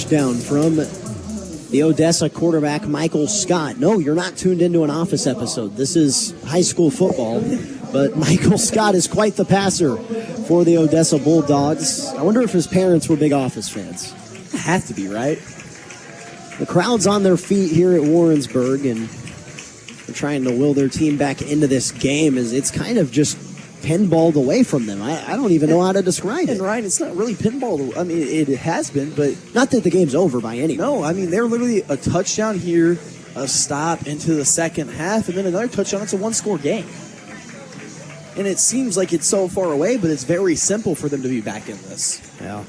touchdown from the Odessa quarterback, Michael Scott. No, you're not tuned into an Office episode. This is high school football, but Michael Scott is quite the passer for the Odessa Bulldogs. I wonder if his parents were big Office fans. Have to be, right? The crowd's on their feet here at Warrensburg, and they're trying to will their team back into this game as it's kind of just pinballed away from them. I don't even know how to describe it. And Ryan, it's not really pinball. I mean, it has been, but... Not that the game's over by any means. No, I mean, they're literally a touchdown here, a stop into the second half, and then another touchdown. It's a one-score game. And it seems like it's so far away, but it's very simple for them to be back in this. Yeah.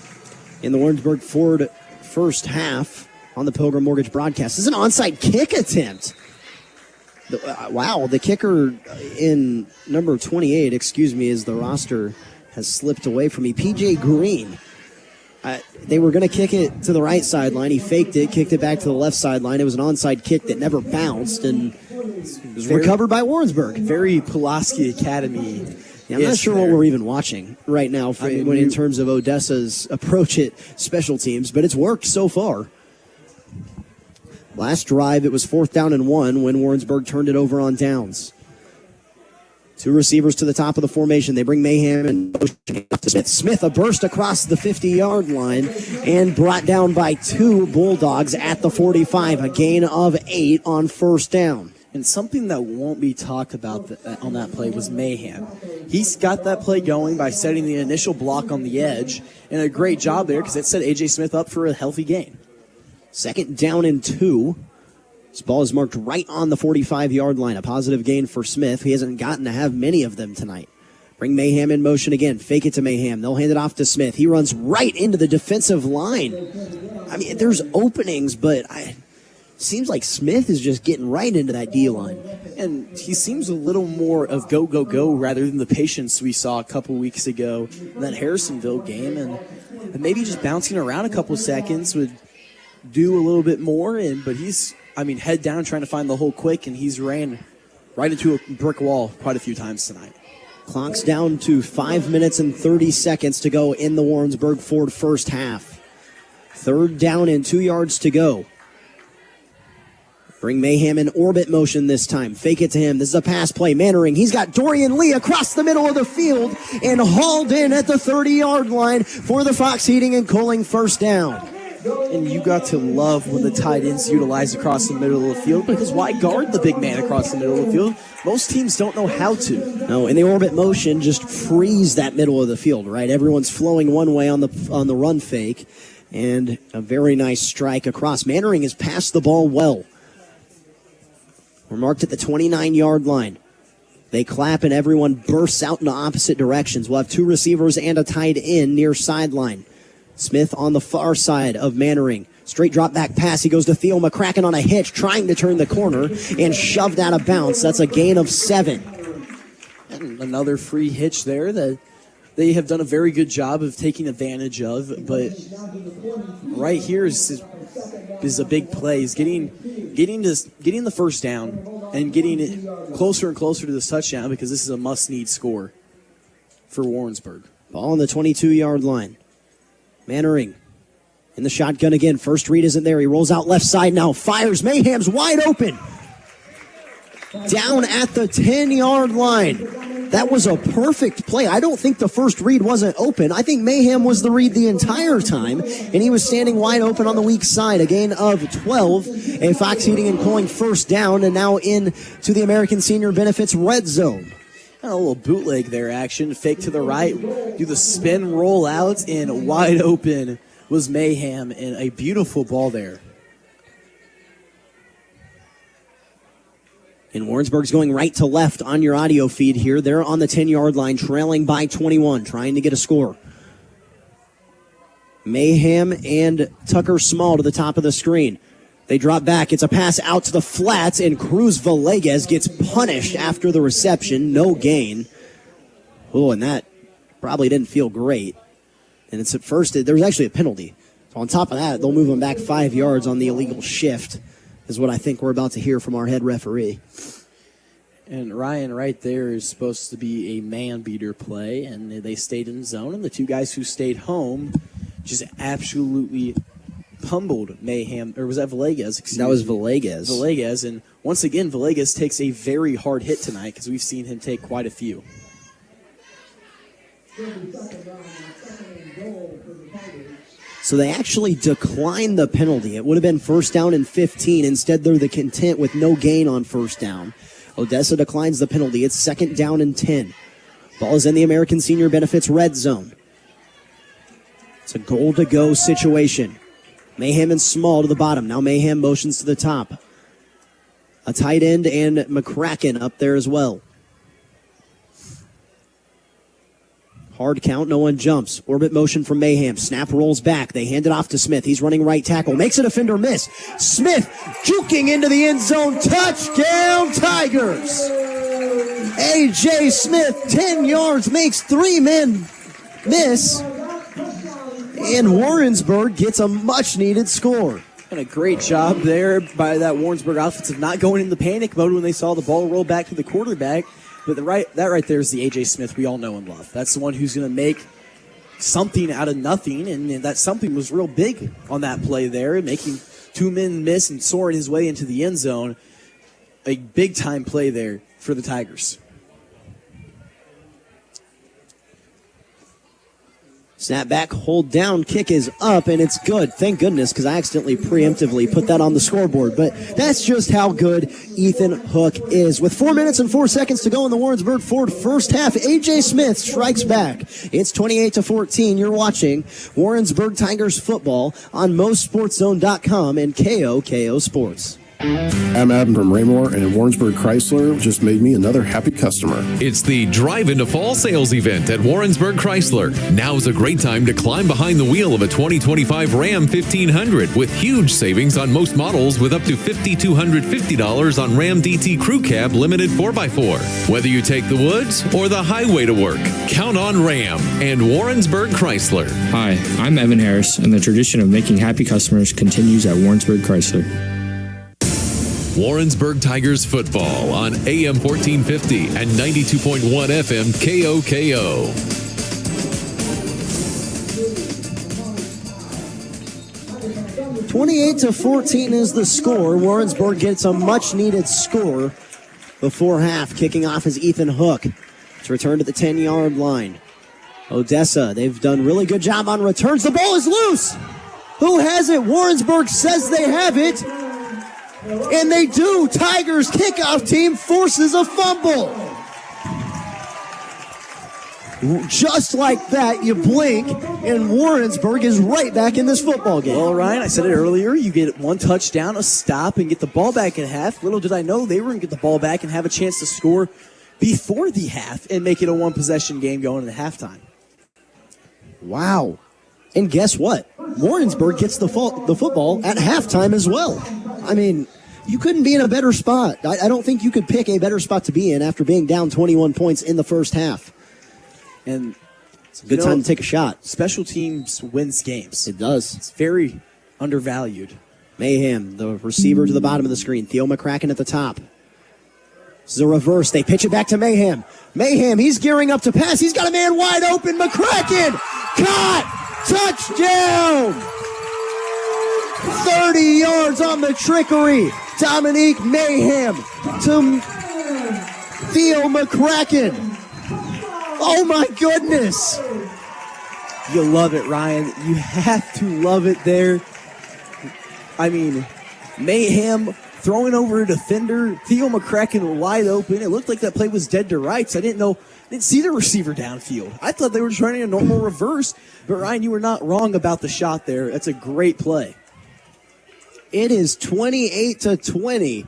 In the Warrensburg Ford first half on the Pilgrim Mortgage broadcast, this is an onside kick attempt. Wow, the kicker in number 28, as the roster has slipped away from me, PJ Green. They were going to kick it to the right sideline. He faked it, kicked it back to the left sideline. It was an onside kick that never bounced and was recovered by Warrensburg. Very Pulaski Academy. Yeah, I'm not sure what we're even watching right now in terms of Odessa's approach at special teams, but it's worked so far. Last drive, it was 4th down and 1 when Warrensburg turned it over on downs. Two receivers to the top of the formation. They bring Mayhem and Smith. Smith, a burst across the 50-yard line and brought down by two Bulldogs at the 45. A gain of 8 on first down. And something that won't be talked about on that play was Mayhem. He's got that play going by setting the initial block on the edge, and a great job there because it set A.J. Smith up for a healthy gain. 2nd down and 2. This ball is marked right on the 45-yard line. A positive gain for Smith. He hasn't gotten to have many of them tonight. Bring Mayhem in motion again. Fake it to Mayhem. They'll hand it off to Smith. He runs right into the defensive line. I mean, there's openings, but seems like Smith is just getting right into that D-line. And he seems a little more of go, go, go rather than the patience we saw a couple weeks ago in that Harrisonville game. And maybe just bouncing around a couple seconds would do a little bit more. But he's, head down trying to find the hole quick, and he's ran right into a brick wall quite a few times tonight. Clock's down to 5 minutes and 30 seconds to go in the Warrensburg Ford first half. 3rd down and 2 yards to go. Bring Mayhem in orbit motion this time. Fake it to him. This is a pass play. Mannering, he's got Dorian Lee across the middle of the field and hauled in at the 30-yard line for the Fox Heating and Cooling first down. And you got to love when the tight ends utilize across the middle of the field, because why guard the big man across the middle of the field? Most teams don't know how to. No, and the orbit motion just frees that middle of the field, right? Everyone's flowing one way on the run fake, and a very nice strike across. Mannering has passed the ball well. We're marked at the 29-yard line. They clap and everyone bursts out in the opposite directions. We'll have two receivers and a tight end near sideline. Smith on the far side of Mannering. Straight drop back pass. He goes to Theo McCracken on a hitch, trying to turn the corner and shoved out of bounds. That's a gain of 7. And another free hitch there that they have done a very good job of taking advantage of. But right here is a big play. He's getting the first down and getting it closer and closer to this touchdown, because this is a must-need score for Warrensburg. Ball on the 22-yard line. Mannering in the shotgun again. First read isn't there. He rolls out left side now. Fires. Mayhem's wide open. Down at the 10-yard line. That was a perfect play. I don't think the first read wasn't open. I think Mayhem was the read the entire time, and he was standing wide open on the weak side. A gain of 12. A Fox Heating and Cooling first down, and now in to the American Senior Benefits red zone. A little bootleg there action. Fake to the right. Do the spin roll out, and wide open was Mayhem, and a beautiful ball there. And Warrensburg's going right to left on your audio feed here. They're on the 10-yard line, trailing by 21, trying to get a score. Mayhem and Tucker Small to the top of the screen. They drop back. It's a pass out to the flats, and Cruz Villegas gets punished after the reception. No gain. Oh, and that probably didn't feel great. And it's at first, there was actually a penalty. So on top of that, they'll move him back 5 yards on the illegal shift, is what I think we're about to hear from our head referee. And Ryan, right there is supposed to be a man-beater play, and they stayed in zone, and the two guys who stayed home just absolutely pummeled Mayhem, or was that Villegas? Excuse That was me. Villegas. Villegas, and once again, Villegas takes a very hard hit tonight because we've seen him take quite a few. So they actually declined the penalty. It would have been 1st down and 15. Instead, they're the content with no gain on 1st down. Odessa declines the penalty. It's 2nd down and 10. Ball is in the American Senior Benefits red zone. It's a goal-to-go situation. Mayhem and Small to the bottom. Now Mayhem motions to the top. A tight end and McCracken up there as well. Hard count, no one jumps. Orbit motion from Mayhem. Snap rolls back. They hand it off to Smith. He's running right tackle. Makes a defender miss. Smith juking into the end zone. Touchdown, Tigers. A.J. Smith, 10 yards, makes 3 men miss. And Warrensburg gets a much-needed score. And a great job there by that Warrensburg offense of not going into panic mode when they saw the ball roll back to the quarterback. But that right there is the A.J. Smith we all know and love. That's the one who's going to make something out of nothing, and that something was real big on that play there, making 2 men miss and soaring his way into the end zone. A big-time play there for the Tigers. Snap back, hold down, kick is up, and it's good. Thank goodness, because I accidentally preemptively put that on the scoreboard. But that's just how good Ethan Hook is. With 4 minutes and 4 seconds to go in the Warrensburg Ford first half, A.J. Smith strikes back. It's 28-14. You're watching Warrensburg Tigers football on MoSportsZone.com and KOKO Sports. I'm Adam from Raymore, and Warrensburg Chrysler just made me another happy customer. It's the Drive into Fall sales event at Warrensburg Chrysler. Now's a great time to climb behind the wheel of a 2025 Ram 1500 with huge savings on most models with up to $5,250 on Ram DT Crew Cab Limited 4x4. Whether you take the woods or the highway to work, count on Ram and Warrensburg Chrysler. Hi, I'm Evan Harris, and the tradition of making happy customers continues at Warrensburg Chrysler. Warrensburg Tigers football on AM 1450 and 92.1 FM KOKO. $28-14 is the score. Warrensburg gets a much-needed score before half. Kicking off is Ethan Hook. It's returned to the 10-yard line. Odessa, they've done really good job on returns. The ball is loose. Who has it? Warrensburg says they have it. And they do. Tigers kickoff team forces a fumble. Just like that, you blink, and Warrensburg is right back in this football game. Well, Ryan, I said it earlier. You get 1 touchdown, a stop, and get the ball back at half. Little did I know they were going to get the ball back and have a chance to score before the half and make it a 1-possession game going into halftime. Wow. And guess what? Warrensburg gets the football at halftime as well. I mean, you couldn't be in a better spot. I don't think you could pick a better spot to be in after being down 21 points in the first half. And it's a good time to take a shot. Special teams wins games. It does. It's very undervalued. Mayhem, the receiver to the bottom of the screen. Theo McCracken at the top. This is a reverse. They pitch it back to Mayhem. Mayhem, he's gearing up to pass. He's got a man wide open. McCracken, caught! Touchdown! 30 yards on the trickery. Dominique Mayhem to Theo McCracken. Oh my goodness. You love it, Ryan. You have to love it there. I mean, Mayhem throwing over a defender. Theo McCracken wide open. It looked like that play was dead to rights. I didn't see the receiver downfield. I thought they were just running a normal reverse. But Ryan, you were not wrong about the shot there. That's a great play. It is 28-20.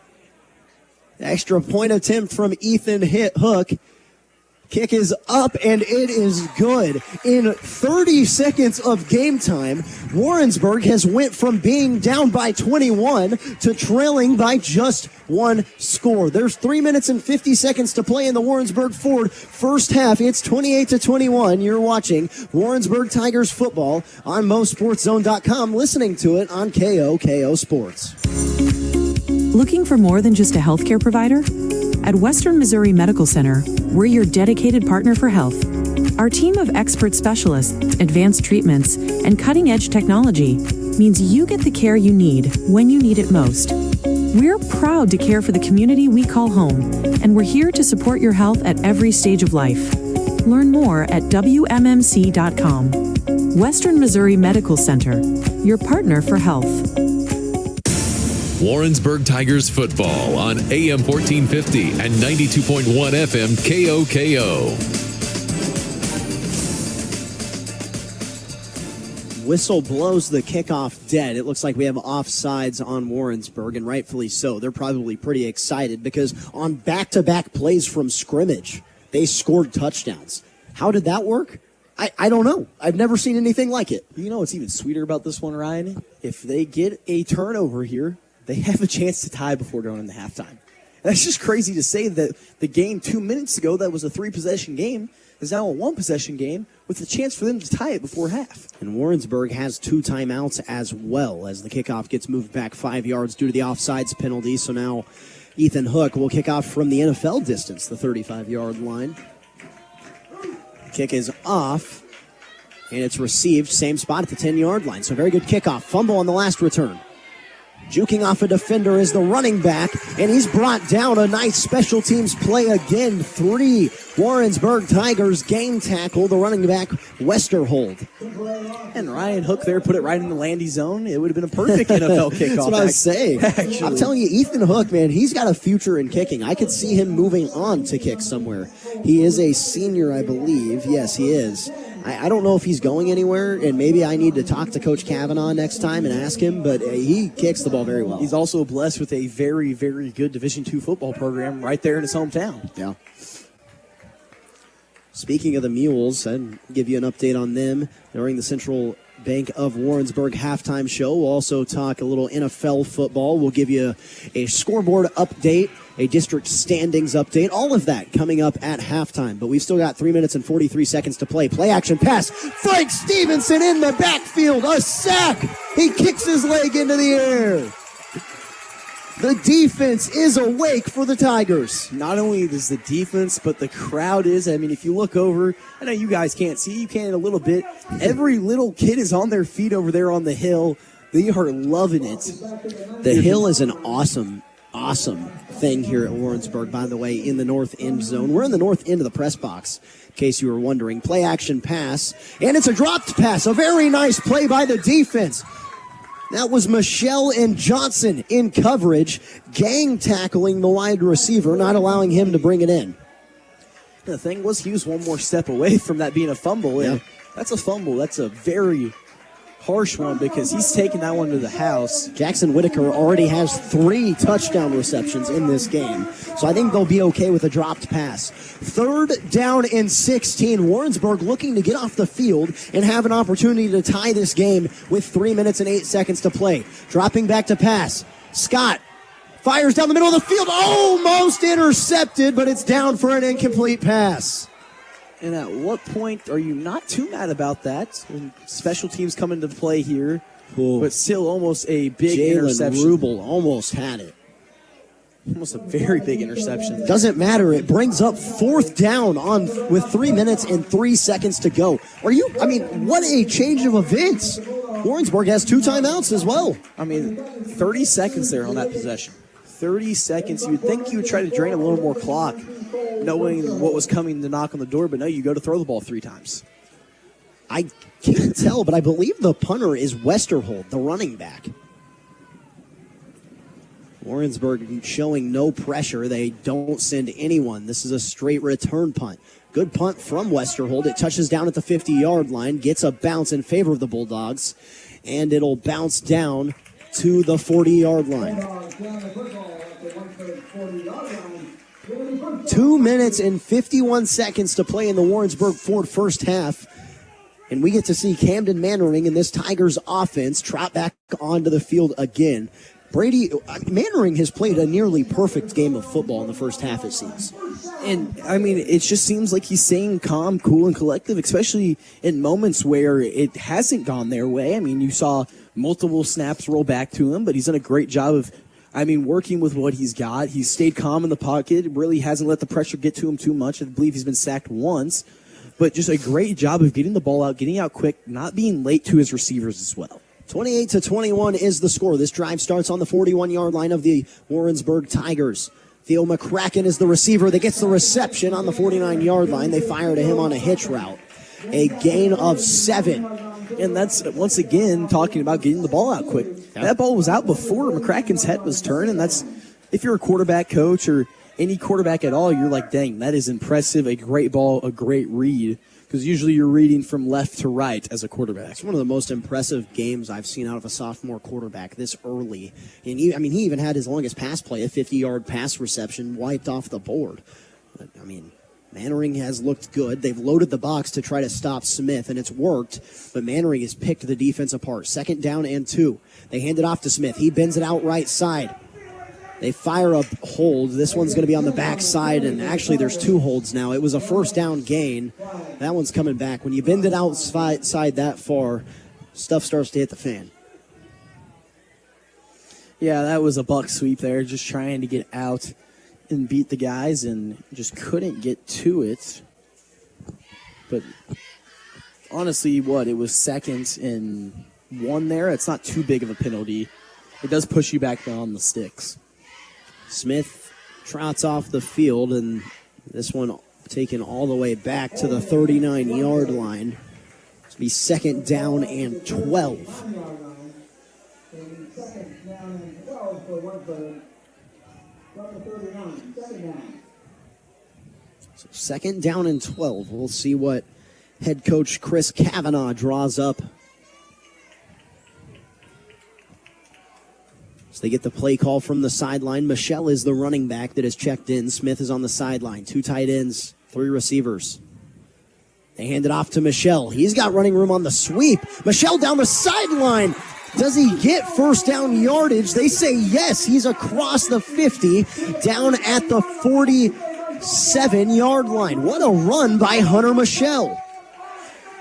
Extra point attempt from Ethan Hook. Kick is up, and it is good. In 30 seconds of game time, Warrensburg has went from being down by 21 to trailing by just 1 score. There's 3 minutes and 50 seconds to play in the Warrensburg Ford first half. It's 28-21. You're watching Warrensburg Tigers football on MoSportsZone.com, listening to it on KOKO Sports. Looking for more than just a healthcare provider? At Western Missouri Medical Center, we're your dedicated partner for health. Our team of expert specialists, advanced treatments, and cutting-edge technology means you get the care you need when you need it most. We're proud to care for the community we call home, and we're here to support your health at every stage of life. Learn more at WMMC.com. Western Missouri Medical Center, your partner for health. Warrensburg Tigers Football on AM 1450 and 92.1 FM KOKO. Whistle blows the kickoff dead. It looks like we have offsides on Warrensburg, and rightfully so. They're probably pretty excited because on back-to-back plays from scrimmage, they scored touchdowns. How did that work? I don't know. I've never seen anything like it. You know what's even sweeter about this one, Ryan? If they get a turnover here, they have a chance to tie before going into halftime. That's just crazy to say that the game 2 minutes ago that was a 3-possession game is now a 1-possession game with a chance for them to tie it before half. And Warrensburg has 2 timeouts as well as the kickoff gets moved back 5 yards due to the offsides penalty. So now Ethan Hook will kick off from the NFL distance, the 35-yard line. Kick is off, and it's received, same spot at the 10-yard line. So very good kickoff. Fumble on the last return. Juking off a defender is the running back, and he's brought down. A nice special teams play again. 3 Warrensburg Tigers game tackle, the running back, Westerhold. And Ryan Hook there put it right in the landy zone. It would have been a perfect NFL kickoff. That's what I was saying. Actually. I'm telling you, Ethan Hook, man, he's got a future in kicking. I could see him moving on to kick somewhere. He is a senior, I believe. Yes, he is. I don't know if he's going anywhere, and maybe I need to talk to Coach Kavanaugh next time and ask him, but he kicks the ball very well. He's also blessed with a very, very good Division II football program right there in his hometown. Yeah. Speaking of the Mules, I'd give you an update on them during the Central Bank of Warrensburg halftime show. We'll also talk a little NFL football. We'll give you a scoreboard update, a district standings update, all of that coming up at halftime. But we've still got 3 minutes and 43 seconds to play. Play action pass. Frank Stevenson in the backfield. A sack. He kicks his leg into the air. The defense is awake for the Tigers. Not only is the defense, but the crowd is. I mean, if you look over, I know you guys can't see. You can a little bit. Every little kid is on their feet over there on the hill. They are loving it. The hill is an awesome thing here at Warrensburg, by the way, in the north end zone. We're in the north end of the press box, in case you were wondering. Play action pass, and it's a dropped pass. A very nice play by the defense. That was Michelle and Johnson in coverage, gang tackling the wide receiver, not allowing him to bring it in. The thing was, he was one more step away from that being a fumble. Yeah. And that's a fumble. That's a very harsh one because he's taking that one to the house. Jackson Whitaker already has 3 touchdown receptions in this game, so I think they'll be okay with a dropped pass. 3rd down and 16. Warrensburg looking to get off the field and have an opportunity to tie this game with 3 minutes and 8 seconds to play. Dropping back to pass. Scott fires down the middle of the field, almost intercepted, but it's down for an incomplete pass. And at what point are you not too mad about that? When special teams come into play here, but still almost a big interception. Jalen Rubel almost had it. Almost a very big interception. Doesn't matter. It brings up 4th down with 3 minutes and 3 seconds to go. What a change of events. Warrensburg has 2 timeouts as well. 30 seconds there on that possession. 30 seconds. You would think you would try to drain a little more clock, knowing what was coming to knock on the door, but no, you go to throw the ball 3 times. I can't tell, but I believe the punter is Westerhold, the running back. Warrensburg showing no pressure. They don't send anyone. This is a straight return punt. Good punt from Westerhold. It touches down at the 50-yard line, gets a bounce in favor of the Bulldogs, and it'll bounce down to the 40-yard line. 2 minutes and 51 seconds to play in the Warrensburg Ford first half. And we get to see Camden Mannering in this Tigers offense trot back onto the field again. Mannering has played a nearly perfect game of football in the first half, it seems. And, it just seems like he's staying calm, cool, and collective, especially in moments where it hasn't gone their way. You saw multiple snaps roll back to him, but he's done a great job of, working with what he's got. He's stayed calm in the pocket, really hasn't let the pressure get to him too much. I believe he's been sacked once, but just a great job of getting the ball out, getting out quick, not being late to his receivers as well. 28-21 is the score. This drive starts on the 41-yard line of the Warrensburg Tigers. Theo McCracken is the receiver that gets the reception on the 49-yard line. They fire to him on a hitch route. A gain of 7. And that's, once again, talking about getting the ball out quick. Yep. That ball was out before McCracken's head was turned, and that's, if you're a quarterback coach or any quarterback at all, you're like, dang, that is impressive, a great ball, a great read. Because usually you're reading from left to right as a quarterback. It's one of the most impressive games I've seen out of a sophomore quarterback this early. And he even had his longest pass play, a 50-yard pass reception, wiped off the board. But, Mannering has looked good. They've loaded the box to try to stop Smith, and it's worked. But Mannering has picked the defense apart. 2nd down and 2. They hand it off to Smith. He bends it out right side. They fire a hold. This one's going to be on the back side, and actually there's 2 holds now. It was a 1st down gain. That one's coming back. When you bend it outside that far, stuff starts to hit the fan. Yeah, that was a buck sweep there, just trying to get out and beat the guys, and just couldn't get to it. But honestly, it was 2nd and 1 there. It's not too big of a penalty. It does push you back on the sticks. Smith trots off the field, and this one taken all the way back to the 39-yard line. It's be 2nd down and 12. So 2nd down and 12. We'll see what head coach Chris Kavanaugh draws up. They get the play call from the sideline. Michelle is the running back that is checked in. Smith is on the sideline. 2 tight ends, 3 receivers. They hand it off to Michelle. He's got running room on the sweep. Michelle down the sideline. Does he get 1st down yardage? They say yes. He's across the 50, down at the 47-yard line. What a run by Hunter Michelle.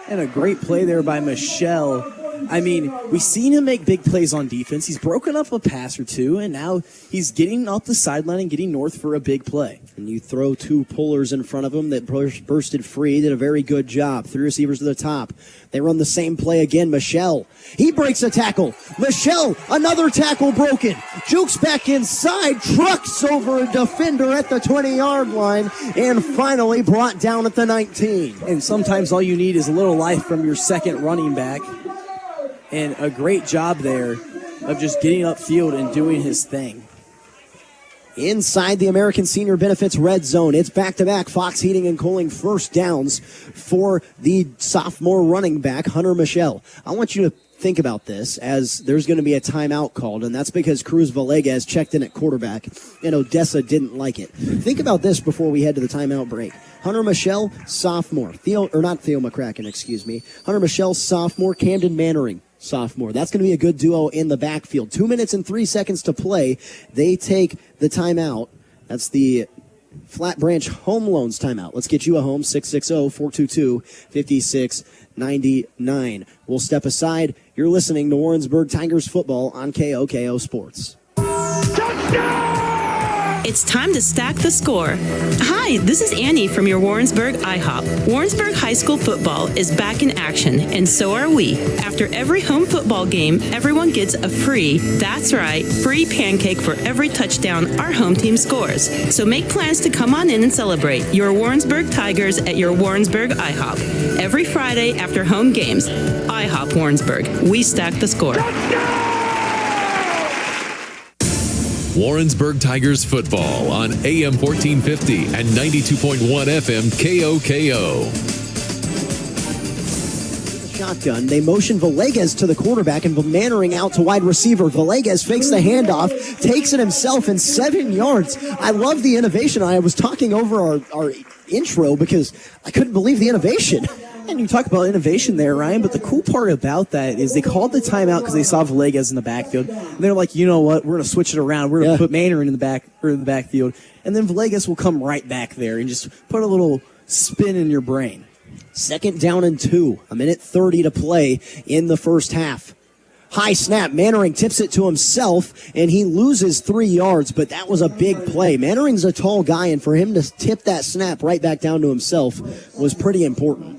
And a great play there by Michelle. We've seen him make big plays on defense. He's broken up a pass or 2, and now he's getting off the sideline and getting north for a big play. And you throw 2 pullers in front of him that bursted free, did a very good job. 3 receivers to the top. They run the same play again. Michelle, he breaks a tackle. Michelle, another tackle broken. Jukes back inside, trucks over a defender at the 20-yard line, and finally brought down at the 19. And sometimes all you need is a little life from your second running back. And a great job there of just getting upfield and doing his thing. Inside the American Senior Benefits red zone, it's back-to-back Fox Heating and Cooling 1st downs for the sophomore running back, Hunter Michelle. I want you to think about this, as there's going to be a timeout called, and that's because Cruz Villegas checked in at quarterback, and Odessa didn't like it. Think about this before we head to the timeout break. Hunter Michelle, sophomore. Hunter Michelle, sophomore. Camden Mannering, sophomore. That's going to be a good duo in the backfield. 2 minutes and 3 seconds to play. They take the timeout. That's the Flat Branch Home Loans timeout. Let's get you a home, 660-422-5699. We'll step aside. You're listening to Warrensburg Tigers football on KOKO Sports. It's time to stack the score. Hi, this is Annie from your Warrensburg IHOP. Warrensburg High School football is back in action, and so are we. After every home football game, everyone gets a free pancake for every touchdown our home team scores. So make plans to come on in and celebrate your Warrensburg Tigers at your Warrensburg IHOP. Every Friday after home games. IHOP Warrensburg. We stack the score. Warrensburg Tigers football on AM 1450 and 92.1 FM KOKO. Shotgun. They motion Villegas to the quarterback and Mannering out to wide receiver. Villegas fakes the handoff, takes it himself in 7 yards. I love the innovation. I was talking over our intro because I couldn't believe the innovation. And you talk about innovation there, Ryan, but the cool part about that is they called the timeout because they saw Villegas in the backfield. And they're like, you know what, we're going to switch it around. We're going to put Mannering in the backfield. And then Villegas will come right back there and just put a little spin in your brain. 2nd down and 2. 1:30 to play in the first half. High snap. Mannering tips it to himself, and he loses 3 yards, but that was a big play. Mannering's a tall guy, and for him to tip that snap right back down to himself was pretty important.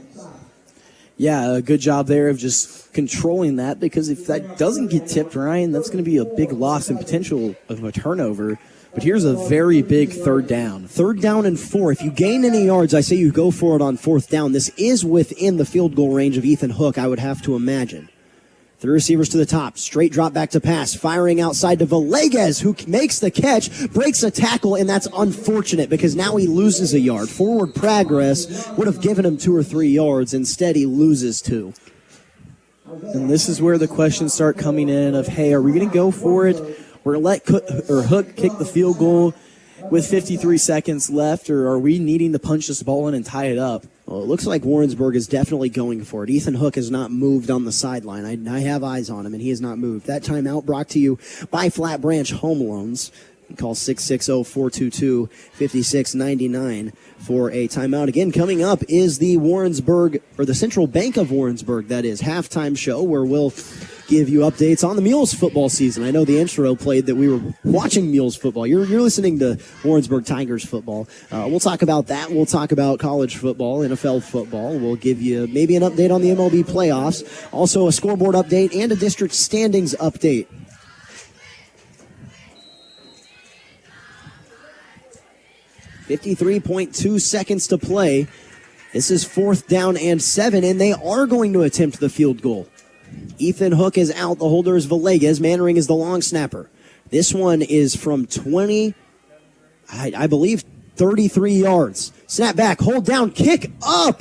Yeah, a good job there of just controlling that, because if that doesn't get tipped, Ryan, that's going to be a big loss and potential of a turnover. But here's a very big third down. 3rd down and 4. If you gain any yards, I say you go for it on 4th down. This is within the field goal range of Ethan Hook, I would have to imagine. 3 receivers to the top. Straight drop back to pass. Firing outside to Villegas, who makes the catch, breaks a tackle, and that's unfortunate because now he loses a yard. Forward progress would have given him 2 or 3 yards. Instead, he loses 2. And this is where the questions start coming in of, hey, are we going to go for it? We're going to let Hook kick the field goal with 53 seconds left, or are we needing to punch this ball in and tie it up? Well, it looks like Warrensburg is definitely going for it. Ethan Hook has not moved on the sideline. I have eyes on him, and he has not moved. That timeout brought to you by Flat Branch Home Loans. Call 660-422-5699 for a timeout. Again, coming up is the Warrensburg, or the Central Bank of Warrensburg, that is, halftime show where we'll give you updates on the Mules football season. I know the intro played that we were watching Mules football. You're listening to Warrensburg Tigers football. We'll talk about that. We'll talk about college football, NFL football. We'll give you maybe an update on the MLB playoffs, also a scoreboard update and a district standings update. .2 seconds to play. This is 4th down and 7, and they are going to attempt the field goal. Ethan Hook is out. The holder is Villegas. Mannering is the long snapper. This one is from 20, I believe, 33 yards. Snap back, hold down, kick up.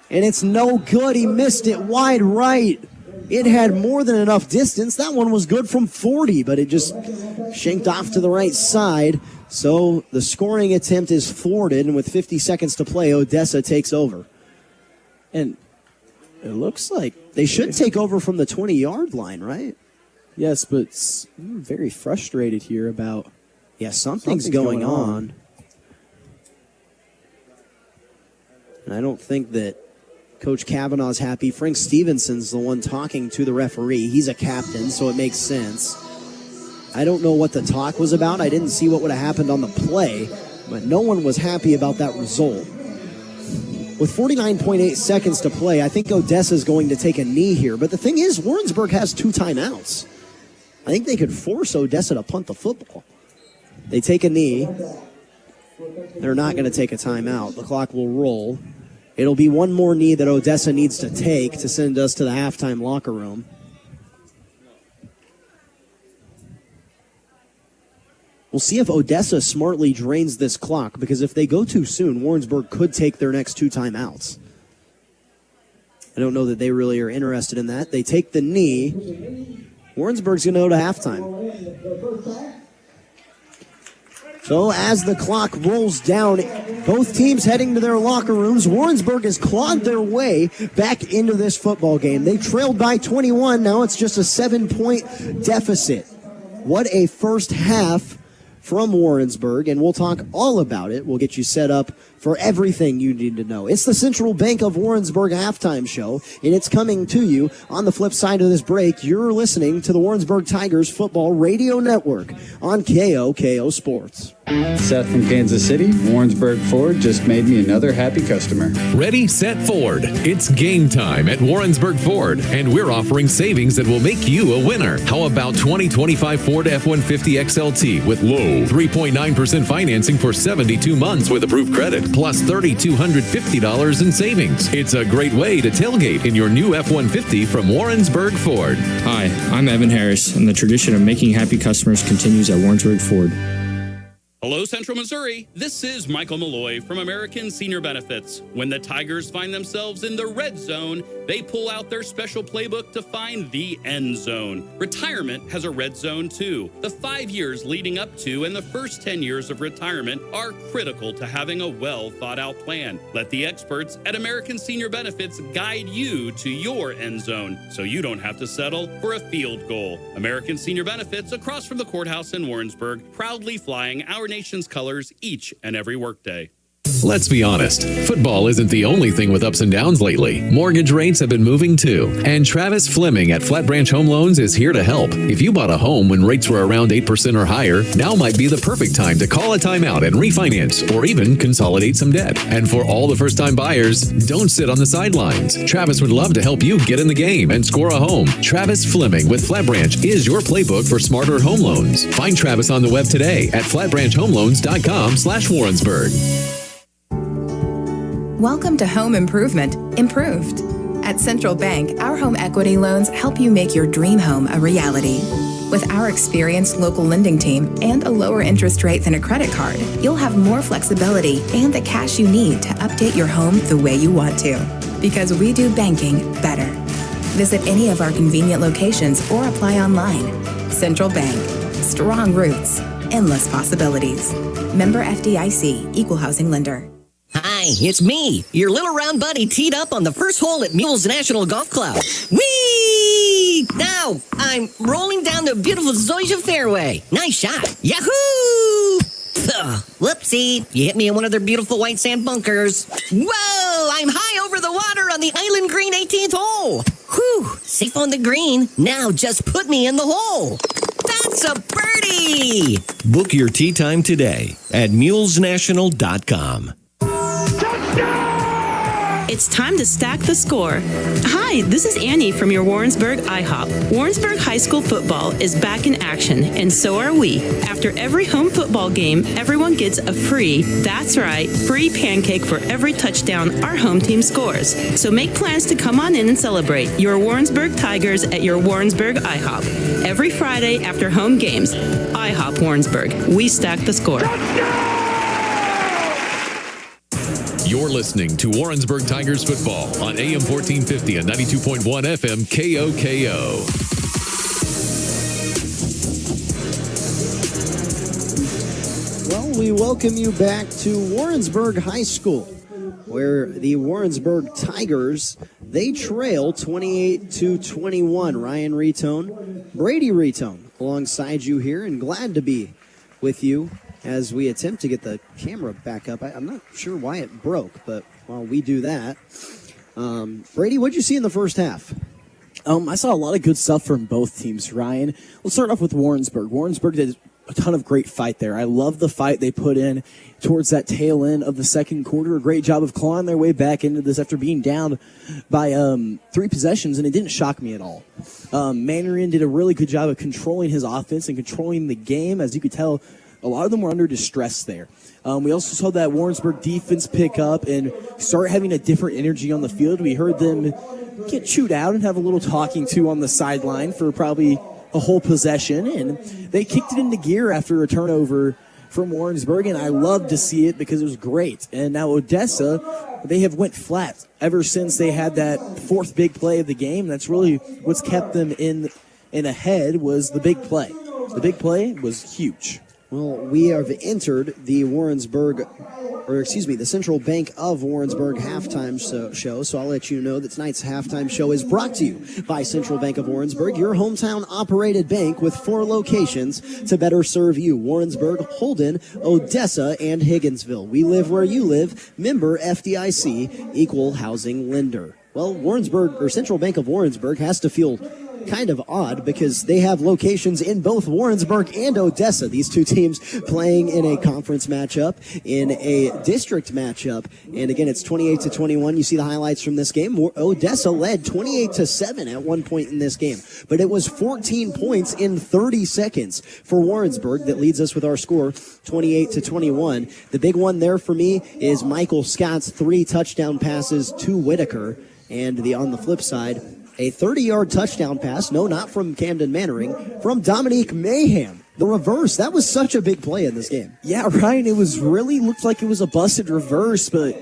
And it's no good. He missed it wide right. It had more than enough distance. That one was good from 40, but it just shanked off to the right side. So the scoring attempt is thwarted, and with 50 seconds to play, Odessa takes over. And it looks like they should take over from the 20-yard line, right? Yes, but I'm very frustrated here about... Yeah, something's going on. And I don't think that Coach Kavanaugh's happy. Frank Stevenson's the one talking to the referee. He's a captain, so it makes sense. I don't know what the talk was about. I didn't see what would have happened on the play, but no one was happy about that result. With 49.8 seconds to play, I think Odessa's going to take a knee here. But the thing is, Warrensburg has 2 timeouts. I think they could force Odessa to punt the football. They take a knee. They're not going to take a timeout. The clock will roll. It'll be one more knee that Odessa needs to take to send us to the halftime locker room. We'll see if Odessa smartly drains this clock, because if they go too soon, Warrensburg could take their next 2 timeouts. I don't know that they really are interested in that. They take the knee. Warrensburg's going to go to halftime. So as the clock rolls down, both teams heading to their locker rooms. Warrensburg has clawed their way back into this football game. They trailed by 21. Now it's just a 7-point deficit. What a first half from Warrensburg, and we'll talk all about it. We'll get you set up for everything you need to know. It's the Central Bank of Warrensburg halftime show, and it's coming to you on the flip side of this break. You're listening to the Warrensburg Tigers Football Radio Network on KOKO Sports. Seth from Kansas City. Warrensburg Ford just made me another happy customer. Ready, set, Ford. It's game time at Warrensburg Ford, and we're offering savings that will make you a winner. How about 2025 Ford F-150 XLT with low 3.9% financing for 72 months with approved credit, plus $3,250 in savings. It's a great way to tailgate in your new F-150 from Warrensburg Ford. Hi, I'm Evan Harris, and the tradition of making happy customers continues at Warrensburg Ford. Hello, Central Missouri. This is Michael Malloy from American Senior Benefits. When the Tigers find themselves in the red zone, they pull out their special playbook to find the end zone. Retirement has a red zone too. The 5 years leading up to and the first 10 years of retirement are critical to having a well thought out plan. Let the experts at American Senior Benefits guide you to your end zone so you don't have to settle for a field goal. American Senior Benefits, across from the courthouse in Warrensburg, proudly flying our nation's colors each and every workday. Let's be honest, football isn't the only thing with ups and downs lately. Mortgage rates have been moving too. And Travis Fleming at Flat Branch Home Loans is here to help. If you bought a home when rates were around 8% or higher, now might be the perfect time to call a timeout and refinance or even consolidate some debt. And for all the first-time buyers, don't sit on the sidelines. Travis would love to help you get in the game and score a home. Travis Fleming with Flat Branch is your playbook for smarter home loans. Find Travis on the web today at flatbranchhomeloans.com/Warrensburg. Welcome to Home Improvement Improved. At Central Bank, our home equity loans help you make your dream home a reality. With our experienced local lending team and a lower interest rate than a credit card, you'll have more flexibility and the cash you need to update your home the way you want to. Because we do banking better. Visit any of our convenient locations or apply online. Central Bank. Strong roots. Endless possibilities. Member FDIC. Equal housing lender. Hi, it's me, your little round buddy teed up on the first hole at Mules National Golf Club. Whee! Now, I'm rolling down the beautiful Zoysia fairway. Nice shot. Yahoo! Ugh, whoopsie, you hit me in one of their beautiful white sand bunkers. Whoa, I'm high over the water on the Island Green 18th hole. Whew, safe on the green. Now just put me in the hole. That's a birdie! Book your tee time today at mulesnational.com. It's time to stack the score. Hi, this is Annie from your Warrensburg IHOP. Warrensburg High School Football is back in action, and so are we. After every home football game, everyone gets a free, that's right, free pancake for every touchdown our home team scores. So make plans to come on in and celebrate your Warrensburg Tigers at your Warrensburg IHOP. Every Friday after home games. IHOP Warrensburg. We stack the score. You're listening to Warrensburg Tigers Football on AM 1450 and 92.1 FM KOKO. Well, we welcome you back to Warrensburg High School, where the Warrensburg Tigers, they trail 28-21. Ryan Retone, Brady Retone, alongside you here, and glad to be with you as we attempt to get the camera back up. I'm not sure why it broke, but while we do that, Brady, what'd you see in the first half? I saw a lot of good stuff from both teams, Ryan. Let's start off with Warrensburg. Warrensburg did a ton of great fight there. I love the fight they put in towards that tail end of the second quarter. A great job of clawing their way back into this after being down by 3 possessions, and it didn't shock me at all. Mannion did a really good job of controlling his offense and controlling the game. As you could tell, a lot of them were under distress there. We also saw that Warrensburg defense pick up and start having a different energy on the field. We heard them get chewed out and have a little talking to on the sideline for probably a whole possession, and they kicked it into gear after a turnover from Warrensburg, and I love to see it because it was great. And now Odessa, they have went flat ever since they had that fourth big play of the game. That's really what's kept them in ahead, was the big play. The big play was huge. Well, we have entered the the Central Bank of Warrensburg halftime show, so I'll let you know that tonight's halftime show is brought to you by Central Bank of Warrensburg, your hometown-operated bank with 4 locations to better serve you: Warrensburg, Holden, Odessa, and Higginsville. We live where you live. Member FDIC, equal housing lender. Well, Central Bank of Warrensburg has to feel kind of odd because they have locations in both Warrensburg and Odessa. These two teams playing in a conference matchup, in a district matchup. And again, it's 28-21. You see the highlights from this game. Odessa led 28-7 at one point in this game, but it was 14 points in 30 seconds for Warrensburg that leads us with our score 28-21. The big one there for me is Michael Scott's 3 touchdown passes to Whitaker. And on the flip side, a 30-yard touchdown pass, no, not from Camden Mannering, from Dominique Mayhem. The reverse, that was such a big play in this game. Yeah, Ryan, it was really looked like it was a busted reverse, but,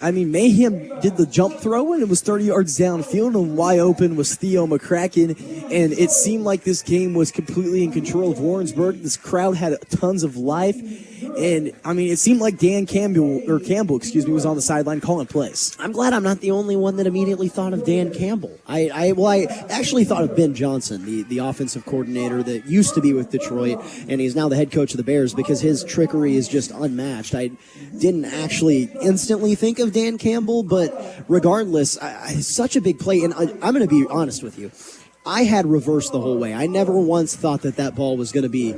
I mean, Mayhem did the jump throw, and it was 30 yards downfield, and wide open was Theo McCracken, and it seemed like this game was completely in control of Warrensburg. This crowd had tons of life, And, I mean, it seemed like Dan Campbell, was on the sideline calling plays. I'm glad I'm not the only one that immediately thought of Dan Campbell. I actually thought of Ben Johnson, the offensive coordinator that used to be with Detroit, and he's now the head coach of the Bears, because his trickery is just unmatched. I didn't actually instantly think of Dan Campbell, but regardless, such a big play. And I'm going to be honest with you. I had reversed the whole way. I never once thought that ball was going to be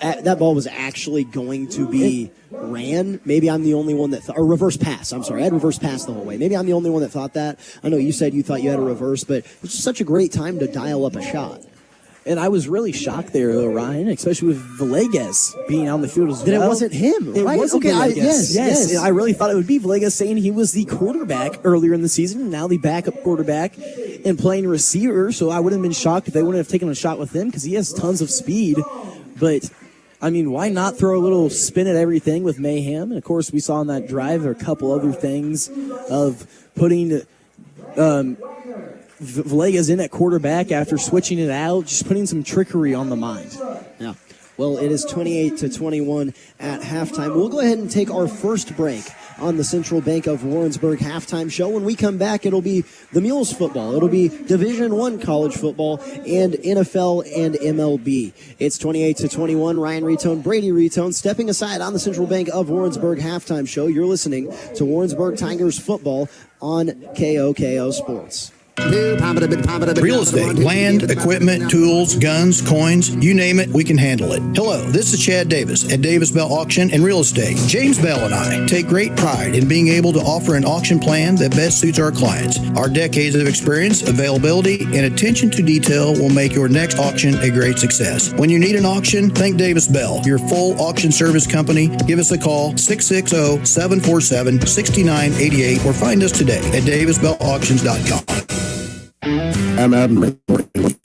that ball was actually going to be ran. Maybe I'm the only one that or reverse pass. I'm sorry. I had reverse pass the whole way. Maybe I'm the only one that thought that. I know you said you thought you had a reverse, but it was just such a great time to dial up a shot. And I was really shocked there, though, Ryan, especially with Villegas being on the field as well. Then it wasn't him, right? It wasn't Villegas. Yes. I really thought it would be Villegas, saying he was the quarterback earlier in the season, and now the backup quarterback and playing receiver. So I wouldn't have been shocked if they wouldn't have taken a shot with him, because he has tons of speed. But, I mean, why not throw a little spin at everything with Mayhem? And, of course, we saw on that drive there are a couple other things of putting Villegas in at quarterback after switching it out, just putting some trickery on the mind. Yeah. Well, it is 28-21 at halftime. We'll go ahead and take our first break on the Central Bank of Warrensburg halftime show. When we come back, it'll be the Mules football. It'll be Division I college football and NFL and MLB. It's 28-21. Ryan Retone, Brady Retone, stepping aside on the Central Bank of Warrensburg halftime show. You're listening to Warrensburg Tigers football on KOKO Sports. Real estate, land, equipment, tools, guns, coins, you name it, we can handle it. Hello, this is Chad Davis at Davis Bell Auction and Real Estate. James Bell and I take great pride in being able to offer an auction plan that best suits our clients. Our decades of experience, availability, and attention to detail will make your next auction a great success. When you need an auction, think Davis Bell, your full auction service company. Give us a call, 660-747-6988, or find us today at davisbellauctions.com. I'm Adam.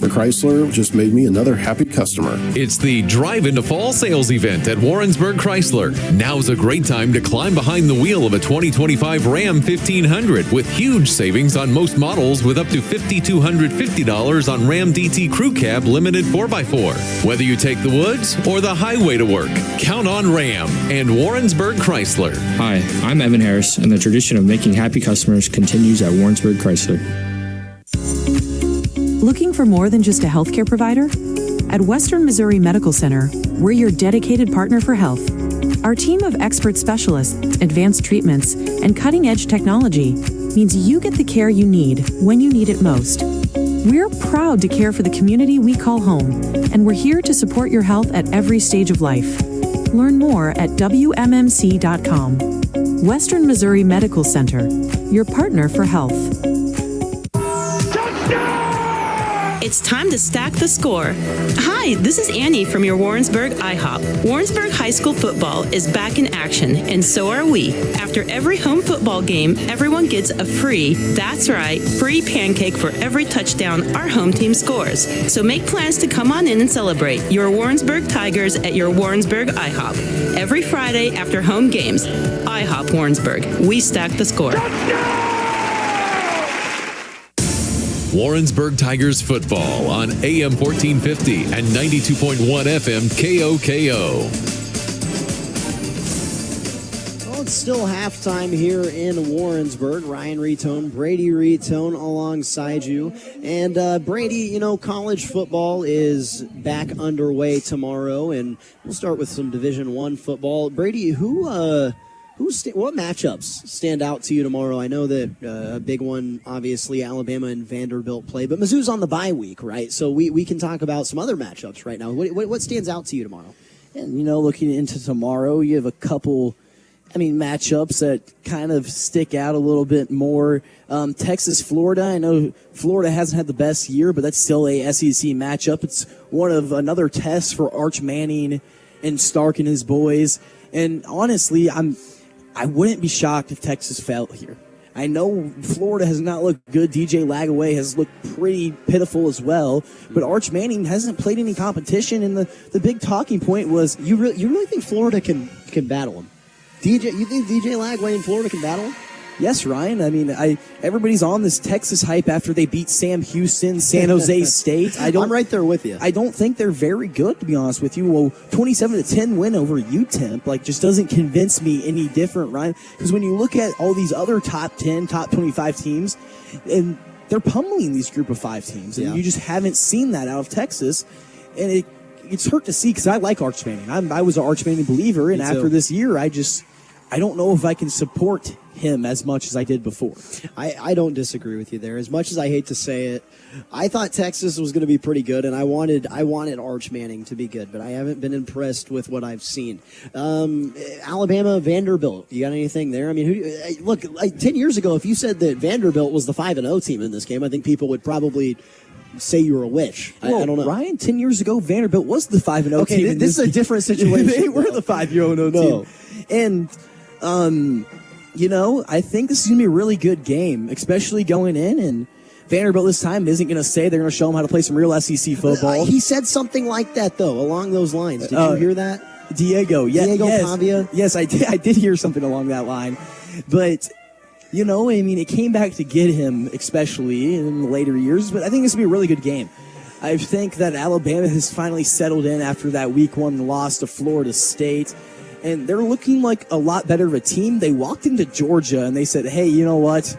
Chrysler just made me another happy customer. It's the Drive into Fall sales event at Warrensburg Chrysler. Now's a great time to climb behind the wheel of a 2025 Ram 1500 with huge savings on most models, with up to $5,250 on Ram DT Crew Cab Limited 4x4. Whether you take the woods or the highway to work, count on Ram and Warrensburg Chrysler. Hi, I'm Evan Harris, and the tradition of making happy customers continues at Warrensburg Chrysler. Looking for more than just a healthcare provider? At Western Missouri Medical Center, we're your dedicated partner for health. Our team of expert specialists, advanced treatments, and cutting-edge technology means you get the care you need when you need it most. We're proud to care for the community we call home, and we're here to support your health at every stage of life. Learn more at WMMC.com. Western Missouri Medical Center, your partner for health. It's time to stack the score. Hi, this is Annie from your Warrensburg IHOP. Warrensburg High School football is back in action, and so are we. After every home football game, everyone gets a free pancake for every touchdown our home team scores. So make plans to come on in and celebrate your Warrensburg Tigers at your Warrensburg IHOP. Every Friday after home games. IHOP Warrensburg. We stack the score. Warrensburg Tigers football on AM 1450 and 92.1 FM KOKO. Well, it's still halftime here in Warrensburg. Ryan Retone, Brady Retone alongside you. And Brady, college football is back underway tomorrow, and we'll start with some Division I football. Brady, what matchups stand out to you tomorrow? I know that a big one, obviously, Alabama and Vanderbilt play, but Mizzou's on the bye week, right? So we can talk about some other matchups right now. What stands out to you tomorrow? And, looking into tomorrow, you have a couple, matchups that kind of stick out a little bit more. Texas, Florida. I know Florida hasn't had the best year, but that's still a SEC matchup. It's one of another test for Arch Manning and Stark and his boys. And honestly, I wouldn't be shocked if Texas fell here. I know Florida has not looked good. DJ Lagaway has looked pretty pitiful as well. But Arch Manning hasn't played any competition, and the big talking point was... You really think Florida can battle him? You think DJ Lagaway in Florida can battle him? Yes, Ryan. I mean, everybody's on this Texas hype after they beat Sam Houston, San Jose State. I'm right there with you. I don't think they're very good, to be honest with you. Well, 27-10 win over UTEP, just doesn't convince me any different, Ryan. Because when you look at all these other top 10, top 25 teams, and they're pummeling these group of 5 teams, and you just haven't seen that out of Texas, and it's hurt to see because I like Arch Manning. I was an Arch Manning believer, and after this year, I don't know if I can support him as much as I did before. I don't disagree with you there. As much as I hate to say it, I thought Texas was going to be pretty good, and I wanted Arch Manning to be good, but I haven't been impressed with what I've seen. Alabama, Vanderbilt, you got anything there? I mean, look, 10 years ago, if you said that Vanderbilt was the 5-0 team in this game, I think people would probably say you were a witch. I don't know. Ryan, 10 years ago, Vanderbilt was the 5-0 team. Okay, this is a different situation. They were the 5-0 team. And I think this is going to be a really good game, especially going in. And Vanderbilt this time isn't going to say they're going to show them how to play some real SEC football. He said something like that, though, along those lines. Did you hear that? Diego Pavia? Yes, I did hear something along that line. But, it came back to get him, especially in the later years. But I think this will be a really good game. I think that Alabama has finally settled in after that Week 1 loss to Florida State. And they're looking like a lot better of a team. They walked into Georgia and they said, "Hey, you know what?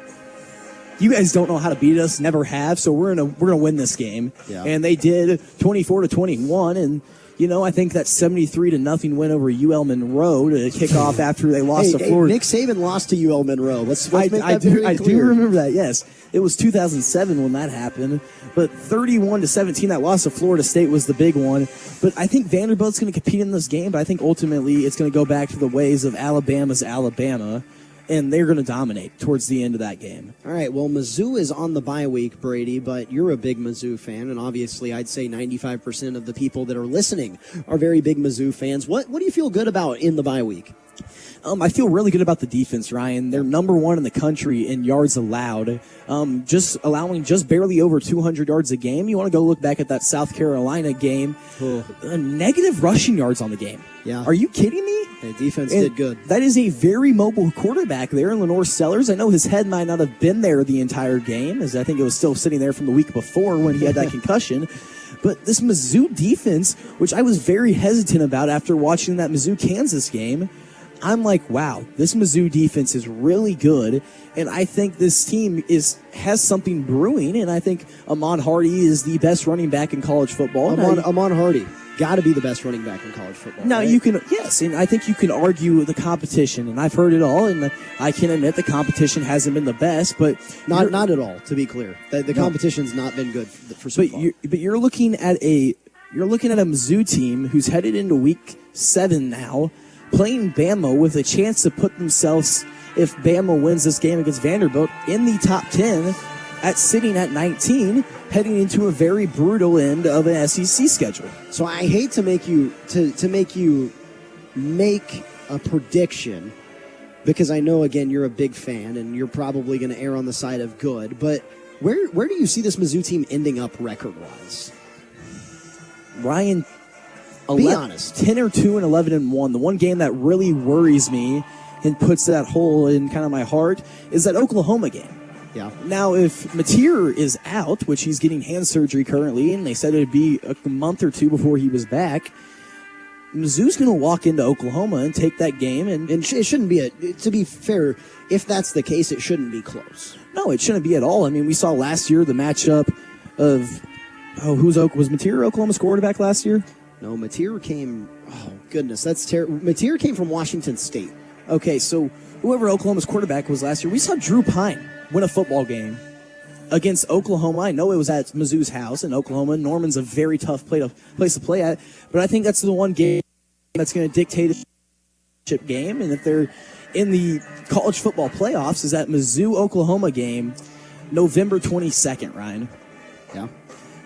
You guys don't know how to beat us, never have. So we're gonna win this game." Yeah. And they did, 24-21. And I think that 73-0 win over UL Monroe to kick off after they lost to Florida. Nick Saban lost to UL Monroe. Let's make that very clear. I do remember that. Yes, it was 2007 when that happened. But 31-17, that loss to Florida State was the big one. But I think Vanderbilt's going to compete in this game. But I think ultimately it's going to go back to the ways of Alabama's Alabama. And they're going to dominate towards the end of that game. All right, well, Mizzou is on the bye week, Brady, but you're a big Mizzou fan, and obviously I'd say 95% of the people that are listening are very big Mizzou fans. What do you feel good about in the bye week? I feel really good about the defense, Ryan. They're number 1 in the country in yards allowed, just allowing just barely over 200 yards a game. You want to go look back at that South Carolina game. Negative rushing yards on the game. Yeah. Are you kidding me? The defense did good. That is a very mobile quarterback there in Lenore Sellers. I know his head might not have been there the entire game, as I think it was still sitting there from the week before when he had that concussion. But this Mizzou defense, which I was very hesitant about after watching that Mizzou-Kansas game, I'm like, wow, this Mizzou defense is really good, and I think this team has something brewing, and I think Ahmad Hardy is the best running back in college football. Ahmad Hardy, got to be the best running back in college football. Now, right? Yes, and I think you can argue the competition, and I've heard it all, and I can admit the competition hasn't been the best, but not at all. To be clear, the competition's not been good for so far. But you're looking at a Mizzou team who's headed into Week 7 now, playing Bama with a chance to put themselves, if Bama wins this game against Vanderbilt, in the top 10, sitting at 19, heading into a very brutal end of an SEC schedule. So I hate to make you make a prediction, because I know, again, you're a big fan and you're probably going to err on the side of good, but where do you see this Mizzou team ending up record-wise? Ryan, be honest. 10-2 and 11-1. The one game that really worries me and puts that hole in kind of my heart is that Oklahoma game. Yeah. Now, if Mateer is out, which he's getting hand surgery currently, and they said it'd be a month or 2 before he was back, Mizzou's going to walk into Oklahoma and take that game. And it shouldn't be to be fair, if that's the case, it shouldn't be close. No, it shouldn't be at all. I mean, we saw last year the matchup of, was Mateer Oklahoma's quarterback last year? No, Mateer came, that's terrible. Mateer came from Washington State. Okay, so whoever Oklahoma's quarterback was last year, we saw Drew Pine win a football game against Oklahoma. I know it was at Mizzou's house in Oklahoma. Norman's a very tough place to play at, but I think that's the one game that's going to dictate a championship game. And if they're in the college football playoffs, is that Mizzou-Oklahoma game, November 22nd, Ryan. Yeah.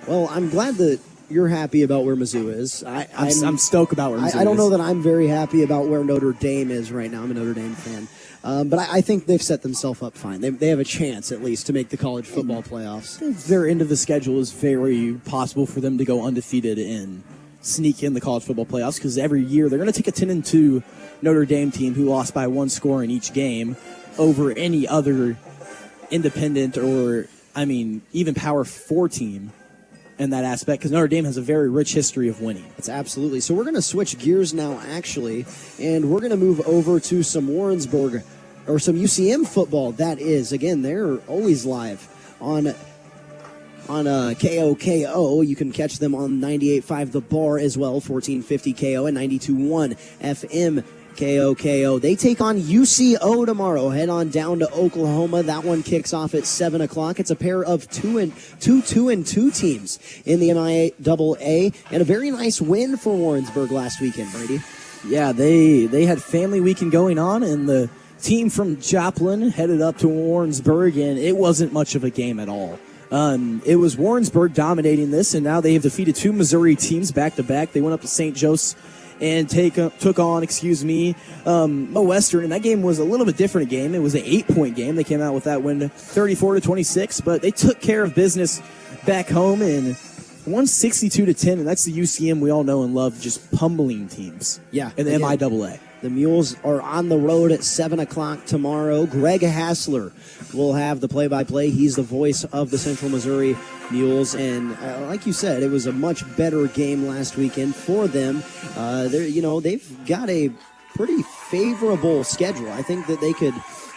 Well, I'm glad that you're happy about where Mizzou is. I'm stoked about where Mizzou is. I don't know that I'm very happy about where Notre Dame is right now. I'm a Notre Dame fan. But I think they've set themselves up fine. They have a chance, at least, to make the college football playoffs. Their end of the schedule is very possible for them to go undefeated and sneak in the college football playoffs, because every year they're going to take a 10-2 Notre Dame team who lost by 1 score in each game, over any other independent or, even Power 4 team in that aspect, because Notre Dame has a very rich history of winning. It's absolutely. So we're going to switch gears now, actually, and we're going to move over to some Warrensburg, or some UCM football. That is, again, they're always live on KOKO. You can catch them on 98.5 The Bar as well, 1450 KO and 92.1 FM KOKO. They take on UCO tomorrow. Head on down to Oklahoma. That one kicks off at 7 o'clock. It's a pair of 2-2 teams in the MIAA, and a very nice win for Warrensburg last weekend, Brady. Yeah, they had family weekend going on, and the team from Joplin headed up to Warrensburg, and it wasn't much of a game at all. It was Warrensburg dominating this, and now they have defeated 2 Missouri teams back-to-back. They went up to St. Joe's and took on, Mo Western, and that game was a little bit different game. It was an 8-point game. They came out with that win 34-26, but they took care of business back home and won 62-10, and that's the UCM we all know and love, just pummeling teams. Yeah. In the MIAA. The Mules are on the road at 7 o'clock tomorrow. Greg Hassler will have the play-by-play. He's the voice of the Central Missouri Mules. And like you said, it was a much better game last weekend for them. They've got a pretty favorable schedule. I think that they could,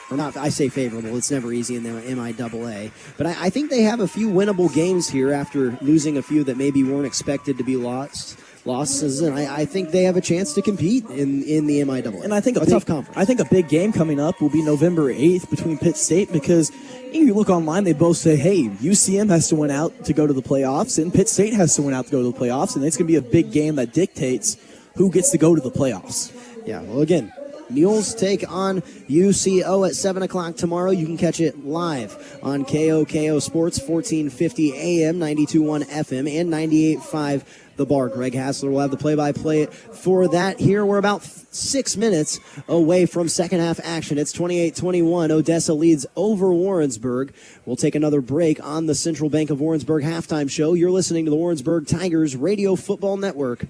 or not, I say favorable, it's never easy in the MIAA. But I think they have a few winnable games here after losing a few that maybe weren't expected to be losses, and I think they have a chance to compete in the MIAA. And I think tough conference. I think a big game coming up will be November 8th between Pitt State, because you look online, they both say, hey, UCM has to win out to go to the playoffs, and Pitt State has to win out to go to the playoffs, and it's going to be a big game that dictates who gets to go to the playoffs. Yeah, well, again, Mules take on UCO at 7 o'clock tomorrow. You can catch it live on KOKO Sports, 1450 AM, 92.1 FM, and 98.5 The Bar. Greg Hassler will have the play-by-play for that. Here we're about 6 minutes away from second half action. It's 28-21. Odessa leads over Warrensburg. We'll take another break on the Central Bank of Warrensburg halftime show. You're listening to the Warrensburg Tigers Radio Football Network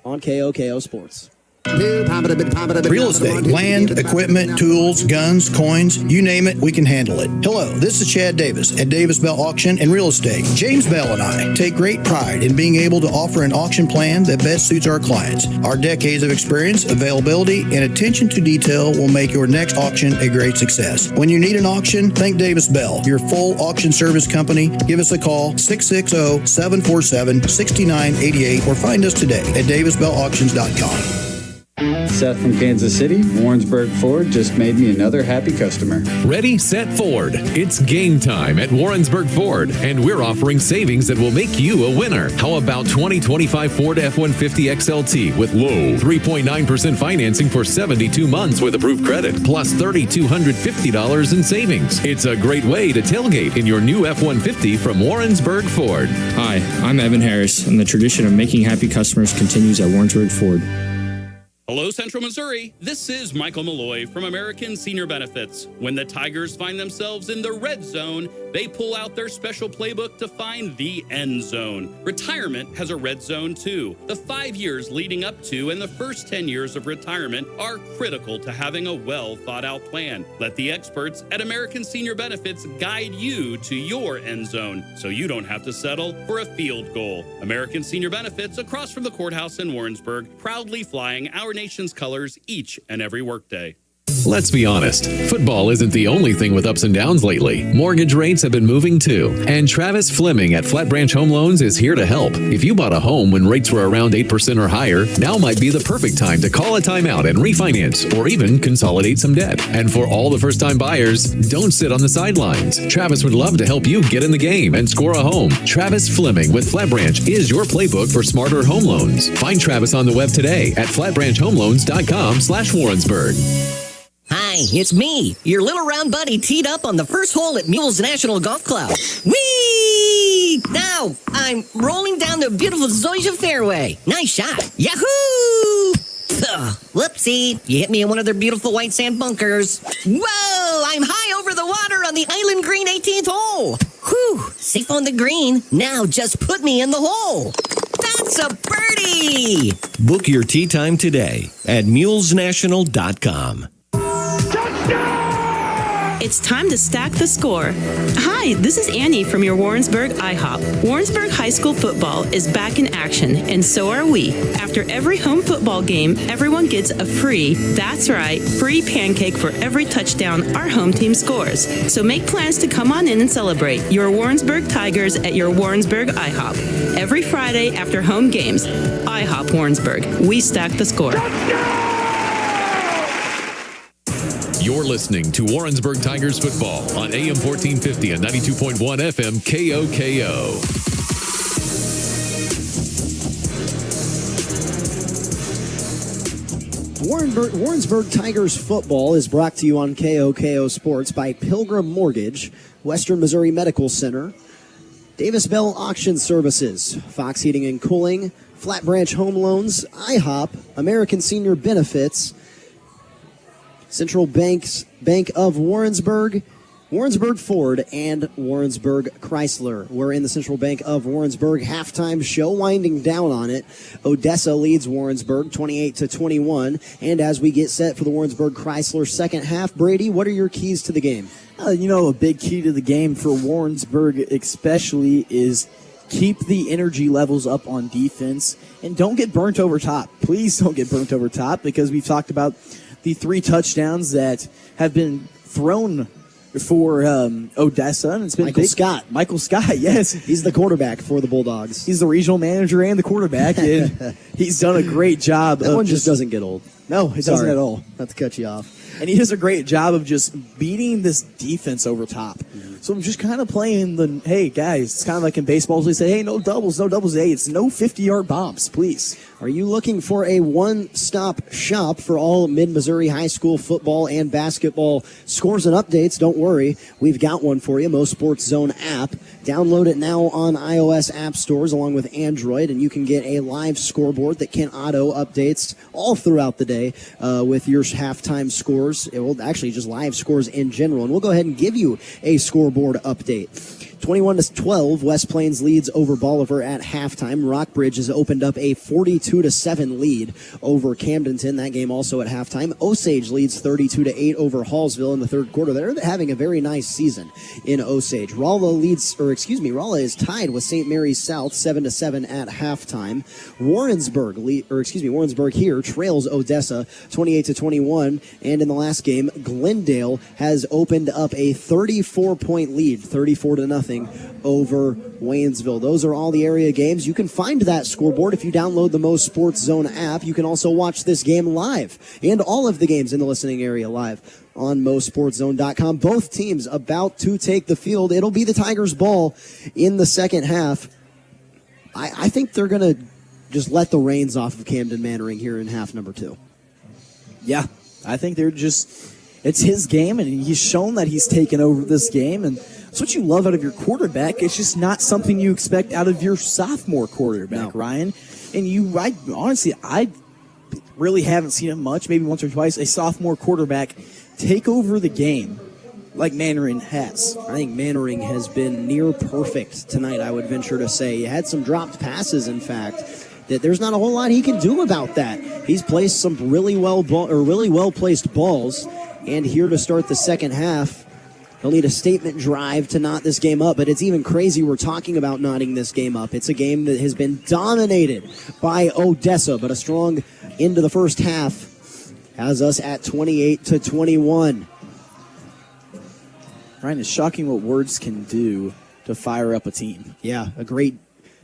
on KOKO Sports. Real estate, land, equipment, tools, guns, coins, you name it, we can handle it. Hello, this is Chad Davis at Davis Bell Auction and Real Estate. James Bell and I take great pride in being able to offer an auction plan that best suits our clients. Our decades of experience, availability, and attention to detail will make your next auction a great success. When you need an auction, think Davis Bell, your full auction service company. Give us a call, 660-747-6988, or find us today at davisbellauctions.com. Seth from Kansas City, Warrensburg Ford just made me another happy customer. Ready, set, Ford. It's game time at Warrensburg Ford, and we're offering savings that will make you a winner. How about 2025 Ford F-150 XLT with low 3.9% financing for 72 months with approved credit, plus $3,250 in savings. It's a great way to tailgate in your new F-150 from Warrensburg Ford. Hi, I'm Evan Harris, and the tradition of making happy customers continues at Warrensburg Ford. Hello, Central Missouri. This is Michael Malloy from American Senior Benefits. When the Tigers find themselves in the red zone, they pull out their special playbook to find the end zone. Retirement has a red zone too. The 5 years leading up to and the first 10 years of retirement are critical to having a well thought out plan. Let the experts at American Senior Benefits guide you to your end zone so you don't have to settle for a field goal. American Senior Benefits, across from the courthouse in Warrensburg, proudly flying our nation's colors each and every workday. Let's be honest, football isn't the only thing with ups and downs lately. Mortgage rates have been moving too. And Travis Fleming at Flat Branch Home Loans is here to help. If you bought a home when rates were around 8% or higher, now might be the perfect time to call a timeout and refinance or even consolidate some debt. And for all the first-time buyers, don't sit on the sidelines. Travis would love to help you get in the game and score a home. Travis Fleming with Flat Branch is your playbook for smarter home loans. Find Travis on the web today at flatbranchhomeloans.com/Warrensburg. Hi, it's me, your little round buddy teed up on the first hole at Mules National Golf Club. Whee! Now, I'm rolling down the beautiful Zoysia fairway. Nice shot. Yahoo! Ugh, whoopsie, you hit me in one of their beautiful white sand bunkers. Whoa, I'm high over the water on the Island Green 18th hole. Whew, safe on the green. Now just put me in the hole. That's a birdie! Book your tee time today at mulesnational.com. It's time to stack the score. Hi, this is Annie from your Warrensburg IHOP. Warrensburg High School football is back in action, and so are we. After every home football game, everyone gets a that's right, free pancake for every touchdown our home team scores. So make plans to come on in and celebrate your Warrensburg Tigers at your Warrensburg IHOP. Every Friday after home games, IHOP Warrensburg. We stack the score. You're listening to Warrensburg Tigers Football on AM 1450 and 92.1 FM KOKO. Warrensburg Tigers Football is brought to you on KOKO Sports by Pilgrim Mortgage, Western Missouri Medical Center, Davis Bell Auction Services, Fox Heating and Cooling, Flat Branch Home Loans, IHOP, American Senior Benefits, Central Bank of Warrensburg, Warrensburg Ford, and Warrensburg Chrysler. We're in the Central Bank of Warrensburg halftime show, winding down on it. Odessa leads Warrensburg 28-21. And as we get set for the Warrensburg Chrysler second half, Brady, what are your keys to the game? A big key to the game for Warrensburg especially is keep the energy levels up on defense and don't get burnt over top. Please don't get burnt over top, because we've talked about the 3 touchdowns that have been thrown for Odessa, and it's been Michael Scott, yes. He's the quarterback for the Bulldogs. He's the regional manager and the quarterback, and he's done a great job. That one just doesn't get old. No, it doesn't at all. Not to cut you off. And he does a great job of just beating this defense over top. So I'm just kind of playing hey, guys, it's kind of like in baseball. We say, hey, no doubles. Hey, it's no 50-yard bombs, please. Are you looking for a one-stop shop for all mid-Missouri high school football and basketball scores and updates? Don't worry. We've got one for you, MoSportsZone app. Download it now on iOS app stores along with Android, and you can get a live scoreboard that can auto updates all throughout the day with your halftime scores. It will actually just live scores in general, and we'll go ahead and give you a scoreboard update. 21-12, West Plains leads over Bolivar at halftime. Rockbridge has opened up a 42-7 lead over Camdenton. That game also at halftime. Osage leads 32-8 over Hallsville in the third quarter. They're having a very nice season in Osage. Rolla is tied with St. Mary's South 7-7 at halftime. Warrensburg here trails Odessa 28-21, and in the last game, Glendale has opened up a 34-point lead, 34-0 over Waynesville. Those are all the area games. You can find that scoreboard if you download the MoSportsZone app. You can also watch this game live and all of the games in the listening area live on MoSportsZone.com. Both teams about to take the field. It'll be the Tigers' ball in the second half. I think they're going to just let the reins off of Camden Mannering here in half number 2. Yeah, I think it's his game, and he's shown that he's taken over this game, and it's what you love out of your quarterback. It's just not something you expect out of your sophomore quarterback, Ryan. And I really haven't seen it much, maybe once or twice, a sophomore quarterback take over the game like Mannering has. I think Mannering has been near perfect tonight, I would venture to say. He had some dropped passes, in fact, that there's not a whole lot he can do about that. He's placed some really well-placed balls, and here to start the second half, he'll need a statement drive to knot this game up, but it's even crazy we're talking about knotting this game up. It's a game that has been dominated by Odessa, but a strong into the first half has us at 28-21. Ryan, it's shocking what words can do to fire up a team. Yeah, a great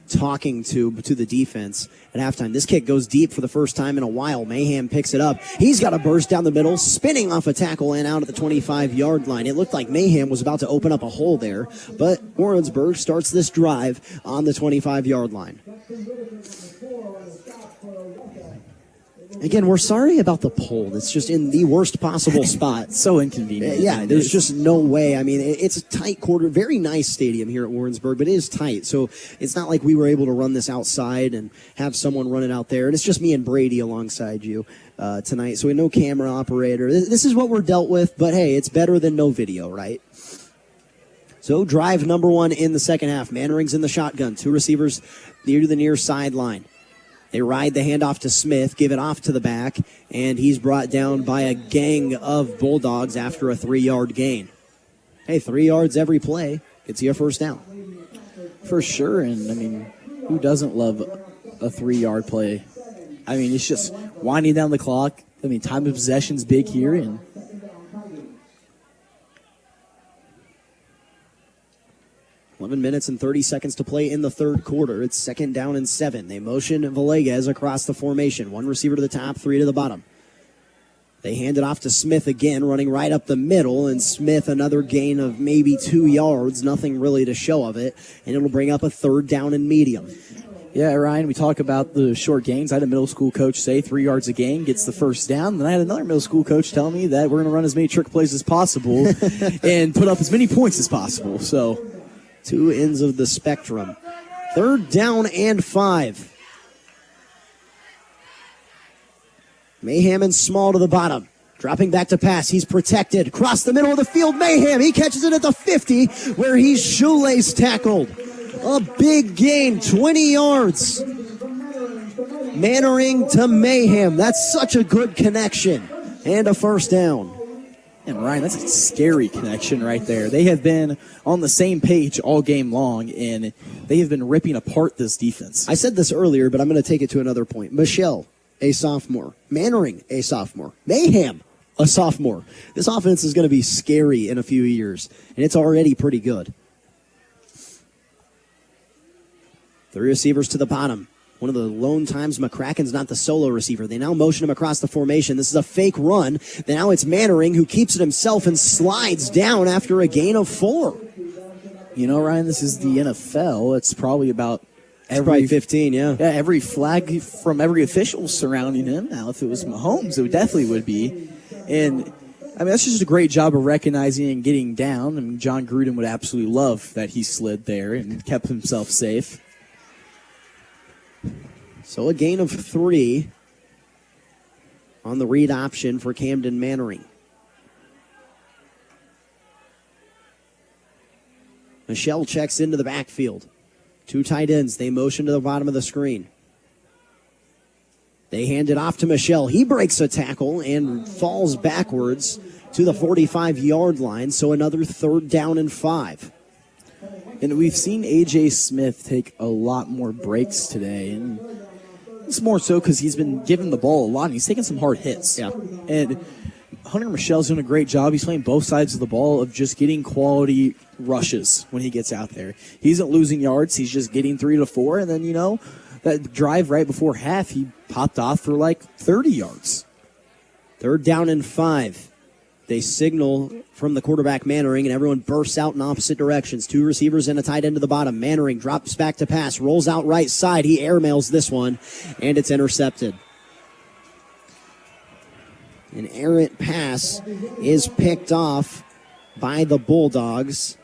talking to the defense at halftime. This kick goes deep for the first time in a while. Mayhem picks it up. He's got a burst down the middle, spinning off a tackle and out at the 25-yard line. It looked like Mayhem was about to open up a hole there, but Warrensburg starts this drive on the 25-yard line. Again, we're sorry about the pole. It's just in the worst possible spot. So inconvenient. Yeah, there's just no way. I mean, it's a tight quarter. Very nice stadium here at Warrensburg, but it is tight. So it's not like we were able to run this outside and have someone run it out there. And it's just me and Brady alongside you tonight. So we have no camera operator. This is what we're dealt with, but hey, it's better than no video, right? So drive number 1 in the second half. Mannering's in the shotgun. 2 receivers near to the near sideline. They ride the handoff to Smith, give it off to the back, and he's brought down by a gang of Bulldogs after a 3-yard gain. hey, 3 yards every play gets you a first down. For sure, and I mean, who doesn't love a 3-yard play? I mean, it's just winding down the clock. I mean, time of possession's big here, and 11 minutes and 30 seconds to play in the third quarter. It's 2nd down and 7. They motion Villegas across the formation. 1 receiver to the top, 3 to the bottom. They hand it off to Smith again, running right up the middle, and Smith another gain of maybe 2 yards, nothing really to show of it, and it'll bring up a 3rd down and medium. Yeah, Ryan, we talk about the short gains. I had a middle school coach say 3 yards a gain gets the first down. Then I had another middle school coach tell me that we're going to run as many trick plays as possible and put up as many points as possible. So, 2 ends of the spectrum. 3rd down and 5. Mayhem and Small to the bottom. Dropping back to pass. He's protected. Across the middle of the field, Mayhem. He catches it at the 50 where he's shoelace tackled. A big gain, 20 yards. Mannering to Mayhem. That's such a good connection. And a first down. And Ryan, that's a scary connection right there. They have been on the same page all game long, and they have been ripping apart this defense. I said this earlier, but I'm going to take it to another point. Michelle, a sophomore. Mannering, a sophomore. Mayhem, a sophomore. This offense is going to be scary in a few years, and it's already pretty good. 3 receivers to the bottom. One of the lone times McCracken's not the solo receiver. They now motion him across the formation. This is a fake run. Now it's Mannering who keeps it himself and slides down after a gain of 4. You know, Ryan, this is the NFL. It's probably about probably 15, yeah. Yeah, every flag from every official surrounding him. Now, if it was Mahomes, it definitely would be. And, I mean, that's just a great job of recognizing and getting down. I mean, John Gruden would absolutely love that he slid there and kept himself safe. So a gain of 3 on the read option for Camden Mannering. Michelle checks into the backfield. 2 tight ends. They motion to the bottom of the screen. They hand it off to Michelle. He breaks a tackle and falls backwards to the 45-yard line. So another 3rd down and 5. And we've seen A.J. Smith take a lot more breaks today. And it's more so because he's been given the ball a lot, and he's taking some hard hits. Yeah. And Hunter Michelle's doing a great job. He's playing both sides of the ball of just getting quality rushes when he gets out there. He isn't losing yards. He's just getting 3 to 4. And then, you know, that drive right before half, he popped off for like 30 yards. 3rd down and 5. They signal from the quarterback Mannering, and everyone bursts out in opposite directions. 2 receivers and a tight end to the bottom. Mannering drops back to pass, rolls out right side. He airmails this one, and it's intercepted. An errant pass is picked off by the Bulldogs.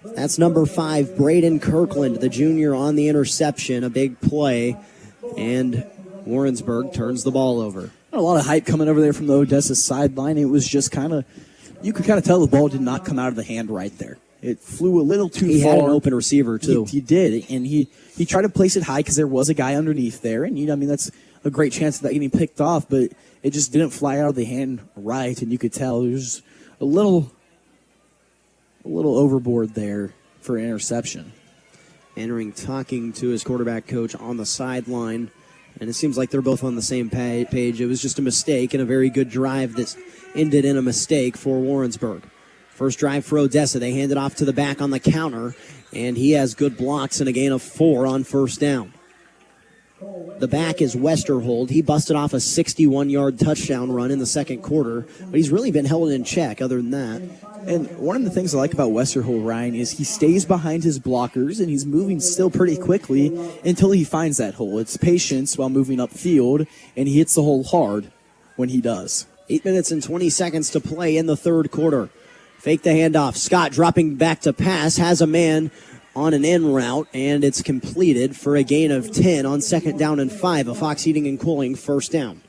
That's number 5, Braden Kirkland, the junior, on the interception. A big play, and Warrensburg turns the ball over. A lot of hype coming over there from the Odessa sideline. It was just kind of, you could kind of tell the ball did not come out of the hand right there. It flew a little too far. He had an open receiver, too. He did, and he tried to place it high because there was a guy underneath there. And, you know, I mean, that's a great chance of that getting picked off, but it just didn't fly out of the hand right, and you could tell there was a little overboard there for interception. Mannering talking to his quarterback coach on the sideline. And it seems like they're both on the same page. It was just a mistake and a very good drive that ended in a mistake for Warrensburg. First drive for Odessa. They hand it off to the back on the counter, and he has good blocks and a gain of 4 on first down. The back is Westerhold. He busted off a 61-yard touchdown run in the second quarter, but he's really been held in check other than that. And one of the things I like about Westerhold, Ryan, is he stays behind his blockers, and he's moving still pretty quickly until he finds that hole. It's patience while moving upfield, and he hits the hole hard when he does. 8 minutes and 20 seconds to play in the third quarter. Fake the handoff. Scott dropping back to pass, has a man on an in route, and it's completed for a gain of 10 on 2nd down and 5. A Fox Heating and Cooling first down.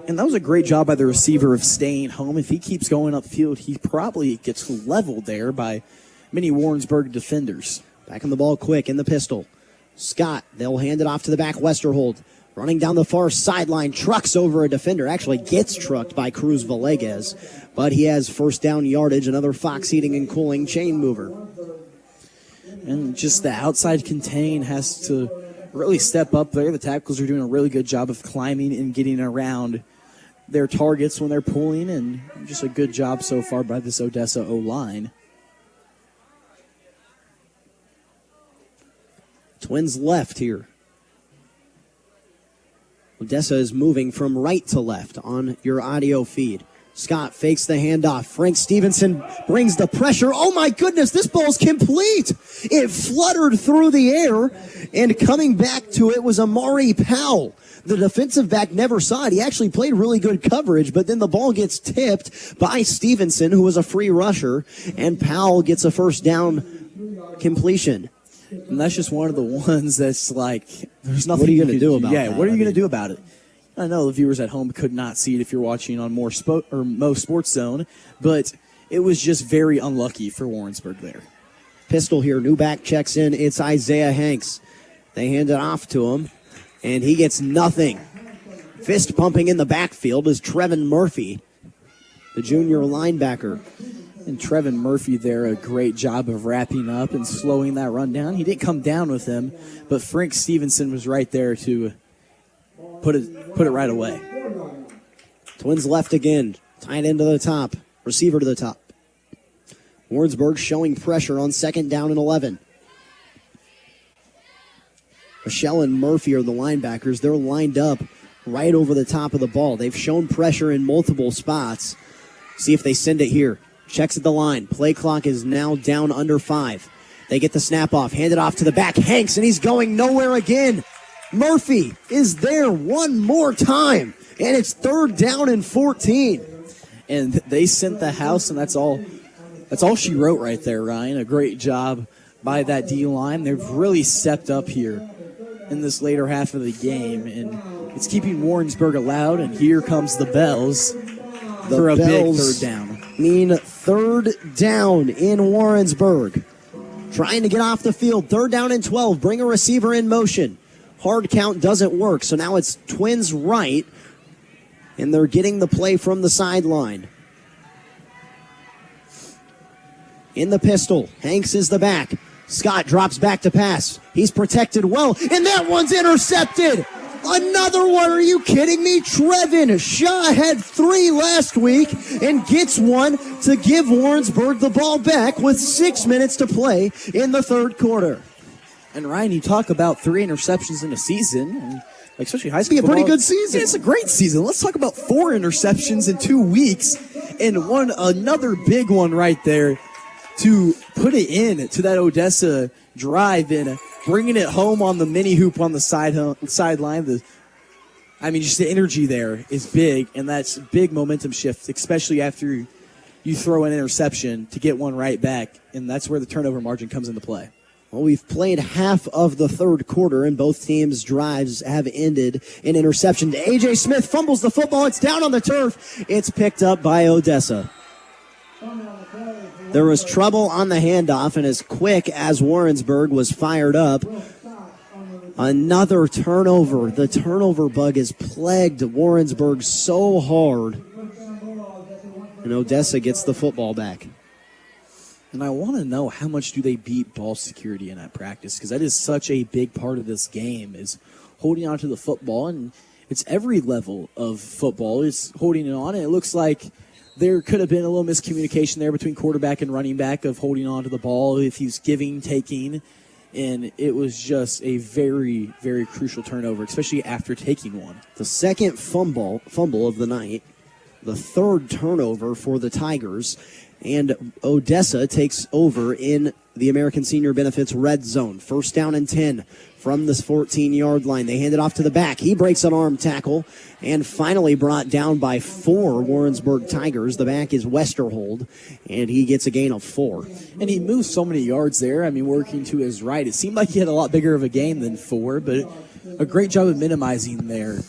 And that was a great job by the receiver of staying home. If he keeps going upfield, he probably gets leveled there by many Warrensburg defenders. Back on the ball quick in the pistol. Scott, they'll hand it off to the back, Westerhold. Running down the far sideline, trucks over a defender. Actually gets trucked by Cruz Villegas, but he has first down yardage. Another Fox Heating and Cooling chain mover. And just the outside contain has to really step up there. The tackles are doing a really good job of climbing and getting around their targets when they're pulling, and just a good job so far by this Odessa O-line. Twins left here. Odessa is moving from right to left on your audio feed. Scott fakes the handoff. Frank Stevenson brings the pressure. Oh my goodness, this ball's complete. It fluttered through the air, and coming back to it was Amari Powell. The defensive back never saw it. He actually played really good coverage, but then the ball gets tipped by Stevenson, who was a free rusher, and Powell gets a first down completion. And that's just one of the ones that's like, there's nothing What are you going to do about that? Yeah, what are you going to do about it? I know the viewers at home could not see it if you're watching on MoSportsZone, but it was just very unlucky for Warrensburg there. Pistol here. New back checks in. It's Isaiah Hanks. They hand it off to him, and he gets nothing. Fist pumping in the backfield is Trevin Murphy, the junior linebacker. And Trevin Murphy there, a great job of wrapping up and slowing that run down. He didn't come down with him, but Frank Stevenson was right there to put it right away. Twins left again. Tight end to the top. Receiver to the top. Warrensburg showing pressure on second down and 11. Michelle and Murphy are the linebackers. They're lined up right over the top of the ball. They've shown pressure in multiple spots. See if they send it here. Checks at the line. Play clock is now down under 5. They get the snap off. Hand it off to the back. Hanks, and he's going nowhere again. Murphy is there one more time, and it's third down and 14. And they sent the house, and that's all she wrote right there, Ryan. A great job by that D-line. They've really stepped up here in this later half of the game, and it's keeping Warrensburg allowed, and here comes the bells for a big third down. Mean third down in Warrensburg. Trying to get off the field. Third down and 12. Bring a receiver in motion. Hard count doesn't work, so now it's Twins right, and they're getting the play from the sideline. In the pistol, Hanks is the back. Scott drops back to pass. He's protected well, and that one's intercepted. Another one, are you kidding me? Trevin Shaw had 3 last week and gets one to give Warrensburg the ball back with 6 minutes to play in the third quarter. And Ryan, you talk about 3 interceptions in a season, and especially high school. It's a pretty good season. Yeah, it's a great season. Let's talk about 4 interceptions in 2 weeks, and another big one right there to put it in to that Odessa drive and bringing it home on the mini hoop on the sideline. Just the energy there is big, and that's a big momentum shift, especially after you throw an interception to get one right back, and that's where the turnover margin comes into play. Well, we've played half of the third quarter, and both teams' drives have ended in interception. A.J. Smith fumbles the football. It's down on the turf. It's picked up by Odessa. There was trouble on the handoff, and as quick as Warrensburg was fired up, another turnover. The turnover bug has plagued Warrensburg so hard, and Odessa gets the football back. And I want to know, how much do they beat ball security in that practice? Because that is such a big part of this game, is holding on to the football. And it's every level of football is holding it on. And it looks like there could have been a little miscommunication there between quarterback and running back of holding on to the ball, if he's giving, taking. And it was just a very, very crucial turnover, especially after taking one. The second fumble of the night, the third turnover for the Tigers. And Odessa takes over in the American Senior Benefits red zone. First down and 10 from the 14-yard line. They hand it off to the back. He breaks an arm tackle and finally brought down by 4 Warrensburg Tigers. The back is Westerhold, and he gets a gain of 4. And he moved so many yards there. Working to his right. It seemed like he had a lot bigger of a gain than 4, but a great job of minimizing there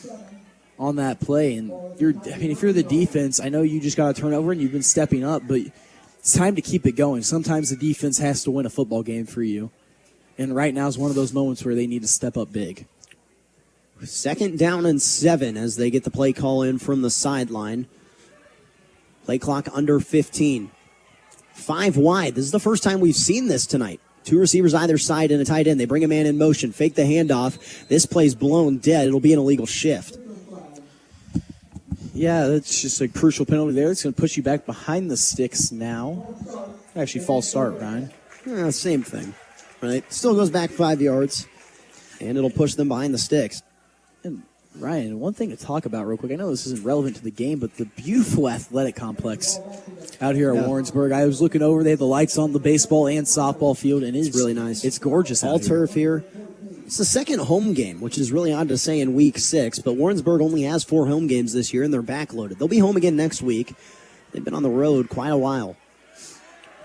on that play. And if you're the defense, I know you just got a turnover and you've been stepping up, but it's time to keep it going. Sometimes the defense has to win a football game for you. And right now is one of those moments where they need to step up big. 2nd down and 7 as they get the play call in from the sideline. Play clock under 15. 5 wide. This is the first time we've seen this tonight. 2 receivers either side and a tight end. They bring a man in motion, fake the handoff. This play's blown dead. It'll be an illegal shift. Yeah, that's just a crucial penalty there. It's going to push you back behind the sticks now. Actually, false start, Ryan. Yeah, same thing. Right? Still goes back 5 yards, and it'll push them behind the sticks. And Ryan, one thing to talk about real quick. I know this isn't relevant to the game, but the beautiful athletic complex out here at Warrensburg. I was looking over. They have the lights on the baseball and softball field, and it's really nice. It's gorgeous. All turf here. It's the second home game, which is really odd to say in week 6, but Warrensburg only has 4 home games this year, and they're backloaded. They'll be home again next week. They've been on the road quite a while.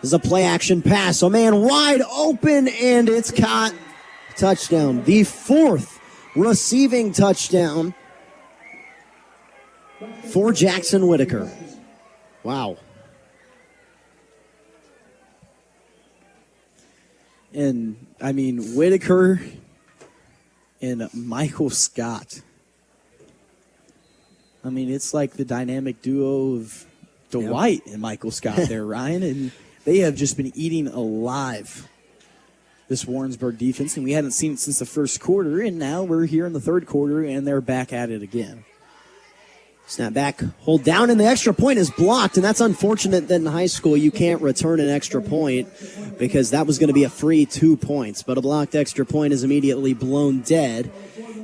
This is a play-action pass. A man wide open, and it's caught. Touchdown. The 4th receiving touchdown for Jackson Whitaker. Wow. And, I mean, Whitaker and Michael Scott. I mean, it's like the dynamic duo of Dwight and Michael Scott there, Ryan. And they have just been eating alive this Warrensburg defense, and we hadn't seen it since the first quarter, and now we're here in the third quarter, and they're back at it again. Snap back, hold down, and the extra point is blocked, and that's unfortunate that in high school you can't return an extra point because that was going to be a free 2 points, but a blocked extra point is immediately blown dead.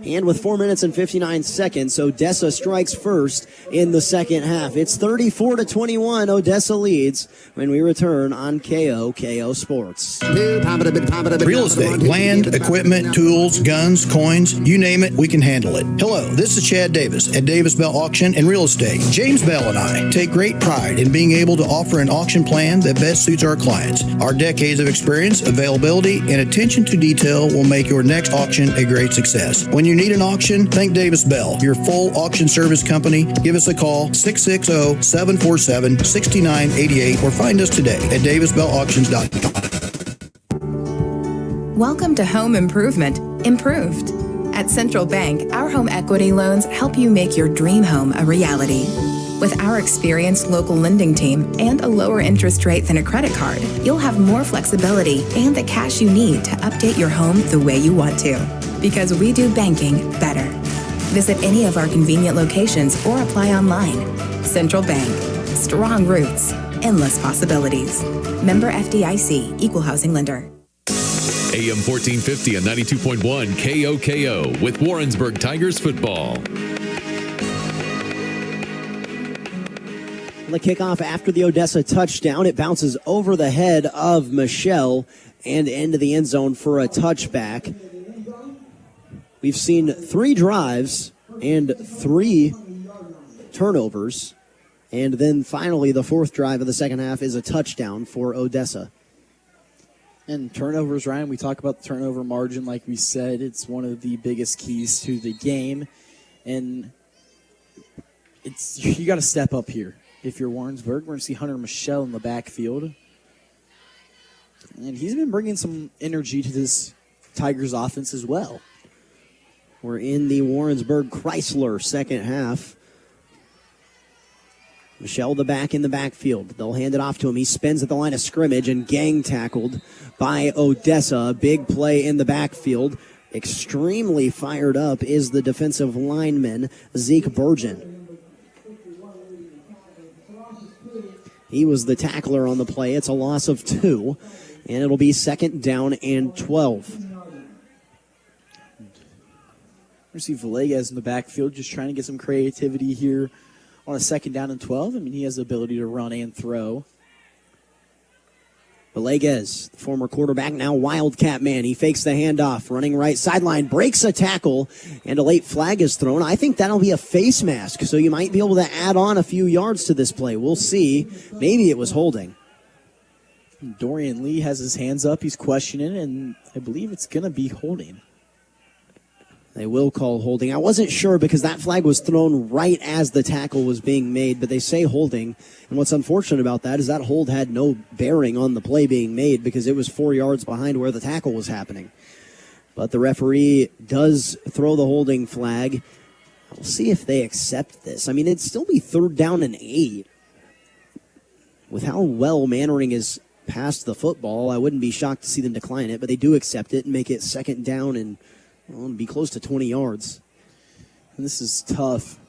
And with 4 minutes and 59 seconds, Odessa strikes first in the second half. It's 34-21. Odessa leads when we return on KOKO Sports. Real estate, land, equipment, tools, guns, coins, you name it, we can handle it. Hello, this is Chad Davis at Davis Bell Auction and Real Estate. James Bell and I take great pride in being able to offer an auction plan that best suits our clients. Our decades of experience, availability, and attention to detail will make your next auction a great success. When you need an auction, think Davis Bell, your full auction service company. Give us a call, 660-747-6988, or find us today at davisbellauctions.com. Welcome to Home Improvement, Improved. At Central Bank, our home equity loans help you make your dream home a reality. With our experienced local lending team and a lower interest rate than a credit card, you'll have more flexibility and the cash you need to update your home the way you want to. Because we do banking better. Visit any of our convenient locations or apply online. Central Bank. Strong roots. Endless possibilities. Member FDIC. Equal housing lender. AM 1450 and 92.1 KOKO with Warrensburg Tigers Football. The kickoff after the Odessa touchdown. It bounces over the head of Michelle and into the end zone for a touchback. We've seen 3 drives and 3 turnovers. And then finally, the 4th drive of the second half is a touchdown for Odessa. And turnovers, Ryan, we talk about the turnover margin. Like we said, it's one of the biggest keys to the game. And you got to step up here. If you're Warrensburg, we're going to see Hunter Michelle in the backfield. And he's been bringing some energy to this Tigers offense as well. We're in the Warrensburg Chrysler second half. Michelle the back in the backfield. They'll hand it off to him. He spins at the line of scrimmage and gang tackled by Odessa. Big play in the backfield. Extremely fired up is the defensive lineman, Zeke Burgeon. He was the tackler on the play. It's a loss of 2, and it'll be 2nd down and 12. We see Villegas in the backfield just trying to get some creativity here on a 2nd down and 12. I mean, he has the ability to run and throw. Villegas, the former quarterback, now Wildcat man. He fakes the handoff, running right sideline, breaks a tackle, and a late flag is thrown. I think that'll be a face mask, so you might be able to add on a few yards to this play. We'll see. Maybe it was holding. Dorian Lee has his hands up. He's questioning, and I believe it's going to be holding. They will call holding. I wasn't sure because that flag was thrown right as the tackle was being made, but they say holding. And what's unfortunate about that is that hold had no bearing on the play being made because it was 4 yards behind where the tackle was happening. But the referee does throw the holding flag. We'll see if they accept this. I mean, it'd still be 3rd down and 8. With how well Mannering is past the football, I wouldn't be shocked to see them decline it, but they do accept it and make it 2nd down and be close to 20 yards. And this is tough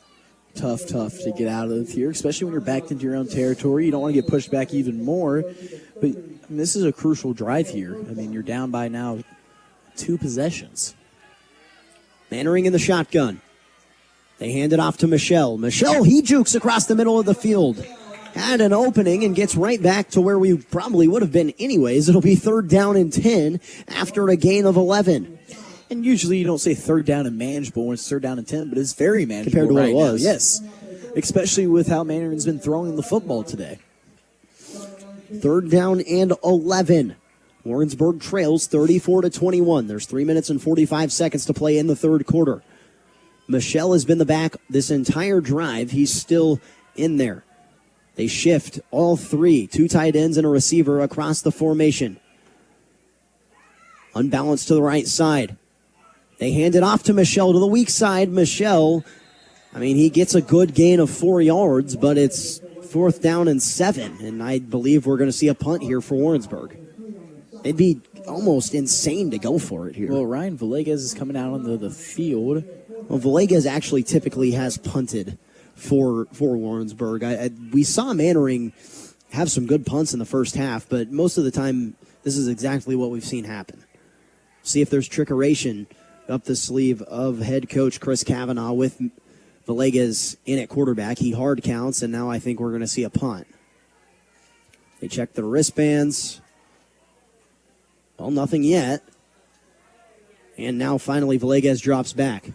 to get out of here, especially when you're backed into your own territory. You don't want to get pushed back even more. But I mean, this is a crucial drive here. I mean, you're down by now 2 possessions. Mannering in the shotgun. They hand it off to Michelle. Michelle, he jukes across the middle of the field. Had an opening and gets right back to where we probably would have been anyways. It'll be 3rd down and 10 after a gain of 11. And usually you don't say 3rd down and manageable when it's 3rd down and 10, but it's very manageable compared to what it was. Now. Yes, especially with how Mannering's been throwing the football today. 3rd down and 11. Warrensburg trails 34-21. There's 3 minutes and 45 seconds to play in the 3rd quarter. Michelle has been the back this entire drive. He's still in there. They shift all 3, 2 tight ends and a receiver across the formation. Unbalanced to the right side. They hand it off to Michelle to the weak side. Michelle, I mean, he gets a good gain of 4 yards, but it's 4th down and 7, and I believe we're going to see a punt here for Warrensburg. It'd be almost insane to go for it here. Well, Ryan Villegas is coming out on the field. Well, Villegas actually typically has punted for Warrensburg. We saw Mannering have some good punts in the first half, but most of the time, this is exactly what we've seen happen. See if there's trickeration up the sleeve of head coach Chris Cavanaugh with Villegas in at quarterback. He hard counts, and now I think we're going to see a punt. They check their wristbands. Well, nothing yet. And now finally Villegas drops back.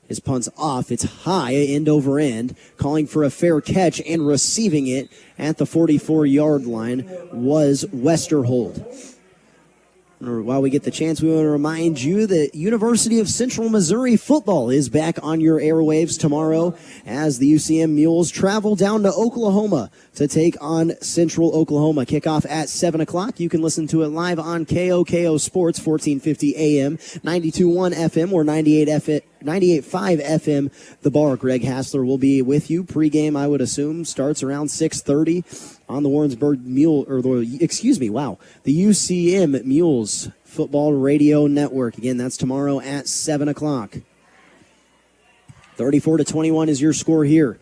His punt's off. It's high, end over end, calling for a fair catch and receiving it at the 44-yard line was Westerhold. While we get the chance, we want to remind you that University of Central Missouri football is back on your airwaves tomorrow as the UCM Mules travel down to Oklahoma to take on Central Oklahoma. Kickoff at 7 o'clock. You can listen to it live on KOKO Sports, 1450 AM, 92.1 FM, or 98.5 FM. The Bar. Greg Hassler will be with you. Pre-game, I would assume, starts around 6:30 on the Warrensburg Mule, or the UCM Mules Football Radio Network. Again, that's tomorrow at 7 o'clock. 34-21 is your score here.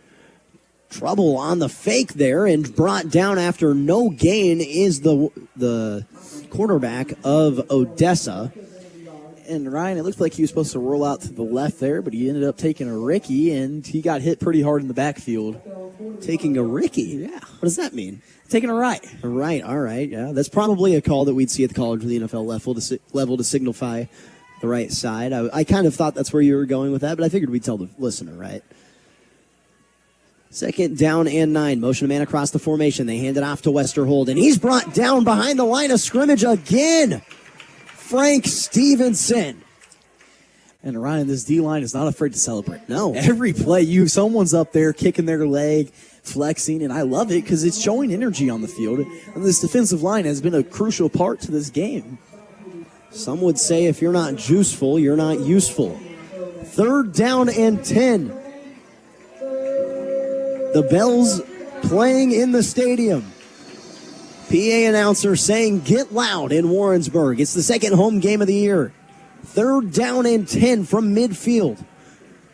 Trouble on the fake there, and brought down after no gain is the quarterback of Odessa. And Ryan, it looked like he was supposed to roll out to the left there, but he ended up taking a Ricky, and he got hit pretty hard in the backfield. Taking a Ricky? Yeah. What does that mean? Taking a right. A right, all right, yeah. That's probably a call that we'd see at the college or the NFL level to signify the right side. I kind of thought that's where you were going with that, but I figured we'd tell the listener, right? 2nd down and 9. Motion a man across the formation. They hand it off to Westerhold, and he's brought down behind the line of scrimmage again. Frank Stevenson. And Ryan, this D-line is not afraid to celebrate. No. Every play, someone's up there kicking their leg, flexing, and I love it because it's showing energy on the field. And this defensive line has been a crucial part to this game. Some would say if you're not juiceful, you're not useful. 3rd down and 10. The Bells playing in the stadium. PA announcer saying, get loud in Warrensburg. It's the 2nd home game of the year. 3rd down and 10 from midfield.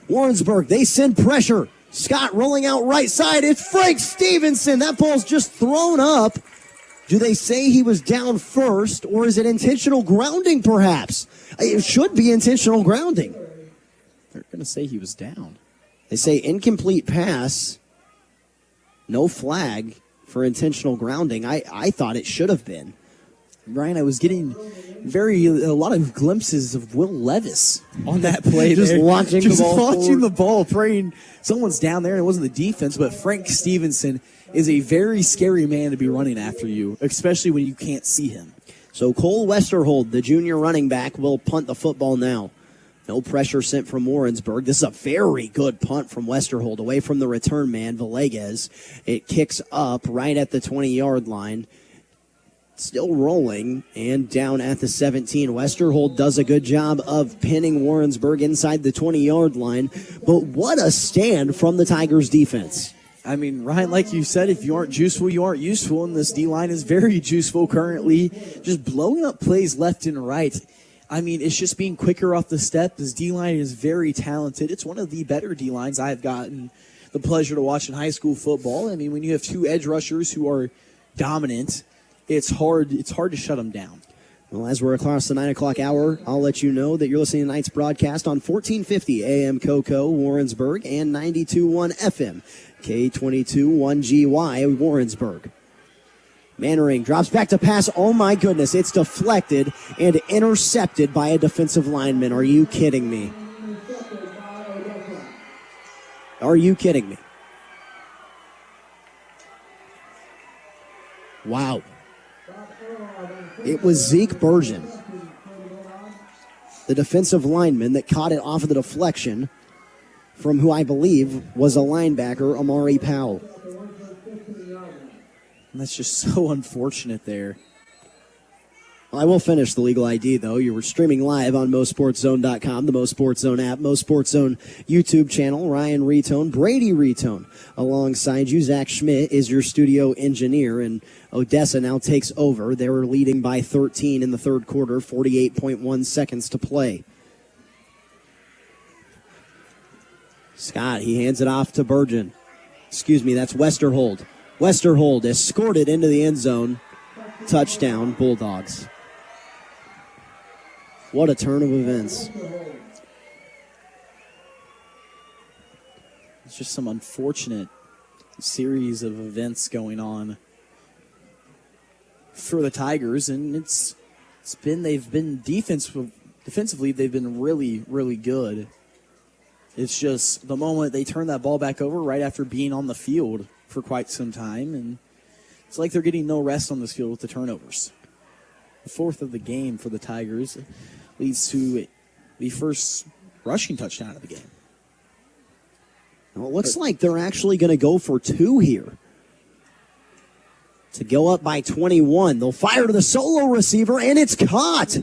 Warrensburg, they send pressure. Scott rolling out right side. It's Frank Stevenson. That ball's just thrown up. Do they say he was down first, or is it intentional grounding perhaps? It should be intentional grounding. They're going to say he was down. They say incomplete pass. No flag for intentional grounding. I thought it should have been. Ryan, I was getting a lot of glimpses of Will Levis on that play. Just watching the ball, praying someone's down there, and it wasn't the defense, but Frank Stevenson is a very scary man to be running after you, especially when you can't see him. So Cole Westerhold, the junior running back, will punt the football now. No pressure sent from Warrensburg. This is a very good punt from Westerhold away from the return man, Villegas. It kicks up right at the 20-yard line. still rolling and down at the 17. Westerhold does a good job of pinning Warrensburg inside the 20-yard line, but what a stand from the Tigers defense. I mean, Ryan, like you said, if you aren't juiceful, you aren't useful, and this D-line is very juiceful currently, just blowing up plays left and right. I mean, it's just being quicker off the step. This D-line is very talented. It's one of the better D-lines I've gotten the pleasure to watch in high school football. I mean, when you have two edge rushers who are dominant, it's hard to shut them down. Well, as we're across the 9 o'clock hour, I'll let you know that you're listening to tonight's broadcast on 1450 AM KOKO, Warrensburg, and 92.1 FM, K22-1GY, Warrensburg. Mannering drops back to pass. Oh, my goodness. It's deflected and intercepted by a defensive lineman. Are you kidding me? Are you kidding me? Wow. It was Zeke Bergen, the defensive lineman, that caught it off of the deflection from who I believe was a linebacker, Amari Powell. And that's just so unfortunate there. Well, I will finish the legal ID, though. You were streaming live on MoSportsZone.com, the MoSportsZone app, MoSportsZone YouTube channel. Ryan Retone, Brady Retone, alongside you. Zach Schmidt is your studio engineer, and Odessa now takes over. They were leading by 13 in the third quarter, 48.1 seconds to play. Scott, he hands it off to Bergen. Excuse me, that's Westerhold. Westerhold escorted into the end zone. Touchdown, Bulldogs. What a turn of events. It's just some unfortunate series of events going on for the Tigers, and they've been defensively they've been really, really good. It's just the moment they turn that ball back over right after being on the field for quite some time, and it's like they're getting no rest on this field with the turnovers. The fourth of the game for the Tigers leads to the first rushing touchdown of the game. Well, it looks like they're actually going to go for two here to go up by 21. They'll fire to the solo receiver, and it's caught.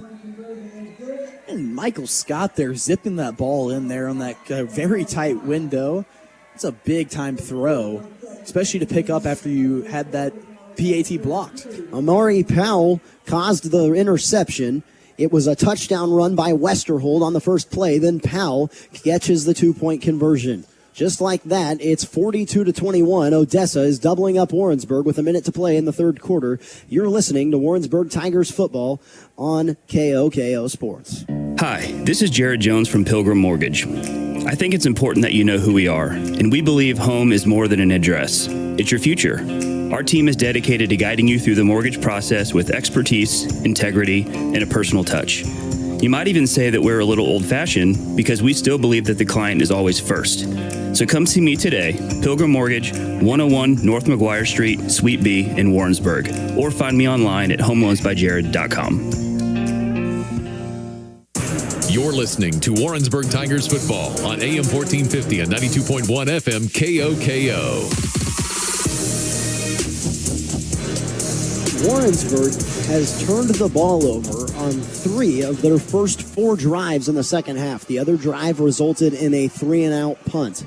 And Michael Scott there zipping that ball in there on that very tight window. It's a big-time throw, especially to pick up after you had that PAT blocked. Amari Powell caused the interception. It was a touchdown run by Westerhold on the first play. Then Powell catches the two-point conversion. Just like that, it's 42-21. Odessa is doubling up Warrensburg with a minute to play in the third quarter. You're listening to Warrensburg Tigers football on KOKO Sports. Hi, this is Jared Jones from Pilgrim Mortgage. I think it's important that you know who we are, and we believe home is more than an address. It's your future. Our team is dedicated to guiding you through the mortgage process with expertise, integrity, and a personal touch. You might even say that we're a little old-fashioned because we still believe that the client is always first. So come see me today, Pilgrim Mortgage, 101 North McGuire Street, Suite B in Warrensburg, or find me online at homeloansbyjared.com. You're listening to Warrensburg Tigers football on AM 1450 and 92.1 FM KOKO. Warrensburg has turned the ball over on 3 of their first 4 drives in the second half. The other drive resulted in a 3-and-out punt.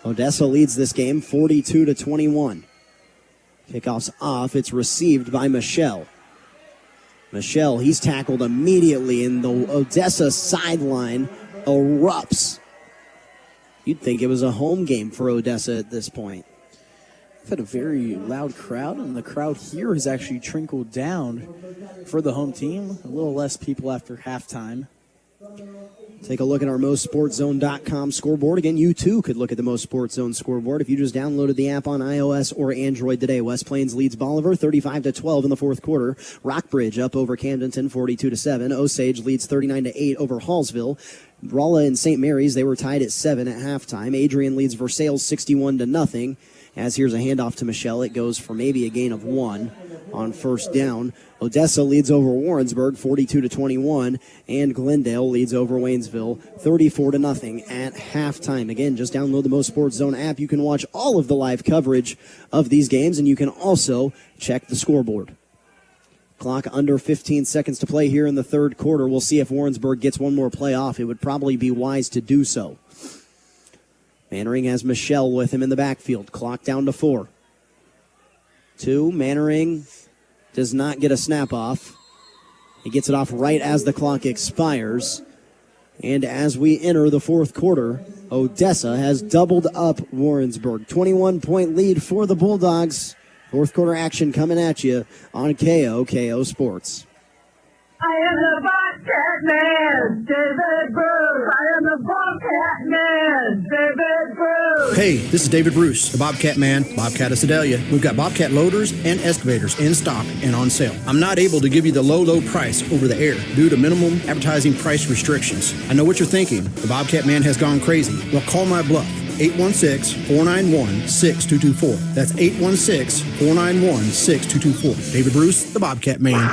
Odessa leads this game 42-21. Kickoff's off. It's received by Michelle. Michelle, he's tackled immediately, and the Odessa sideline erupts. You'd think it was a home game for Odessa at this point. We've had a very loud crowd, and the crowd here has actually trickled down for the home team. A little less people after halftime. Take a look at our MoSportsZone.com scoreboard. Again, you too could look at the MoSportsZone scoreboard if you just downloaded the app on iOS or Android today. West Plains leads Bolivar 35-12 in the fourth quarter. Rockbridge up over Camdenton 42-7. Osage leads 39-8 over Hallsville. Rolla and St. Mary's, they were tied at 7 at halftime. Adrian leads Versailles 61-0. As here's a handoff to Michelle. It goes for maybe a gain of 1 on first down. Odessa leads over Warrensburg 42-21, and Glendale leads over Waynesville 34-0 at halftime. Again, just download the MoSportsZone app. You can watch all of the live coverage of these games, and you can also check the scoreboard. Clock under 15 seconds to play here in the third quarter. We'll see if Warrensburg gets one more play off. It would probably be wise to do so. Mannering has Michelle with him in the backfield. Clock down to 4. 2. Mannering does not get a snap off. He gets it off right as the clock expires. And as we enter the fourth quarter, Odessa has doubled up Warrensburg. 21-point lead for the Bulldogs. Fourth quarter action coming at you on KOKO Sports. I am the Bobcat Man, David Bruce. I am the Bobcat Man, David Bruce. Hey, this is David Bruce, the Bobcat Man, Bobcat of Sedalia. We've got Bobcat loaders and excavators in stock and on sale. I'm not able to give you the low price over the air due to minimum advertising price restrictions. I know what you're thinking. The Bobcat Man has gone crazy. Well, call my bluff. 816-491-6224. That's 816-491-6224. David Bruce, the Bobcat Man.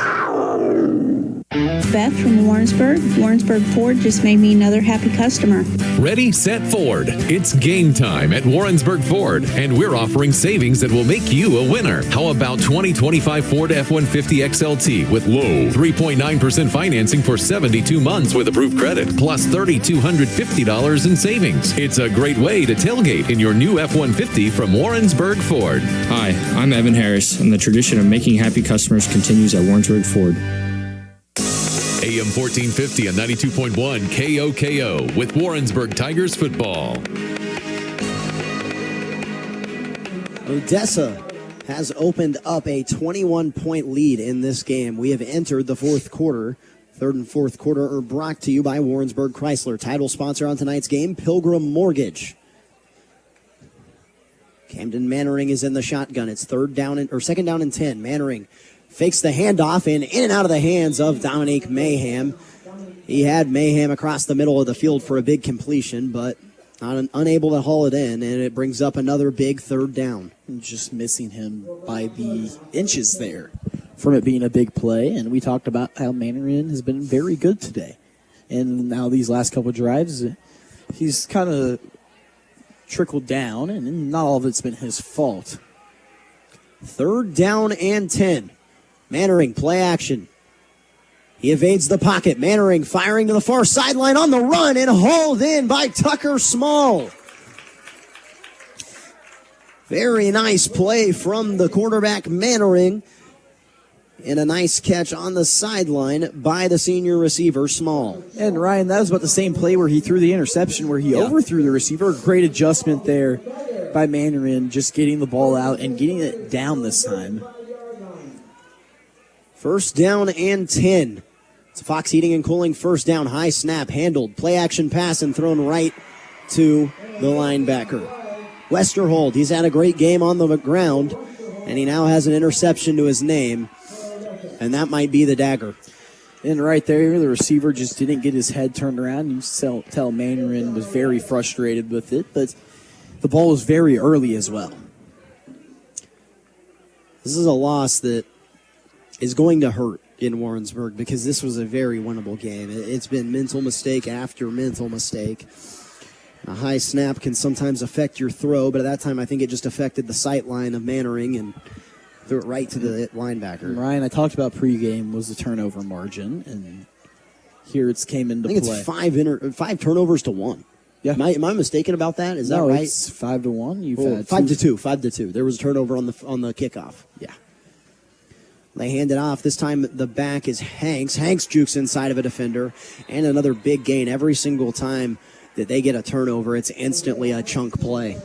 Beth from Warrensburg. Warrensburg Ford just made me another happy customer. Ready, set, Ford. It's game time at Warrensburg Ford, and we're offering savings that will make you a winner. How about 2025 Ford F-150 XLT with low 3.9% financing for 72 months with approved credit, plus $3,250 in savings. It's a great way to tailgate in your new F-150 from Warrensburg Ford. Hi, I'm Evan Harris, and the tradition of making happy customers continues at Warrensburg Ford. AM 1450 and 92.1 KOKO with Warrensburg Tigers Football. Odessa has opened up a 21-point lead in this game. We have entered the fourth quarter. Third and fourth quarter are brought to you by Warrensburg Chrysler. Title sponsor on tonight's game, Pilgrim Mortgage. Camden Mannering is in the shotgun. It's second down and 10. Mannering fakes the handoff and in and out of the hands of Dominique Mayhem. He had Mayhem across the middle of the field for a big completion, but unable to haul it in, and it brings up another big third down. Just missing him by the inches there from it being a big play, and we talked about how Mannering has been very good today. And now these last couple of drives, he's kind of trickled down, and not all of it's been his fault. Third down and 10. Mannering, play action. He evades the pocket. Mannering firing to the far sideline on the run and hauled in by Tucker Small. Very nice play from the quarterback Mannering. And a nice catch on the sideline by the senior receiver, Small. And Ryan, that was about the same play where he threw the interception, where he overthrew the receiver. Great adjustment there by Mannering, just getting the ball out and getting it down this time. First down and 10. It's Fox Heating and Cooling first down. High snap, handled. Play action pass and thrown right to the linebacker. Westerhold, he's had a great game on the ground, and he now has an interception to his name, and that might be the dagger. And right there, the receiver just didn't get his head turned around. You tell Mannering was very frustrated with it, but the ball was very early as well. This is a loss that is going to hurt in Warrensburg because this was a very winnable game. It's been mental mistake after mental mistake. A high snap can sometimes affect your throw, but at that time I think it just affected the sight line of Mannering and threw it right to the linebacker. And Ryan, I talked about pregame was the turnover margin, and here it's came into play. I think it's 5 turnovers to 1. Yeah. Am I mistaken about that? Is that right? No, it's 5-1. You've had 5 to 2. 5 to 2. There was a turnover on the kickoff. Yeah. They hand it off. This time the back is Hanks. Hanks jukes inside of a defender, and another big gain. Every single time that they get a turnover, it's instantly a chunk play.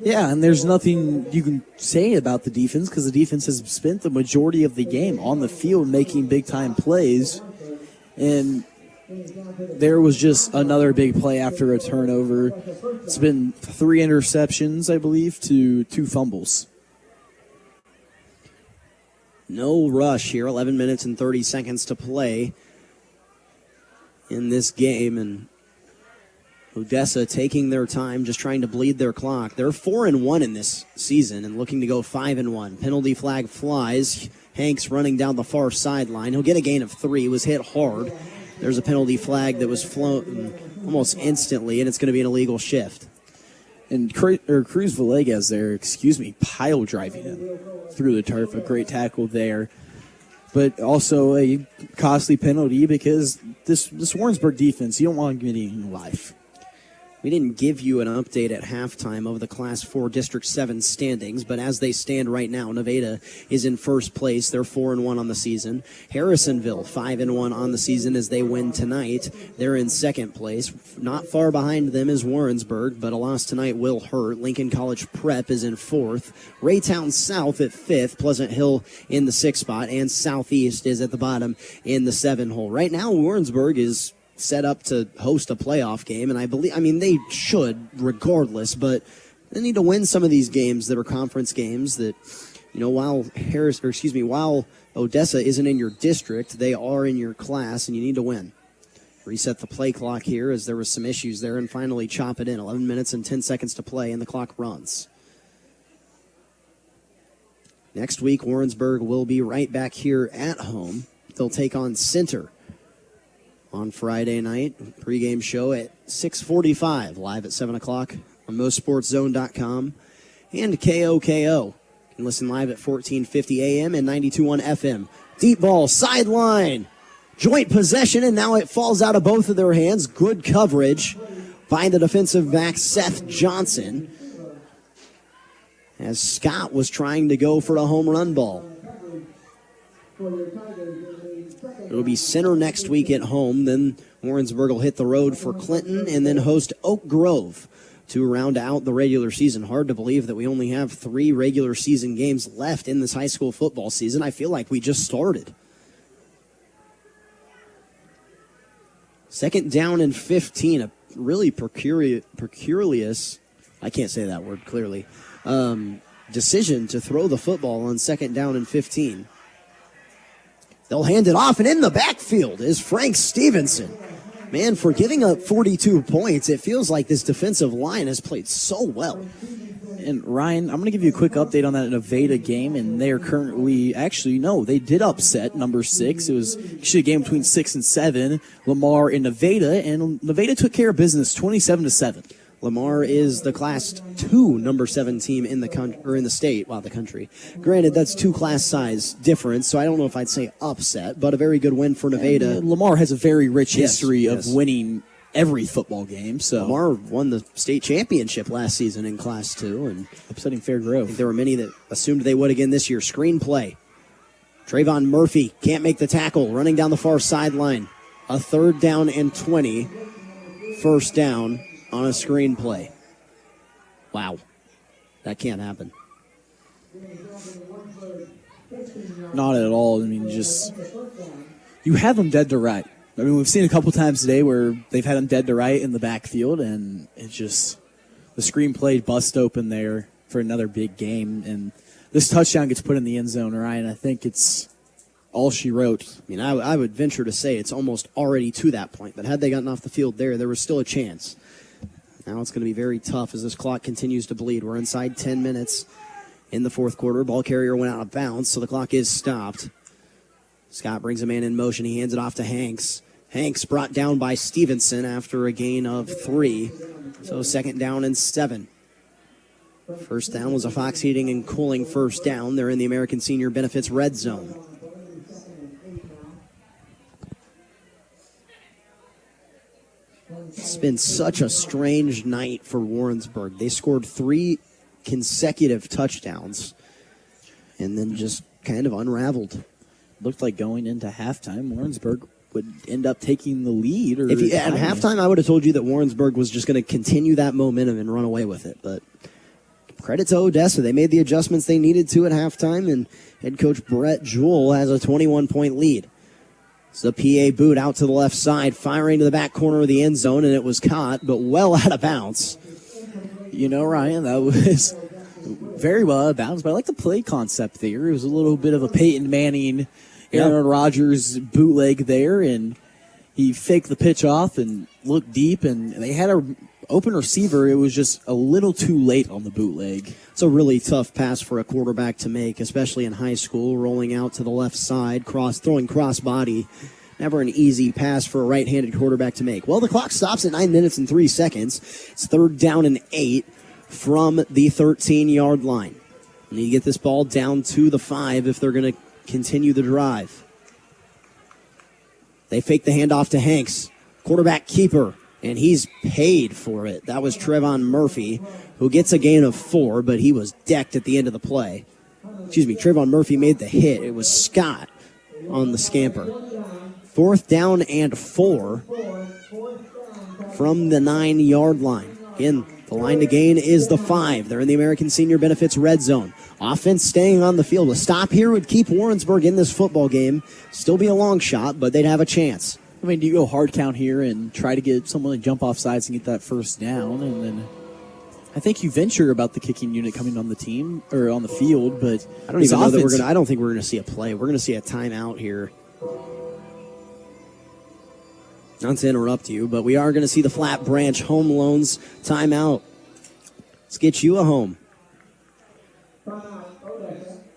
Yeah, and there's nothing you can say about the defense because the defense has spent the majority of the game on the field making big-time plays, and there was just another big play after a turnover. It's been 3 interceptions, I believe, to 2 fumbles. No rush here. 11 minutes and 30 seconds to play in this game, and Odessa taking their time, just trying to bleed their clock. They're 4-1 in this season and looking to go 5-1. Penalty flag flies. Hanks running down the far sideline. He'll get a gain of 3. He was hit hard. There's a penalty flag that was flown almost instantly, and it's going to be an illegal shift. And Cruz Villegas there, pile driving him through the turf. A great tackle there but also a costly penalty because this Warrensburg defense, you don't want them getting life. We didn't give you an update at halftime of the Class 4 District 7 standings, but as they stand right now, Nevada is in first place. They're 4-1 on the season. Harrisonville, 5-1 on the season as they win tonight. They're in second place. Not far behind them is Warrensburg, but a loss tonight will hurt. Lincoln College Prep is in fourth. Raytown South at fifth. Pleasant Hill in the sixth spot, and Southeast is at the bottom in the 7 hole. Right now, Warrensburg is set up to host a playoff game, and they should regardless, but they need to win some of these games that are conference games that, while while Odessa isn't in your district, they are in your class, and you need to win. Reset the play clock here as there was some issues there, and finally chop it in. 11 minutes and 10 seconds to play, and the clock runs. Next week, Warrensburg will be right back here at home. They'll take on Center on Friday night. Pregame show at 6:45, live at 7 o'clock on MoSportsZone.com and KOKO. You can listen live at 1450 AM and 92.1 FM. Deep ball, sideline, joint possession, and now it falls out of both of their hands. Good coverage by the defensive back, Seth Johnson, as Scott was trying to go for the home run ball. It'll be Center next week at home. Then Warrensburg will hit the road for Clinton and then host Oak Grove to round out the regular season. Hard to believe that we only have 3 regular season games left in this high school football season. I feel like we just started. 2nd down and 15. A really precarious, I can't say that word clearly, decision to throw the football on 2nd down and 15. They'll hand it off, and in the backfield is Frank Stevenson. Man, for giving up 42 points, it feels like this defensive line has played so well. And Ryan, I'm going to give you a quick update on that Nevada game, and they are currently, they did upset number 6. It was actually a game between 6 and 7, Lamar and Nevada took care of business 27-7. Lamar is the Class 2 number 7 team in the country. Granted, that's 2 class size difference, so I don't know if I'd say upset, but a very good win for Nevada. And Lamar has a very rich history of winning every football game. So Lamar won the state championship last season in Class 2 and upsetting Fairgrove. I think there were many that assumed they would again this year. Screenplay. Trayvon Murphy can't make the tackle, running down the far sideline. A 3rd down and 20. 1st down on a screenplay. Wow. That can't happen. Not at all. You have them dead to right. We've seen a couple times today where they've had them dead to right in the backfield, and it's just the screenplay bust open there for another big game. And this touchdown gets put in the end zone, Ryan. I think it's all she wrote. I would venture to say it's almost already to that point, but had they gotten off the field there was still a chance. Now it's going to be very tough as this clock continues to bleed. We're inside 10 minutes in the 4th quarter. Ball carrier went out of bounds, so the clock is stopped. Scott brings a man in motion. He hands it off to Hanks. Hanks brought down by Stevenson after a gain of 3. So 2nd down and 7. 1st down was a Fox Heating and Cooling 1st down. They're in the American Senior Benefits red zone. It's been such a strange night for Warrensburg. They scored 3 consecutive touchdowns and then just kind of unraveled. Looked like going into halftime, Warrensburg would end up taking the lead. At halftime, I would have told you that Warrensburg was just going to continue that momentum and run away with it. But credit to Odessa. They made the adjustments they needed to at halftime, and head coach Brett Jewell has a 21-point lead. It's the PA boot out to the left side, firing to the back corner of the end zone, and it was caught, but well out of bounds. Ryan, that was very well out of bounds, but I like the play concept there. It was a little bit of a Peyton Manning, Aaron Rodgers bootleg there, and he faked the pitch off and looked deep, and they had an open receiver. It was just a little too late on the bootleg. It's a really tough pass for a quarterback to make, especially in high school, rolling out to the left side, throwing cross body. Never an easy pass for a right-handed quarterback to make. Well, the clock stops at 9 minutes and 3 seconds. It's 3rd down and 8 from the 13-yard line. They need to get this ball down to the 5 if they're going to continue the drive. They fake the handoff to Hanks. Quarterback keeper, and he's paid for it. That was Trevon Murphy, who gets a gain of 4, but he was decked at the end of the play. Trevon Murphy made the hit. It was Scott on the scamper. 4th down and 4 from the 9-yard line. Again, the line to gain is the 5. They're in the American Senior Benefits red zone. Offense staying on the field. A stop here would keep Warrensburg in this football game. Still be a long shot, but they'd have a chance. I mean, do you go hard count here and try to get someone to jump off sides and get that first down? And then I think you venture about the kicking unit coming on the team or on the field, but I don't even know that I don't think we're going to see a play. We're going to see a timeout here. Not to interrupt you, but we are going to see the Flat Branch Home Loans timeout. Let's get you a home.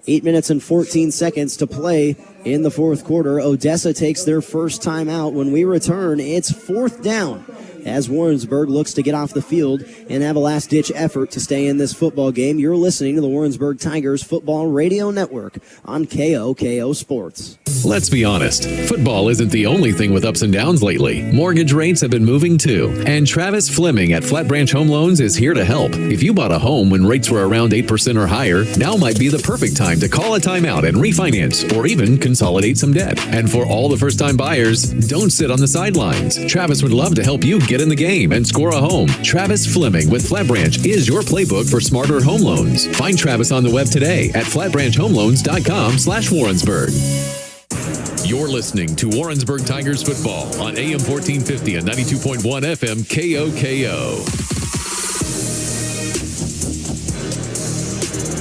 8 minutes and 14 seconds to play in the fourth quarter. Odessa takes their first timeout. When we return, it's 4th down as Warrensburg looks to get off the field and have a last-ditch effort to stay in this football game. You're listening to the Warrensburg Tigers Football Radio Network on KOKO Sports. Let's be honest, football isn't the only thing with ups and downs lately. Mortgage rates have been moving too, and Travis Fleming at Flat Branch Home Loans is here to help. If you bought a home when rates were around 8% or higher, now might be the perfect time to call a timeout and refinance or even consolidate some debt. And for all the first-time buyers, don't sit on the sidelines. Travis would love to help you get in the game and score a home. Travis Fleming with Flat Branch is your playbook for smarter home loans. Find Travis on the web today at flatbranchhomeloans.com/Warrensburg. You're listening to Warrensburg Tigers Football on AM 1450 and 92.1 FM KOKO.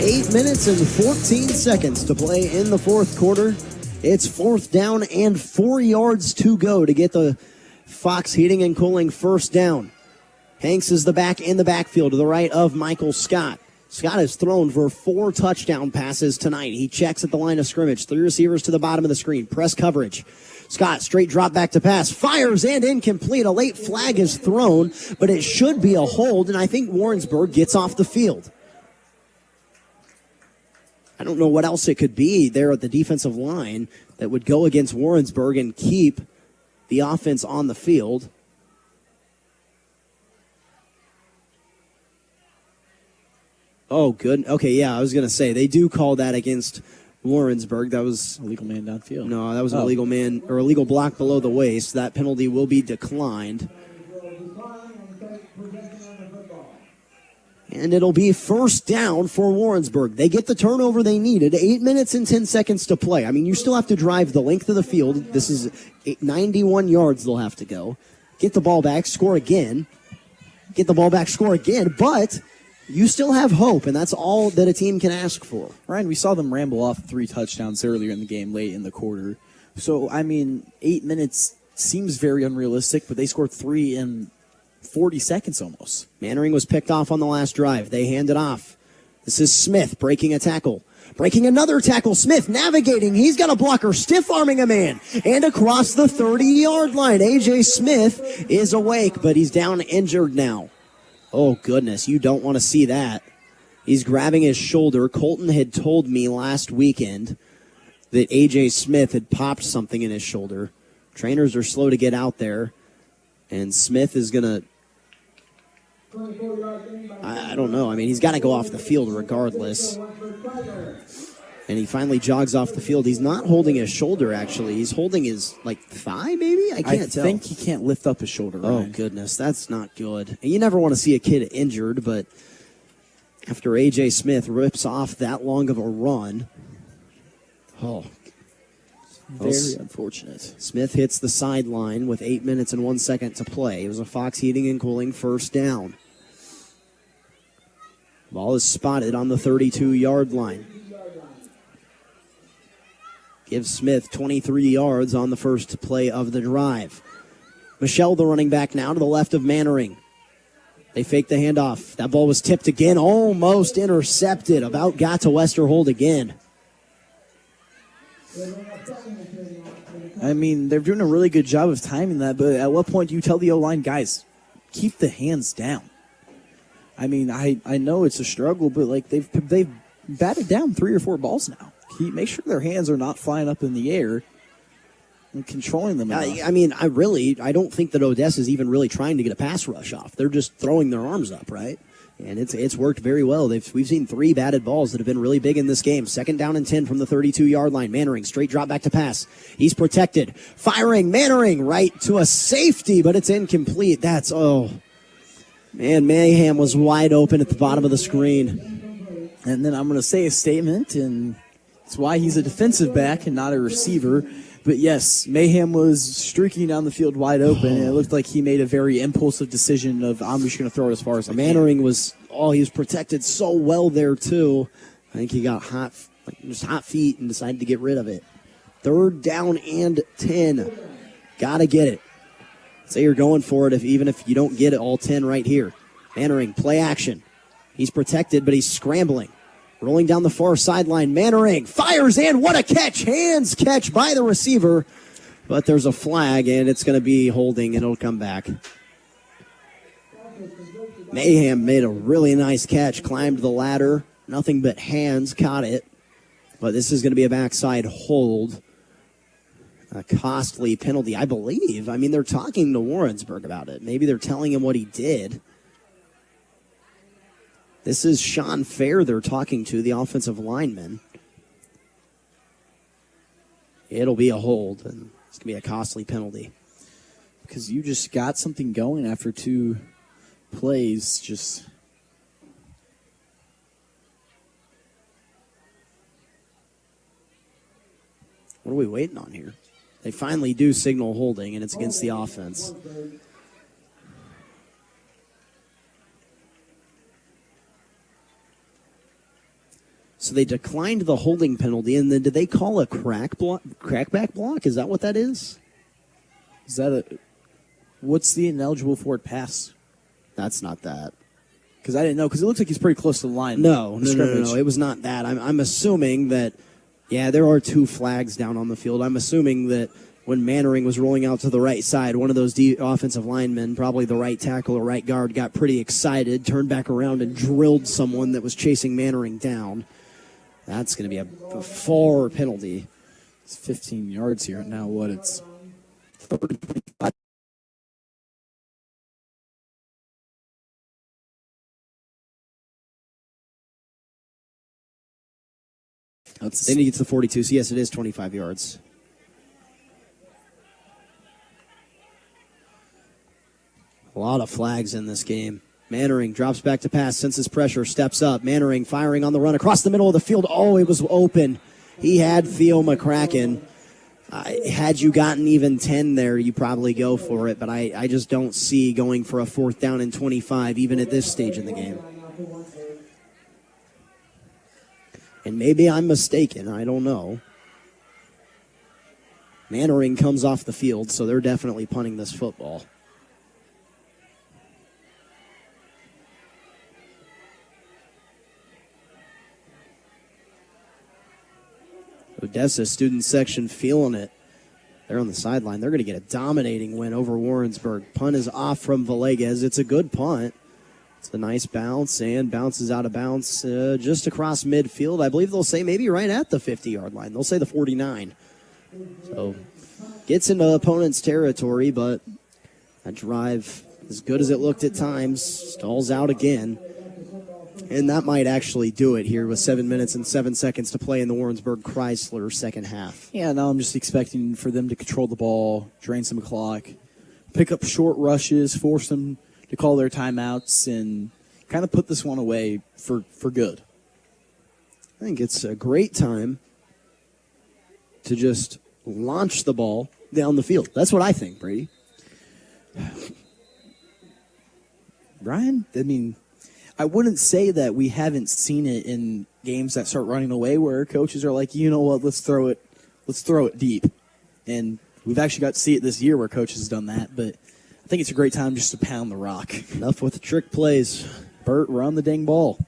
8 minutes and 14 seconds to play in the fourth quarter. It's 4th down and 4 yards to go to get the Fox Heating and Cooling first down. Hanks is the back in the backfield to the right of Michael Scott. Scott has thrown for 4 touchdown passes tonight. He checks at the line of scrimmage. 3 receivers to the bottom of the screen. Press coverage. Scott, straight drop back to pass. Fires and incomplete. A late flag is thrown, but it should be a hold, and I think Warrensburg gets off the field. I don't know what else it could be there at the defensive line that would go against Warrensburg and keep the offense on the field. Oh, good. Okay, yeah, I was going to say, they do call that against Warrensburg. That was illegal man downfield. No, that was an illegal man, or illegal block below the waist. That penalty will be declined. And it'll be first down for Warrensburg. They get the turnover they needed. 8 minutes and 10 seconds to play. I mean, you still have to drive the length of the field. This is 91 yards they'll have to go. Get the ball back, score again. Get the ball back, score again. But you still have hope, and that's all that a team can ask for. Ryan, we saw them ramble off 3 touchdowns earlier in the game, late in the quarter. So, I mean, 8 minutes seems very unrealistic, but they scored 3 in 40 seconds almost. Mannering was picked off on the last drive. They hand it off. This is Smith breaking a tackle. Breaking another tackle. Smith navigating. He's got a blocker. Stiff-arming a man. And across the 30-yard line. A.J. Smith is awake, but he's down injured now. Oh, goodness. You don't want to see that. He's grabbing his shoulder. Colton had told me last weekend that A.J. Smith had popped something in his shoulder. Trainers are slow to get out there. And Smith is going to... I don't know. I mean, he's got to go off the field regardless. And he finally jogs off the field. He's not holding his shoulder, actually. He's holding his, thigh, maybe? I can't tell. I think he can't lift up his shoulder. Oh, goodness. That's not good. And you never want to see a kid injured, but after A.J. Smith rips off that long of a run, very unfortunate. Smith hits the sideline with 8 minutes and 1 second to play. It was a Fox Heating and Cooling first down. Ball is spotted on the 32-yard line. Gives Smith 23 yards on the first play of the drive. Michelle, the running back, now to the left of Mannering. They fake the handoff. That ball was tipped again, almost intercepted. About got to Westerhold again. I mean, they're doing a really good job of timing that, but at what point do you tell the O-line, guys, keep the hands down? I mean, I know it's a struggle, but they've batted down 3 or 4 balls now. make sure their hands are not flying up in the air and controlling them. I mean, I don't think that Odessa is even really trying to get a pass rush off. They're just throwing their arms up, right? And it's worked very well. We've seen 3 batted balls that have been really big in this game. 2nd down and 10 from the 32-yard line. Mannering, straight drop back to pass. He's protected. Firing, Mannering right to a safety, but it's incomplete. Mayhem was wide open at the bottom of the screen. And then I'm going to say a statement, and it's why he's a defensive back and not a receiver. But yes, Mayhem was streaking down the field wide open, and it looked like he made a very impulsive decision of, I'm just going to throw it as far as I can. Mannering he was protected so well there, too. I think he got hot feet and decided to get rid of it. 3rd down and 10. Got to get it. Say you're going for it even if you don't get it all 10 right here. Mannering, play action. He's protected, but he's scrambling. Rolling down the far sideline, Mannering fires in. What a catch! Hands catch by the receiver. But there's a flag, and it's going to be holding, and it'll come back. Mayhem made a really nice catch, climbed the ladder. Nothing but hands caught it. But this is going to be a backside hold. A costly penalty, I believe. I mean, they're talking to Warrensburg about it. Maybe they're telling him what he did. This is Sean Fair they're talking to, the offensive lineman. It'll be a hold, and it's going to be a costly penalty. Because you just got something going after 2 plays. What are we waiting on here? They finally do signal holding, and it's against the offense. So they declined the holding penalty, and then did they call a crackback block? Is that what that is? What's the ineligible for it pass? That's not that. Because I didn't know, because it looks like he's pretty close to the line. No, it was not that. I'm assuming that, there are 2 flags down on the field. I'm assuming that when Mannering was rolling out to the right side, one of those offensive linemen, probably the right tackle or right guard, got pretty excited, turned back around and drilled someone that was chasing Mannering down. That's going to be a far penalty. It's 15 yards here. Now what? It's 35. They need to get to the 42, so yes, it is 25 yards. A lot of flags in this game. Mannering drops back to pass, senses pressure, steps up. Mannering firing on the run across the middle of the field. Oh, it was open. He had Theo McCracken. Had you gotten even 10 there, you probably go for it, but I just don't see going for a 4th down and 25 even at this stage in the game. And maybe I'm mistaken. I don't know. Mannering comes off the field, so they're definitely punting this football. Odessa student section feeling it. They're on the sideline. They're going to get a dominating win over Warrensburg. Punt is off from Villegas. It's a good punt. It's a nice bounce and bounces out of bounds just across midfield. I believe they'll say maybe right at the 50-yard line. They'll say the 49. So gets into opponent's territory, but that drive, as good as it looked at times, stalls out again. And that might actually do it here with 7 minutes and 7 seconds to play in the Warrensburg Chrysler second half. Yeah, now I'm just expecting for them to control the ball, drain some clock, pick up short rushes, force them to call their timeouts, and kind of put this one away for good. I think it's a great time to just launch the ball down the field. That's what I think, Brady. Brian, I mean, I wouldn't say that we haven't seen it in games that start running away where coaches are like, you know what, let's throw it deep. And we've actually got to see it this year where coaches have done that, but I think it's a great time just to pound the rock. Enough with the trick plays. Bert, run the dang ball.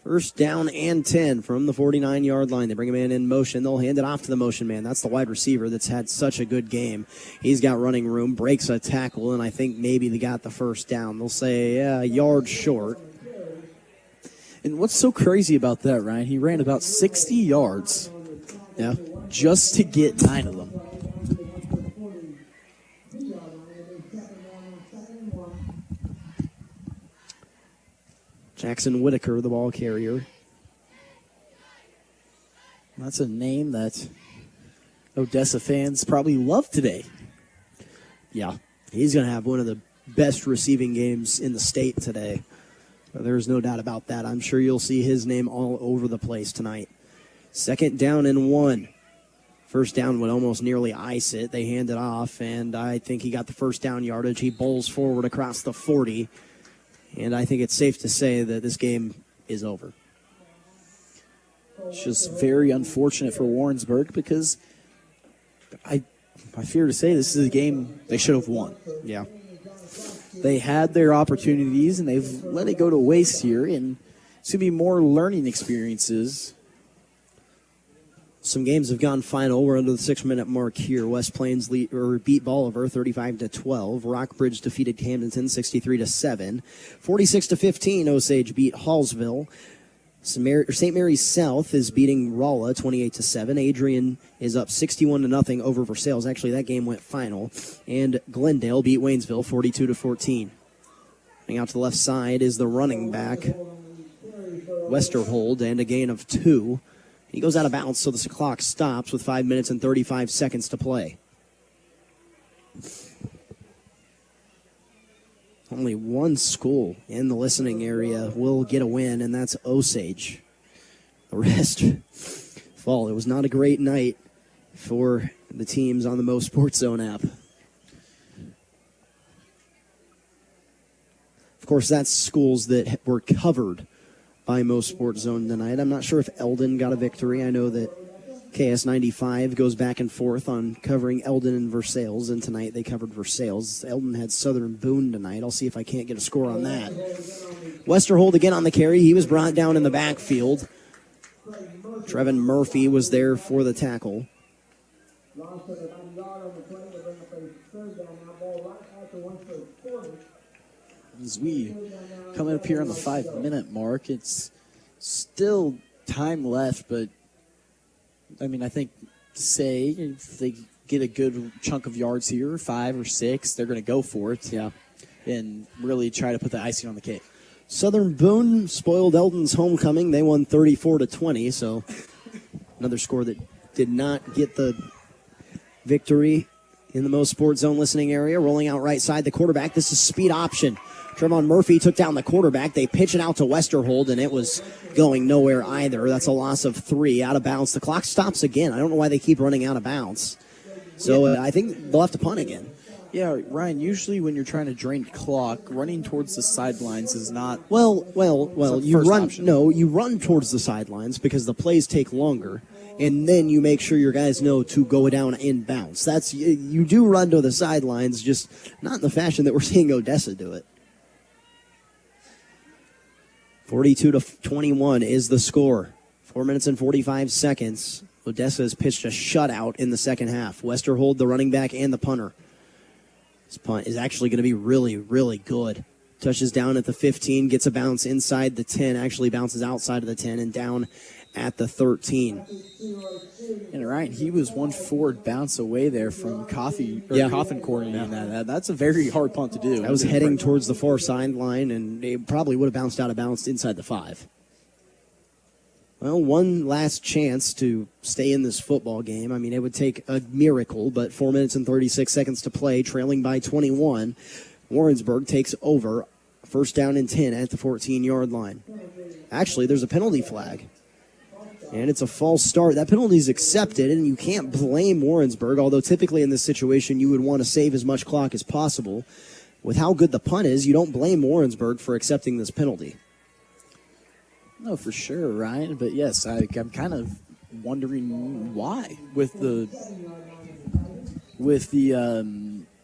1st down and 10 from the 49-yard line. They bring a man in motion. They'll hand it off to the motion man. That's the wide receiver that's had such a good game. He's got running room, breaks a tackle, and I think maybe they got the 1st down. They'll say a yard short. And what's so crazy about that, Ryan? He ran about 60 yards. Yeah. Just to get 9 of them. Jackson Whitaker, the ball carrier. That's a name that Odessa fans probably love today. Yeah, he's going to have one of the best receiving games in the state today. There's no doubt about that. I'm sure you'll see his name all over the place tonight. 2nd down and 1. First down would almost nearly ice it. They hand it off, and I think he got the first down yardage. He bowls forward across the 40, and I think it's safe to say that this game is over. It's just very unfortunate for Warrensburg because I fear to say this is a game they should have won. Yeah. They had their opportunities, and they've let it go to waste here, and it's going to be more learning experiences. Some games have gone final. We're under the 6-minute mark here. West Plains beat Bolivar 35-12. Rockbridge defeated Camdenton 63-7. 46-15. Osage beat Hallsville. St. Mary's South is beating Rolla 28-7. Adrian is up 61-0 over Versailles. Actually, that game went final. And Glendale beat Waynesville 42-14. Coming out to the left side is the running back, Westerhold, and a gain of 2. He goes out of bounds, so the clock stops with 5 minutes and 35 seconds to play. Only one school in the listening area will get a win, and that's Osage. The rest fall. It was not a great night for the teams on the MoSportsZone app. Of course, that's schools that were covered by MoSportsZone tonight. I'm not sure if Eldon got a victory. I know that KS95 goes back and forth on covering Eldon and Versailles, and tonight they covered Versailles. Eldon had Southern Boone tonight. I'll see if I can't get a score on that. Westerhold again on the carry. He was brought down in the backfield. Trevin Murphy was there for the tackle. As we come up here on the 5-minute mark, it's still time left, but I mean, I think say if they get a good chunk of yards here, 5 or 6, they're going to go for it. Yeah. And really try to put the icing on the cake. Southern Boone spoiled Eldon's homecoming. They won 34-20, so another score that did not get the victory in the MoSportsZone listening area. Rolling out right side, the quarterback. This is speed option. Trevon Murphy took down the quarterback. They pitch it out to Westerhold, and it was going nowhere either. That's a loss of 3 out of bounds. The clock stops again. I don't know why they keep running out of bounds. So I think they'll have to punt again. Yeah, Ryan, usually when you're trying to drain clock, running towards the sidelines is not... Well, you run option. No, you run towards the sidelines because the plays take longer, and then you make sure your guys know to go down in bounds. That's you do run to the sidelines, just not in the fashion that we're seeing Odessa do it. 42-21 is the score. 4 minutes and 45 seconds. Odessa has pitched a shutout in the second half. Westerhold, the running back, and the punter. This punt is actually going to be really, really good. Touches down at the 15, gets a bounce inside the 10, actually bounces outside of the 10 and down at the 13. And Ryan, he was one forward bounce away there from Coffin coordinating that. That's a very hard punt to do. That was heading towards the far sideline, and it probably would have bounced out of bounds inside the 5. Well, one last chance to stay in this football game. I mean, it would take a miracle, but 4 minutes and 36 seconds to play, trailing by 21. Warrensburg takes over. First down and 10 at the 14-yard line. Actually, there's a penalty flag. And it's a false start. That penalty is accepted, and you can't blame Warrensburg, although typically in this situation you would want to save as much clock as possible. With how good the punt is, you don't blame Warrensburg for accepting this penalty. No, for sure, Ryan. But yes, I'm kind of wondering why with the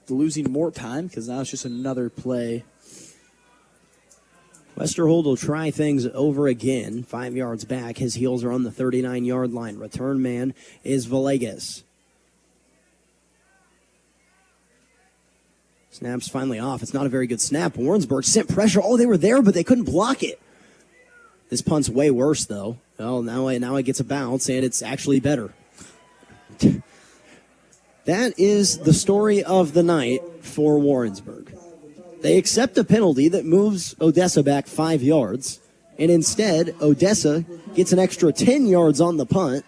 losing more time, because now it's just another play. Westerhold will try things over again. 5 yards back. His heels are on the 39-yard line. Return man is Villegas. Snap's finally off. It's not a very good snap. Warrensburg sent pressure. Oh, they were there, but they couldn't block it. This punt's way worse, though. Well, now it gets a bounce, and it's actually better. That is the story of the night for Warrensburg. They accept a penalty that moves Odessa back 5 yards, and instead, Odessa gets an extra 10 yards on the punt,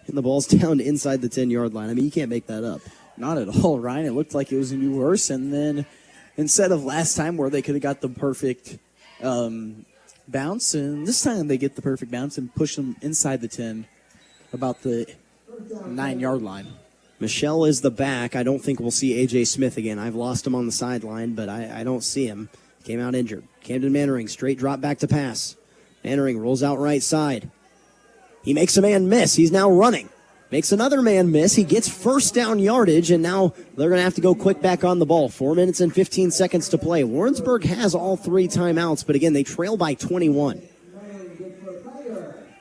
and the ball's down inside the 10-yard line. I mean, you can't make that up. Not at all, Ryan. It looked like it was going to be worse, and then instead of last time where they could have got the perfect bounce, and this time they get the perfect bounce and push them inside the 10, about the 9-yard line. Michelle is the back. I don't think we'll see A.J. Smith again. I've lost him on the sideline, but I don't see him. Came out injured. Camden Mannering, straight drop back to pass. Mannering rolls out right side. He makes a man miss. He's now running. Makes another man miss. He gets first down yardage, and now they're going to have to go quick back on the ball. 4 minutes and 15 seconds to play. Warrensburg has all 3 timeouts, but again, they trail by 21.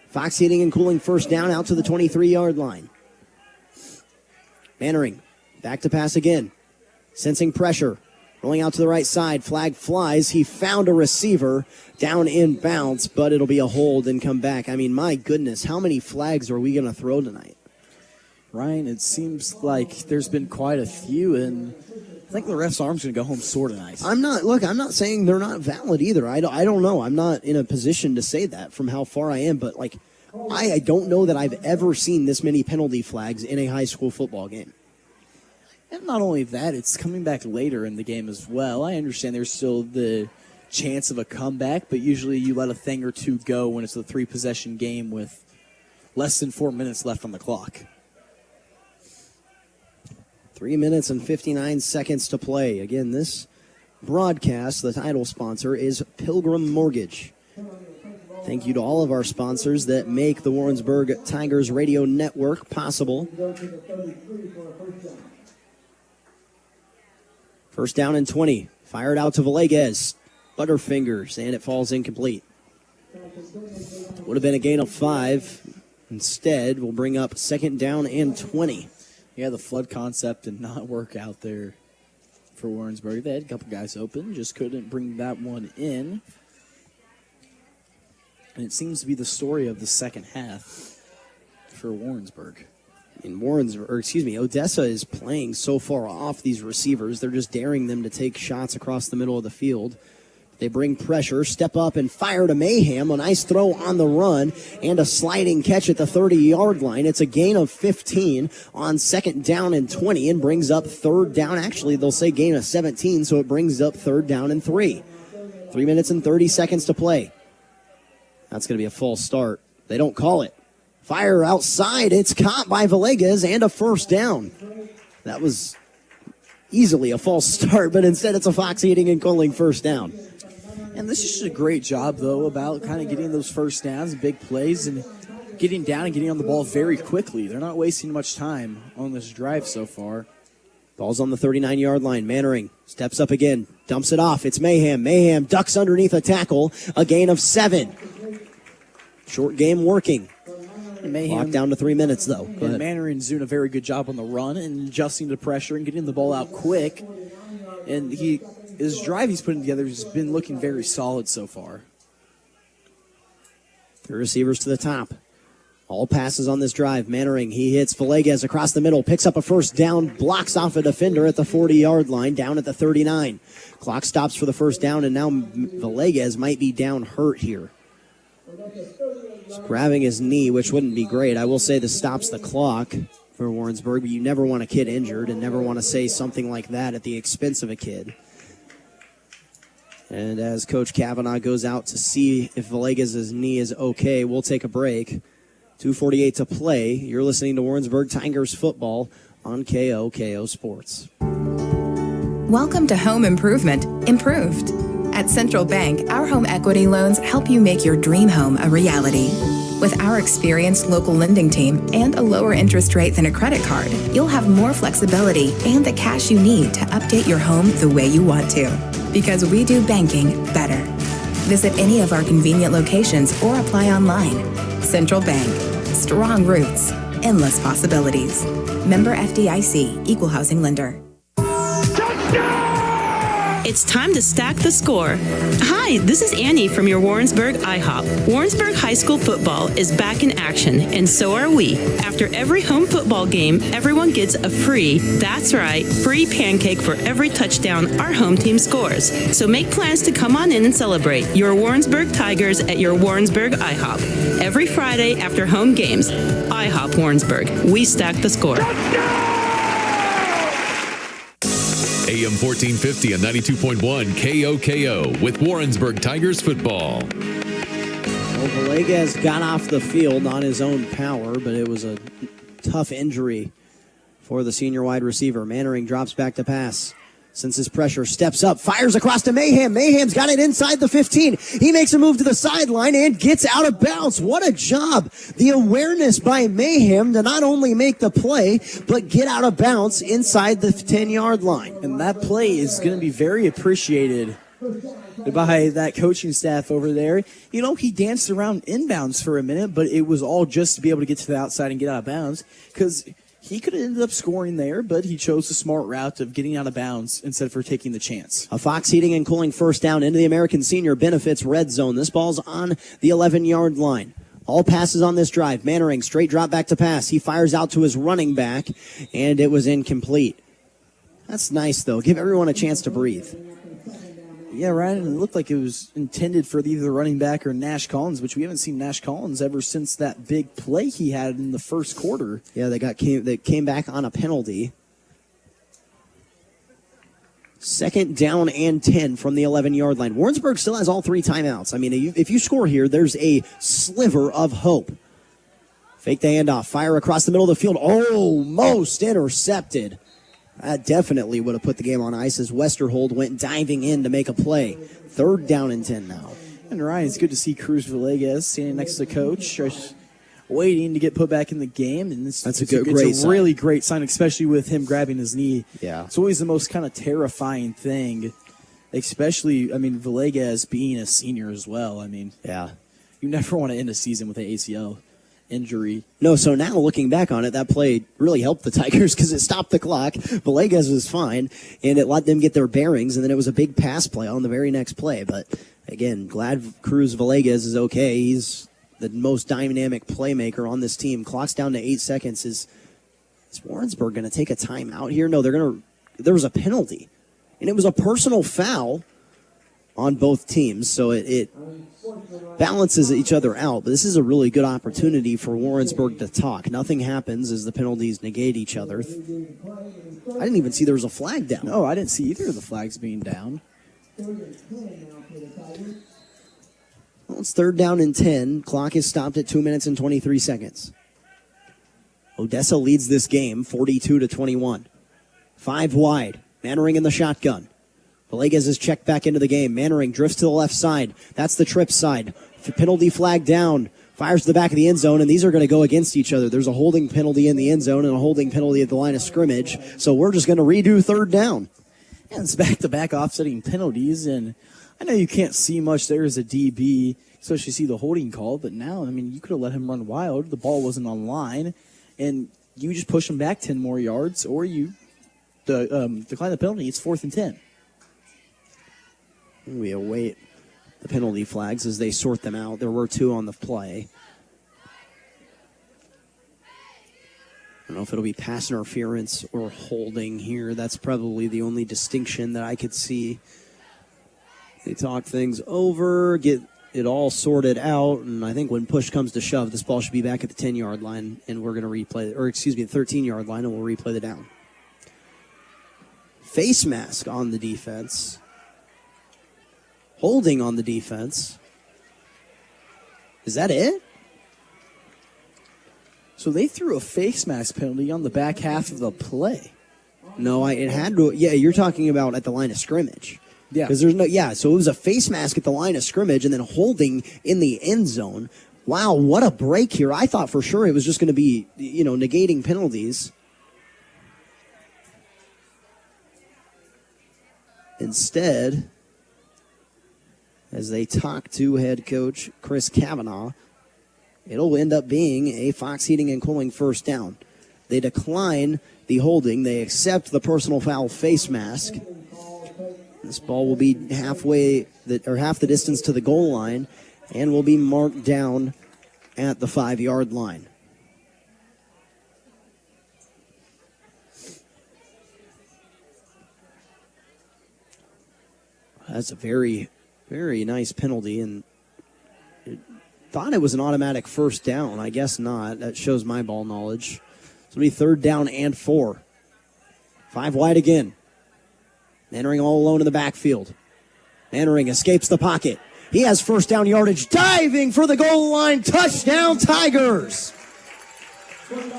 Fox Heating and Cooling first down out to the 23-yard line. Mannering, back to pass again. Sensing pressure. Rolling out to the right side. Flag flies. He found a receiver down in bounds, but it'll be a hold and come back. I mean, my goodness, how many flags are we going to throw tonight? Ryan, it seems like there's been quite a few, and I think the ref's arm's going to go home sore tonight. I'm not saying they're not valid either. I don't know. I'm not in a position to say that from how far I am, but I don't know that I've ever seen this many penalty flags in a high school football game. And not only that, it's coming back later in the game as well. I understand there's still the chance of a comeback, but usually you let a thing or two go when it's a 3-possession game with less than 4 minutes left on the clock. 3 minutes and 59 seconds to play. Again, this broadcast, the title sponsor, is Pilgrim Mortgage. Thank you to all of our sponsors that make the Warrensburg Tigers radio network possible. First down and 20. Fired out to Villegas. Butterfingers, and it falls incomplete. Would have been a gain of 5. Instead, we'll bring up second down and 20. Yeah, the flood concept did not work out there for Warrensburg. They had a couple guys open, just couldn't bring that one in. And it seems to be the story of the second half for Warrensburg. In Odessa is playing so far off these receivers. They're just daring them to take shots across the middle of the field. They bring pressure, step up, and fire to Mayhem. A nice throw on the run and a sliding catch at the 30-yard line. It's a gain of 15 on second down and 20 and brings up third down. Actually, they'll say gain of 17, so it brings up third down and 3. 3 minutes and 30 seconds to play. That's going to be a false start. They don't call it. Fire outside. It's caught by Villegas and a first down. That was easily a false start, but instead it's a Fox Heating and Cooling first down. And this is just a great job, though, about kind of getting those first downs, big plays, and getting down and getting on the ball very quickly. They're not wasting much time on this drive so far. Ball's on the 39-yard line. Mannering steps up again, dumps it off. It's Mayhem. Mayhem ducks underneath a tackle. A gain of 7. Short game working. Locked down to 3 minutes, though. And Mannering's doing a very good job on the run and adjusting to pressure and getting the ball out quick. And his drive he's putting together has been looking very solid so far. The receivers to the top. All passes on this drive. Mannering, he hits Villegas across the middle, picks up a first down, blocks off a defender at the 40-yard line, down at the 39. Clock stops for the first down, and now Villegas might be down hurt here. He's grabbing his knee, which wouldn't be great. I will say this stops the clock for Warrensburg, but you never want a kid injured and never want to say something like that at the expense of a kid. And as Coach Kavanaugh goes out to see if Villegas' knee is okay, we'll take a break. 2:48 to play. You're listening to Warrensburg Tigers football on KOKO Sports. Welcome to Home Improvement Improved. At Central Bank, our home equity loans help you make your dream home a reality. With our experienced local lending team and a lower interest rate than a credit card, you'll have more flexibility and the cash you need to update your home the way you want to. Because we do banking better. Visit any of our convenient locations or apply online. Central Bank. Strong roots. Endless possibilities. Member FDIC. Equal housing lender. It's time to stack the score. Hi, this is Annie from your Warrensburg IHOP. Warrensburg High School football is back in action, and so are we. After every home football game, everyone gets a free, that's right, free pancake for every touchdown our home team scores. So make plans to come on in and celebrate your Warrensburg Tigers at your Warrensburg IHOP. Every Friday after home games. IHOP Warrensburg. We stack the score. AM 1450 and 92.1 KOKO with Warrensburg Tigers Football. Well, Villegas got off the field on his own power, but it was a tough injury for the senior wide receiver. Mannering drops back to pass. Senses pressure, steps up, fires across to Mayhem. Mayhem's got it inside the 15. He makes a move to the sideline and gets out of bounds. What a job. The awareness by Mayhem to not only make the play, but get out of bounds inside the 10-yard line. And that play is going to be very appreciated by that coaching staff over there. You know, he danced around inbounds for a minute, but it was all just to be able to get to the outside and get out of bounds, because he could have ended up scoring there, but he chose the smart route of getting out of bounds instead for taking the chance. A Fox Heating and Cooling first down into the American Senior Benefits red zone. This ball's on the 11-yard line. All passes on this drive. Mannering, straight drop back to pass. He fires out to his running back, and it was incomplete. That's nice, though. Give everyone a chance to breathe. Yeah, Ryan, it looked like it was intended for either the running back or Nash Collins, which we haven't seen Nash Collins ever since that big play he had in the first quarter. Yeah, they came back on a penalty. Second down and 10 from the 11-yard line. Warrensburg still has all three timeouts. I mean, if you score here, there's a sliver of hope. Fake the handoff, fire across the middle of the field. Almost intercepted. That definitely would have put the game on ice as Westerhold went diving in to make a play. Third down and 10 now. And Ryan, it's good to see Cruz Villegas standing next to the coach, just waiting to get put back in the game. And it's a really great sign, especially with him grabbing his knee. Yeah. It's always the most kind of terrifying thing, especially, Villegas being a senior as well. Yeah. You never want to end a season with an ACL injury. No, so now looking back on it, that play really helped the Tigers because it stopped the clock. Villegas was fine, and it let them get their bearings, and then it was a big pass play on the very next play. But, again, glad Cruz Villegas is okay. He's the most dynamic playmaker on this team. Clock's down to 8 seconds. Is Warrensburg going to take a timeout here? No, there was a penalty, and it was a personal foul on both teams, so it balances each other out. But this is a really good opportunity for Warrensburg to talk. Nothing happens as the penalties negate each other. I didn't even see there was a flag down. No, I didn't see either of the flags being down. Well, it's third down and 10. Clock is stopped at 2 minutes and 23 seconds. Odessa leads this game 42-21. 5 wide. Mannering in the shotgun. Villegas is checked back into the game. Mannering drifts to the left side. That's the trip side. Penalty flag down. Fires to the back of the end zone, and these are going to go against each other. There's a holding penalty in the end zone and a holding penalty at the line of scrimmage. So we're just going to redo third down. And it's back-to-back offsetting penalties, and I know you can't see much there as a DB, especially see the holding call, but now, you could have let him run wild. The ball wasn't on line, and you just push him back 10 more yards, or you decline the penalty. It's 4th and 10. We await the penalty flags as they sort them out. There were 2 on the play. I don't know if it'll be pass interference or holding here. That's probably the only distinction that I could see. They talk things over, get it all sorted out, and I think when push comes to shove, this ball should be back at the 10-yard line, and we're going to replay, the 13-yard line, and we'll replay the down. Face mask on the defense. Holding on the defense. Is that it? So they threw a face mask penalty on the back half of the play. No, it had to. Yeah, you're talking about at the line of scrimmage. Yeah. Because there's no. Yeah, so it was a face mask at the line of scrimmage and then holding in the end zone. Wow, what a break here. I thought for sure it was just going to be, negating penalties. Instead, as they talk to head coach Chris Kavanaugh, it'll end up being a Fox Heating and Cooling first down. They decline the holding. They accept the personal foul face mask. This ball will be half the distance to the goal line and will be marked down at the 5-yard line. That's a very, very nice penalty, and thought it was an automatic first down. I guess not. That shows my ball knowledge. It'll be 3rd down and 4. 5 wide again. Mannering all alone in the backfield. Mannering escapes the pocket. He has first down yardage. Diving for the goal line. Touchdown, Tigers.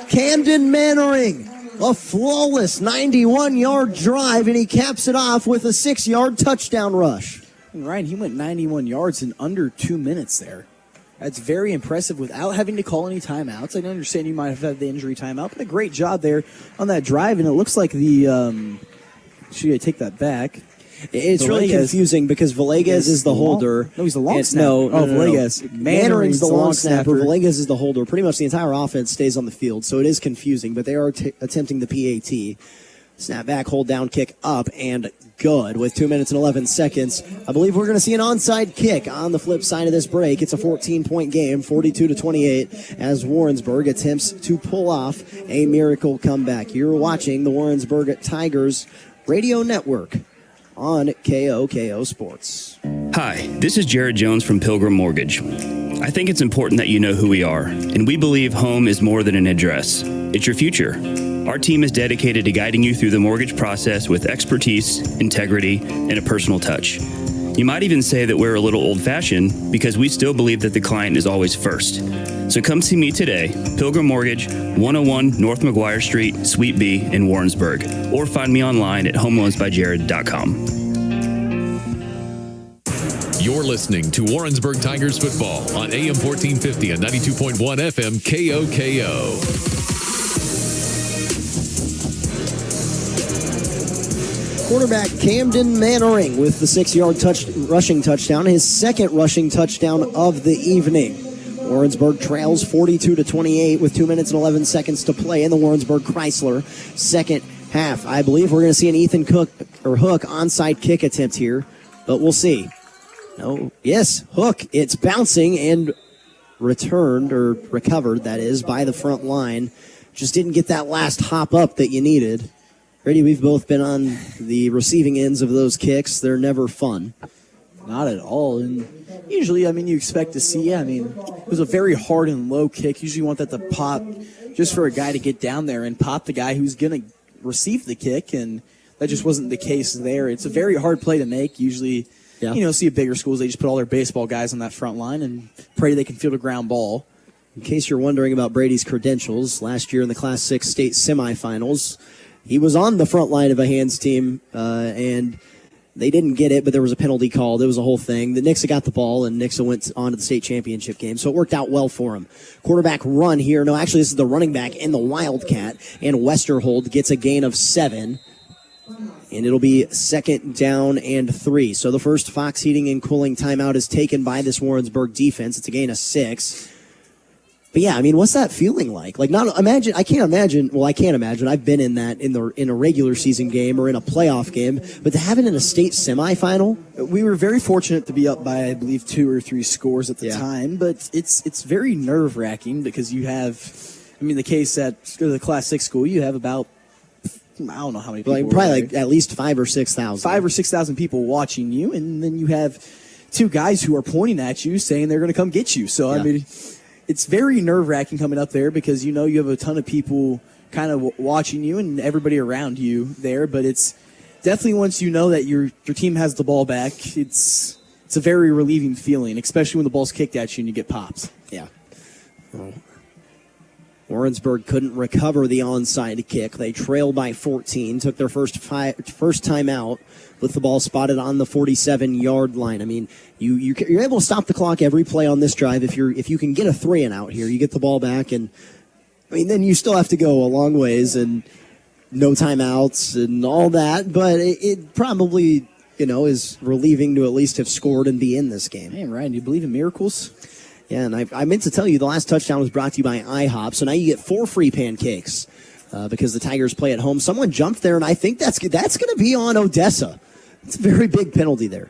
Camden Mannering. A flawless 91-yard drive, and he caps it off with a 6-yard touchdown rush. And Ryan, he went 91 yards in under 2 minutes there. That's very impressive without having to call any timeouts. I understand you might have had the injury timeout, but a great job there on that drive, and it looks like the should I take that back? It's really confusing because Villegas is the holder. No, he's the long snapper. No, Villegas. Mannering's the long snapper. Villegas is the holder. Pretty much the entire offense stays on the field, so it is confusing, but they are attempting the PAT. Snap back, hold down, kick up, and good. With 2 minutes and 11 seconds, I believe we're going to see an onside kick on the flip side of this break. It's a 14-point game, 42-28, as Warrensburg attempts to pull off a miracle comeback. You're watching the Warrensburg Tigers Radio Network on KOKO Sports. Hi, this is Jared Jones from Pilgrim Mortgage. I think it's important that you know who we are, and we believe home is more than an address. It's your future. Our team is dedicated to guiding you through the mortgage process with expertise, integrity, and a personal touch. You might even say that we're a little old-fashioned because we still believe that the client is always first. So come see me today, Pilgrim Mortgage, 101 North McGuire Street, Suite B in Warrensburg, or find me online at homeloansbyjared.com. You're listening to Warrensburg Tigers Football on AM 1450 and 92.1 FM KOKO. Quarterback Camden Mannering with the 6-yard rushing touchdown, his second rushing touchdown of the evening. Warrensburg trails 42-28 with 2 minutes and 11 seconds to play in the Warrensburg Chrysler second half. I believe we're going to see an Ethan Hook onside kick attempt here, but we'll see. No, yes, Hook. It's bouncing and returned, or recovered, that is, by the front line. Just didn't get that last hop up that you needed. Brady, we've both been on the receiving ends of those kicks. They're never fun. Not at all. And usually, you expect to see, it was a very hard and low kick. Usually you want that to pop just for a guy to get down there and pop the guy who's going to receive the kick, and that just wasn't the case there. It's a very hard play to make. Usually, see at bigger schools, they just put all their baseball guys on that front line and pray they can field a ground ball. In case you're wondering about Brady's credentials, last year in the Class 6 state semifinals, he was on the front line of a hands team, and they didn't get it, but there was a penalty called. It was a whole thing. The Nixa got the ball, and Nixa went on to the state championship game, so it worked out well for him. Quarterback run here. No, actually, this is the running back in the Wildcat, and Westerhold gets a gain of 7, and it'll be 2nd down and 3. So the first Fox Heating and Cooling timeout is taken by this Warrensburg defense. It's a gain of 6. But yeah, what's that feeling like? I can't imagine. I've been in that in a regular season game or in a playoff game, but to have it in a state semifinal, we were very fortunate to be up by, I believe, 2 or 3 scores at the time. But it's very nerve wracking because you have, the case at the Class 6 school, you have about, I don't know how many people. Probably at least 5,000 or 6,000. 5,000 or 6,000 people watching you, and then you have 2 guys who are pointing at you saying they're going to come get you. So it's very nerve-wracking coming up there because you have a ton of people kind of watching you and everybody around you there. But it's definitely once you know that your team has the ball back, it's a very relieving feeling, especially when the ball's kicked at you and you get pops. Yeah. Well, Warrensburg couldn't recover the onside kick. They trailed by 14, took their first time out with the ball spotted on the 47-yard line. You're able to stop the clock every play on this drive if you can get a 3-and-out here. You get the ball back, and then you still have to go a long ways and no timeouts and all that. But it probably is relieving to at least have scored and be in this game. Hey, Ryan, do you believe in miracles? Yeah, and I meant to tell you the last touchdown was brought to you by IHOP. So now you get 4 free pancakes because the Tigers play at home. Someone jumped there, and I think that's going to be on Odessa. It's a very big penalty there.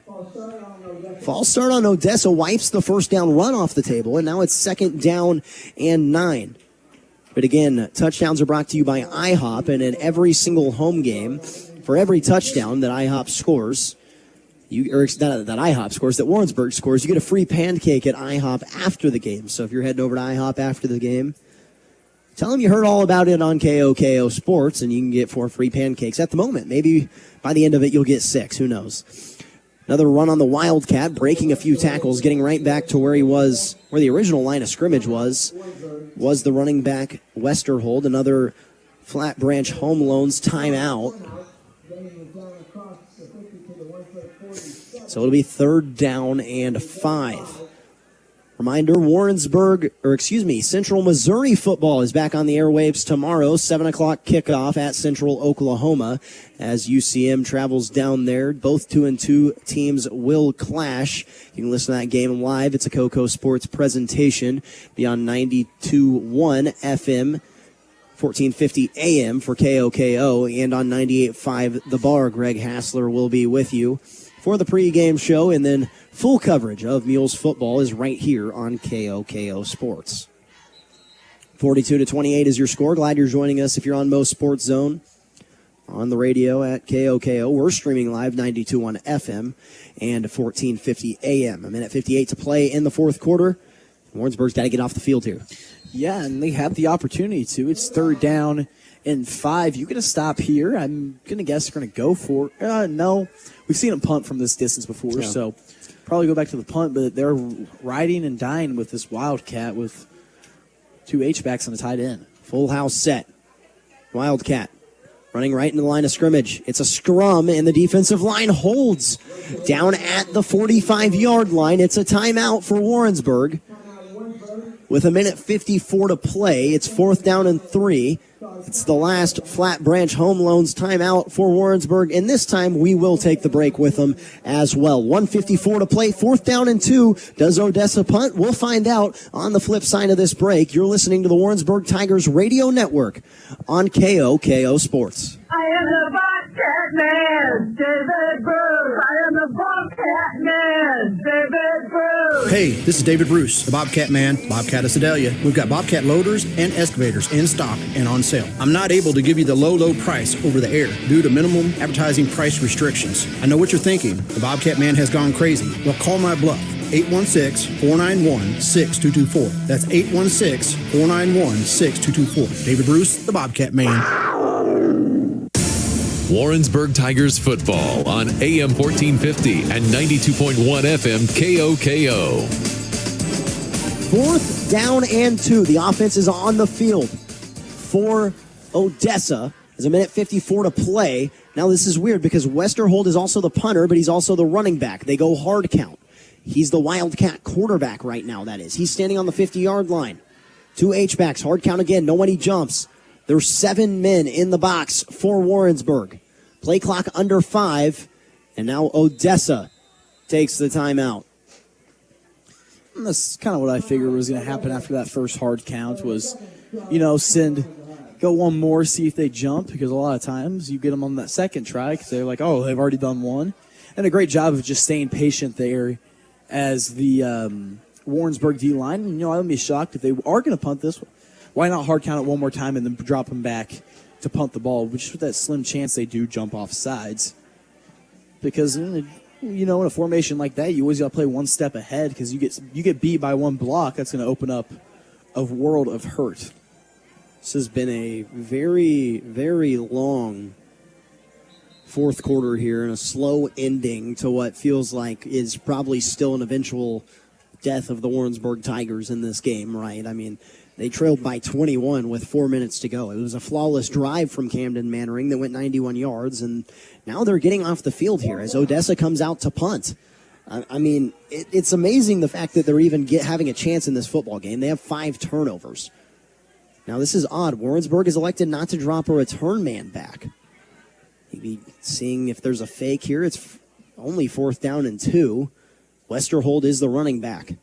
False start on Odessa wipes the first down run off the table, and now it's 2nd down and 9. But again, touchdowns are brought to you by IHOP, and in every single home game, for every touchdown that IHOP scores, that Warrensburg scores, you get a free pancake at IHOP after the game. So if you're heading over to IHOP after the game, tell them you heard all about it on KOKO Sports, and you can get 4 free pancakes at the moment. Maybe by the end of it, you'll get 6. Who knows? Another run on the Wildcat, breaking a few tackles, getting right back to where he was, where the original line of scrimmage was the running back Westerhold. Another Flat Branch Home Loans timeout. So it'll be 3rd down and 5. Reminder, Central Missouri football is back on the airwaves tomorrow, 7 o'clock kickoff at Central Oklahoma as UCM travels down there. Both 2-2 teams will clash. You can listen to that game live. It's a KOKO Sports presentation. Be on 92.1 FM, 1450 AM for KOKO, and on 98.5 The Bar. Greg Hassler will be with you for the pregame show, and then full coverage of Mules football is right here on KOKO Sports. 42-28 is your score. Glad you're joining us if you're on MoSportsZone on the radio at KOKO. We're streaming live 92.1 FM and 1450 AM. 1:58 to play in the fourth quarter. Warrensburg's got to get off the field here. Yeah, and they have the opportunity to. It's 3rd down and 5. You going to stop here? I'm going to guess they're going to go for it. No. We've seen them punt from this distance before, so probably go back to the punt, but they're riding and dying with this Wildcat with 2 H-backs and a tight end. Full house set. Wildcat running right in the line of scrimmage. It's a scrum, and the defensive line holds down at the 45-yard line. It's a timeout for Warrensburg. With 1:54 to play, it's 4th down and 3. It's the last Flat Branch Home Loans timeout for Warrensburg, and this time we will take the break with them as well. 1:54 to play, 4th down and 2. Does Odessa punt? We'll find out on the flip side of this break. You're listening to the Warrensburg Tigers Radio Network on KOKO Sports. I am the Bobcat Man, David Bruce. I am the Bobcat Man, David Bruce. Hey, this is David Bruce, the Bobcat Man, Bobcat of Sedalia. We've got Bobcat loaders and excavators in stock and on sale. I'm not able to give you the low price over the air due to minimum advertising price restrictions. I know what you're thinking. The Bobcat Man has gone crazy. Well, call my bluff. 816-491-6224. That's 816-491-6224. David Bruce, the Bobcat Man. Warrensburg Tigers football on AM 1450 and 92.1 FM KOKO. 4th down and 2. The offense is on the field for Odessa. There's 1:54 to play. Now this is weird because Westerhold is also the punter, but he's also the running back. They go hard count. He's the Wildcat quarterback right now, that is. He's standing on the 50-yard line. 2 H-backs, hard count again. Nobody jumps. There's 7 men in the box for Warrensburg. Play clock under 5, and now Odessa takes the timeout. And that's kind of what I figured was going to happen after that first hard count was, go one more, see if they jump, because a lot of times you get them on that second try because they're like, oh, they've already done one. And a great job of just staying patient there as the Warrensburg D-line. I'd be shocked if they are going to punt this. Why not hard count it one more time and then drop them back to punt the ball, which with that slim chance they do jump off sides. Because, in a formation like that, you always got to play one step ahead because you get beat by one block. That's going to open up a world of hurt. This has been a very, very long fourth quarter here and a slow ending to what feels like is probably still an eventual death of the Warrensburg Tigers in this game, right? I mean, they trailed by 21 with 4 minutes to go. It was a flawless drive from Camden Mannering that went 91 yards, and now they're getting off the field here as Odessa comes out to punt. I mean, it's amazing the fact that they're even having a chance in this football game. They have 5 turnovers. Now, this is odd. Warrensburg has elected not to drop a return man back. Maybe seeing if there's a fake here. It's only 4th down and 2. Westerhold is the running back.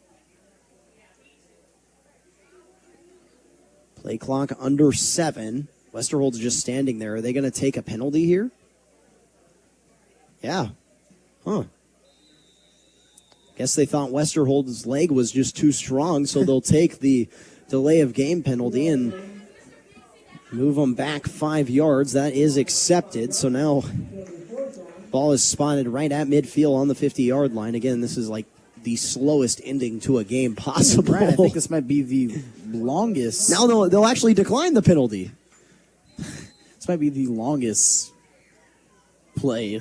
Play clock under 7. Westerhold's just standing there. Are they going to take a penalty here? Yeah. Huh. Guess they thought Westerhold's leg was just too strong, so they'll take the delay of game penalty and move them back 5 yards. That is accepted. So now ball is spotted right at midfield on the 50-yard line. Again, this is like the slowest ending to a game possible. Right, I think this might be the longest. Now they'll actually decline the penalty. This might be the longest play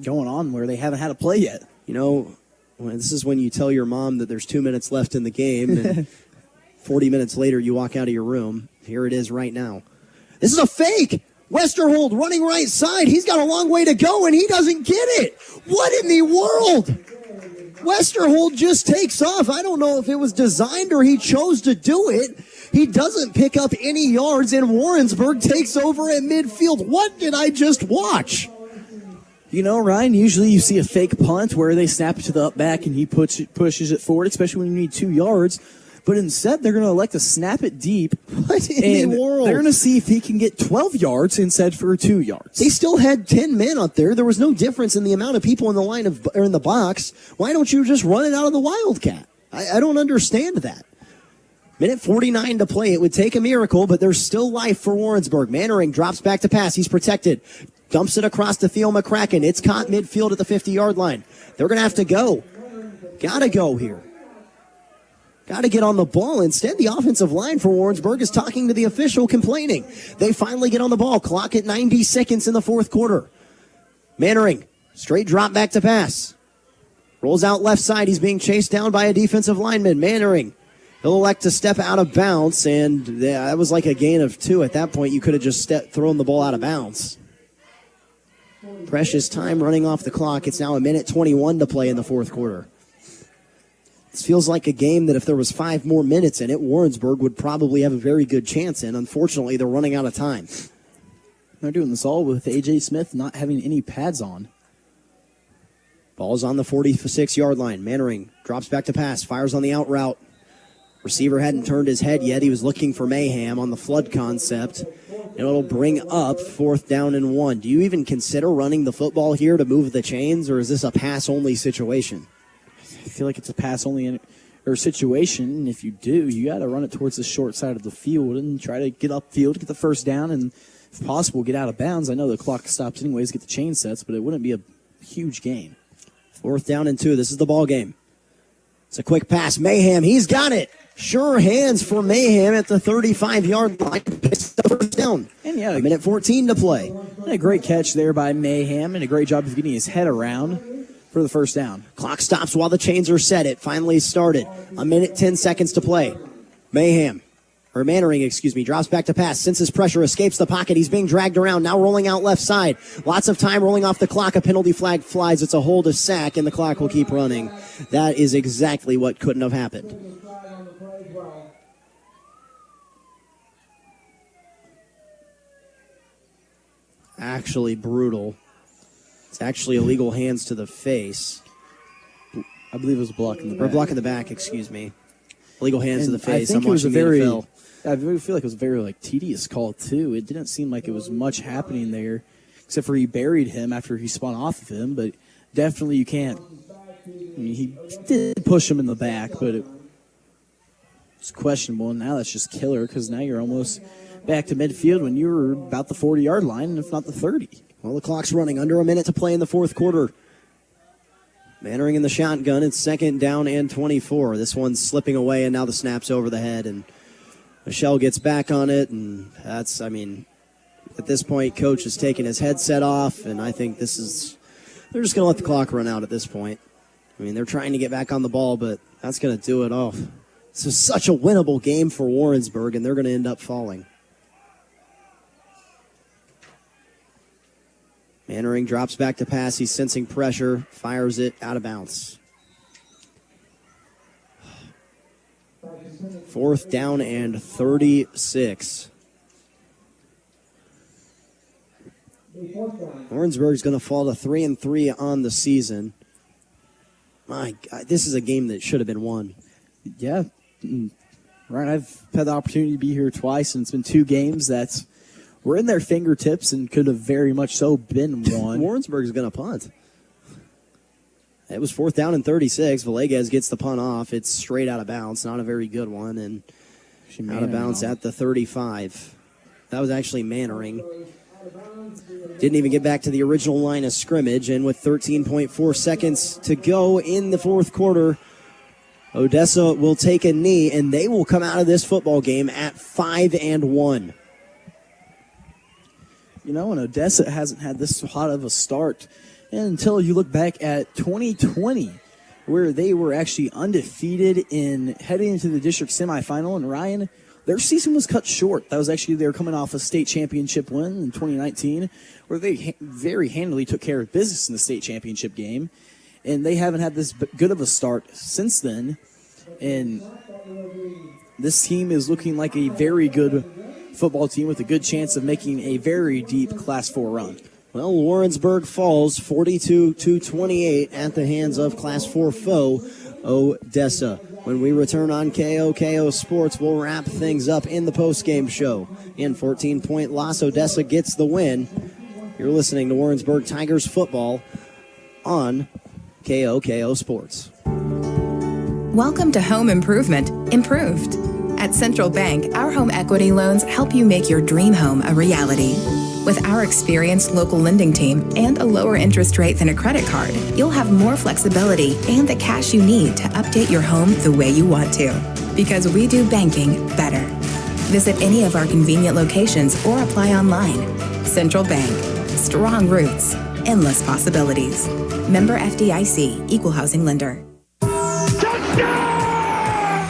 going on where they haven't had a play yet. You know, this is when you tell your mom that there's 2 minutes left in the game, and 40 minutes later you walk out of your room. Here it is right now. This is a fake. Westerhold running right side. He's got a long way to go, and he doesn't get it. What in the world? Westerhold just takes off. I don't know if it was designed or he chose to do it. He doesn't pick up any yards, and Warrensburg takes over at midfield. What did I just watch? You know, Ryan, usually you see a fake punt where they snap it to the up back and he pushes it forward, especially when you need 2 yards. But instead, they're going to elect to snap it deep. What in the world? They're going to see if he can get 12 yards instead for 2 yards. They still had 10 men up there. There was no difference in the amount of people in the line or in the box. Why don't you just run it out of the Wildcat? I don't understand that. Minute 49 to play. It would take a miracle, but there's still life for Warrensburg. Mannering drops back to pass. He's protected. Dumps it across to Theo McCracken. It's caught midfield at the 50-yard line. They're going to have to go. Got to go here. Got to get on the ball. Instead, the offensive line for Warrensburg is talking to the official, complaining. They finally get on the ball. Clock at 90 seconds in the fourth quarter. Mannering, straight drop back to pass. Rolls out left side. He's being chased down by a defensive lineman. Mannering, he'll elect to step out of bounds, and that was like a gain of 2. At that point, you could have just thrown the ball out of bounds. Precious time running off the clock. It's now a minute 21 to play in the fourth quarter. This feels like a game that if there was 5 more minutes in it, Warrensburg would probably have a very good chance in. Unfortunately, they're running out of time. They're doing this all with A.J. Smith not having any pads on. Ball's on the 46-yard line. Mannering drops back to pass, fires on the out route. Receiver hadn't turned his head yet. He was looking for mayhem on the flood concept. And it'll bring up 4th down and 1. Do you even consider running the football here to move the chains, or is this a pass-only situation? I feel like it's a pass-only situation, and if you do, you got to run it towards the short side of the field and try to get upfield, get the first down, and if possible, get out of bounds. I know the clock stops anyways, get the chain sets, but it wouldn't be a huge gain. 4th down and 2. This is the ball game. It's a quick pass. Mayhem, he's got it. Sure hands for Mayhem at the 35-yard line. Picks the first down. And yeah, a minute 14 to play. And a great catch there by Mayhem, and a great job of getting his head around for the first down. Clock stops while the chains are set. It finally started. A minute 10 seconds to play. Mannering, drops back to pass. Senses pressure, escapes the pocket. He's being dragged around, now rolling out left side. Lots of time rolling off the clock. A penalty flag flies. It's a hold, a sack, and the clock will keep running. That is exactly what couldn't have happened. Actually brutal. It's actually illegal hands to the face. I believe it was a block in the back. Or block in the back, excuse me. Illegal hands to the face. I think it was I feel like it was a very tedious call too. It didn't seem like it was much happening there, except for he buried him after he spun off of him. But definitely you can't. I mean, he did push him in the back, but it's questionable. And now that's just killer because now you're almost back to midfield when you were about the 40-yard line, if not the 30. Well, the clock's running. Under a minute to play in the fourth quarter. Mannering in the shotgun. It's 2nd down and 24. This one's slipping away, and now the snap's over the head, and Michelle gets back on it, and that's, at this point, Coach is taking his headset off, and I think they're just going to let the clock run out at this point. They're trying to get back on the ball, but that's going to do it off. This is such a winnable game for Warrensburg, and they're going to end up falling. Mannering drops back to pass. He's sensing pressure, fires it out of bounds. 4th down and 36. Warrensburg's going to fall to 3-3 on the season. My God, this is a game that should have been won. Yeah. Right, I've had the opportunity to be here twice, and it's been 2 games that were in their fingertips and could have very much so been won. Warrensburg's going to punt. It was 4th down and 36. Villegas gets the punt off. It's straight out of bounds. Not a very good one. And out of bounds at the 35. That was actually Mannering. Didn't even get back to the original line of scrimmage. And with 13.4 seconds to go in the fourth quarter, Odessa will take a knee, and they will come out of this football game at 5-1. You know, and Odessa hasn't had this hot of a start until you look back at 2020, where they were actually undefeated in heading into the district semifinal. And Ryan, their season was cut short. That was actually, they were coming off a state championship win in 2019, where they very handily took care of business in the state championship game. And they haven't had this good of a start since then. And this team is looking like a very good football team with a good chance of making a very deep Class 4 run. Well, Warrensburg falls 42-28 at the hands of Class 4 foe Odessa. When we return on KOKO Sports, we'll wrap things up in the postgame show. In 14-point loss, Odessa gets the win. You're listening to Warrensburg Tigers Football on KOKO Sports. Welcome to Home Improvement Improved. At Central Bank, our home equity loans help you make your dream home a reality. With our experienced local lending team and a lower interest rate than a credit card, you'll have more flexibility and the cash you need to update your home the way you want to. Because we do banking better. Visit any of our convenient locations or apply online. Central Bank. Strong roots. Endless possibilities. Member FDIC. Equal housing lender.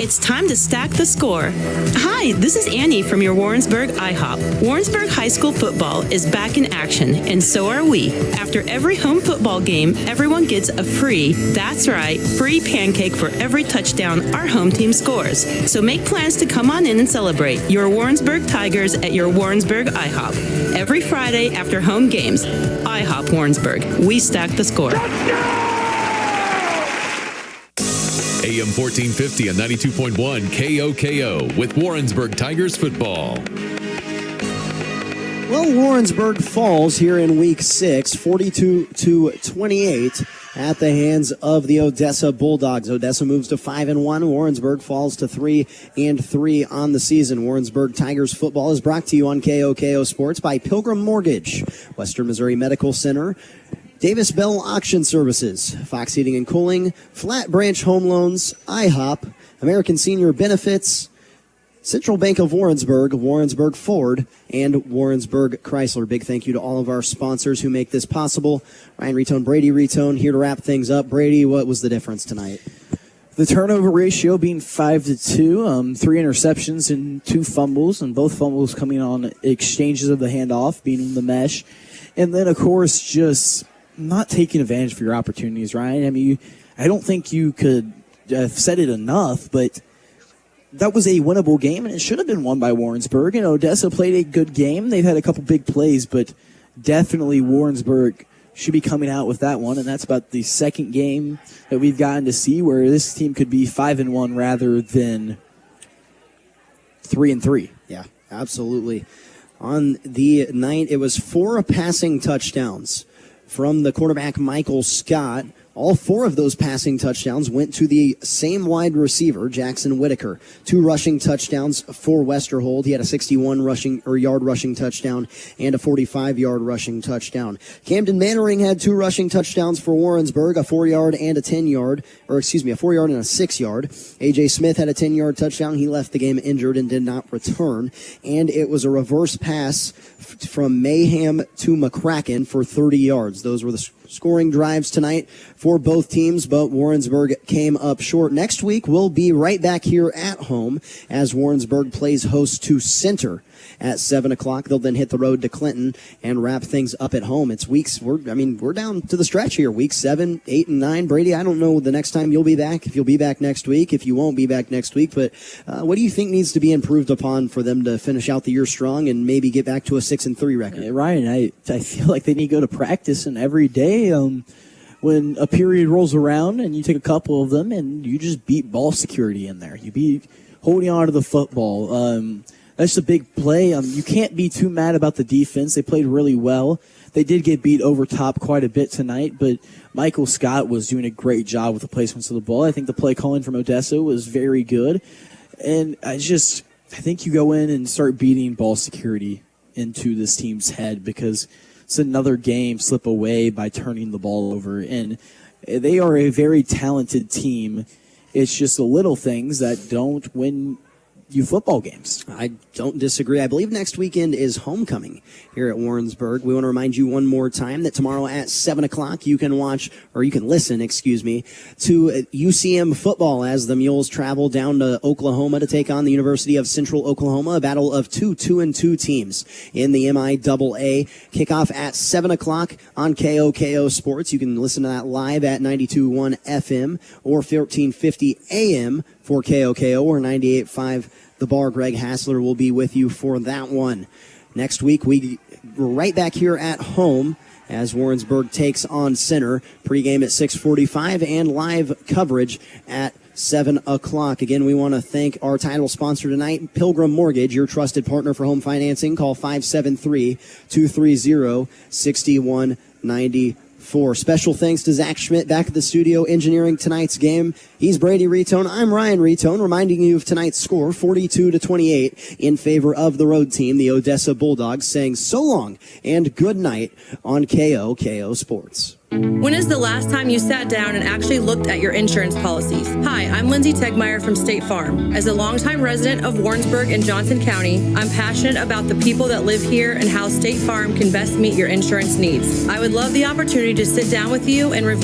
It's time to stack the score. Hi, this is Annie from your Warrensburg IHOP. Warrensburg High School Football is back in action, and so are we. After every home football game, everyone gets a free, that's right, free pancake for every touchdown our home team scores. So make plans to come on in and celebrate your Warrensburg Tigers at your Warrensburg IHOP. Every Friday after home games. IHOP Warrensburg. We stack the score. AM 1450 and 92.1 KOKO with Warrensburg Tigers Football. Well, Warrensburg falls here in Week 6, 42-28 at the hands of the Odessa Bulldogs. Odessa moves to 5-1. Warrensburg falls to 3-3 on the season. Warrensburg Tigers Football is brought to you on KOKO Sports by Pilgrim Mortgage, Western Missouri Medical Center, Davis Bell Auction Services, Fox Heating and Cooling, Flat Branch Home Loans, IHOP, American Senior Benefits, Central Bank of Warrensburg, Warrensburg Ford, and Warrensburg Chrysler. Big thank you to all of our sponsors who make this possible. Ryan Retone, Brady Retone, here to wrap things up. Brady, what was the difference tonight? The turnover ratio being 5-2, 3 interceptions and 2 fumbles, and both fumbles coming on exchanges of the handoff, being in the mesh. And then, of course, just not taking advantage of your opportunities, Ryan. I mean, I don't think you could have said it enough, but that was a winnable game, and it should have been won by Warrensburg. And Odessa played a good game. They've had a couple big plays, but definitely Warrensburg should be coming out with that one, and that's about the second game that we've gotten to see where this team could be 5-1 rather than 3-3. Yeah, absolutely. On the night, it was 4 passing touchdowns from the quarterback Michael Scott. All 4 of those passing touchdowns went to the same wide receiver, Jackson Whitaker. 2 rushing touchdowns for Westerhold. He had a 61-yard rushing touchdown and a 45-yard rushing touchdown. Camden Mannering had 2 rushing touchdowns for Warrensburg, a 4-yard and a 10-yard, a 4-yard and a 6-yard. A.J. Smith had a 10-yard touchdown. He left the game injured and did not return. And it was a reverse pass from Mayhem to McCracken for 30 yards. Those were the scoring drives tonight for both teams, but Warrensburg came up short. Next week, we'll be right back here at home as Warrensburg plays host to Center at 7 o'clock. They'll then hit the road to Clinton and wrap things up at home. It's we're down to the stretch here. Week 7, 8, and 9. Brady, I don't know the next time you'll be back, if you'll be back next week, if you won't be back next week, but what do you think needs to be improved upon for them to finish out the year strong and maybe get back to a 6-3 record? Yeah, Ryan, I feel like they need to go to practice, and every day when a period rolls around and you take a couple of them and you just beat ball security in there. You beat holding on to the football. That's a big play. You can't be too mad about the defense. They played really well. They did get beat over top quite a bit tonight, but Michael Scott was doing a great job with the placements of the ball. I think the play calling from Odessa was very good. And I think you go in and start beating ball security into this team's head because it's another game slip away by turning the ball over. And they are a very talented team. It's just the little things that don't win you football games. I don't disagree. I believe next weekend is homecoming here at Warrensburg. We want to remind you one more time that tomorrow at 7 o'clock you can listen, to UCM football as the Mules travel down to Oklahoma to take on the University of Central Oklahoma, a battle of 2-2 teams in the MIAA. Kickoff at 7 o'clock on KOKO Sports. You can listen to that live at 92.1 FM or 1350 AM for KOKO or 98.5 The Bar. Greg Hassler will be with you for that one. Next week, we're right back here at home as Warrensburg takes on Center. Pregame at 6:45 and live coverage at 7 o'clock. Again, we want to thank our title sponsor tonight, Pilgrim Mortgage, your trusted partner for home financing. Call 573-230-6194. Special thanks to Zach Schmidt back at the studio engineering tonight's game. He's Brady Retone. I'm Ryan Retone, reminding you of tonight's score, 42-28 in favor of the road team, the Odessa Bulldogs, saying so long and good night on KOKO Sports. When is the last time you sat down and actually looked at your insurance policies? Hi, I'm Lindsay Tegmeyer from State Farm. As a longtime resident of Warrensburg and Johnson County, I'm passionate about the people that live here and how State Farm can best meet your insurance needs. I would love the opportunity to sit down with you and review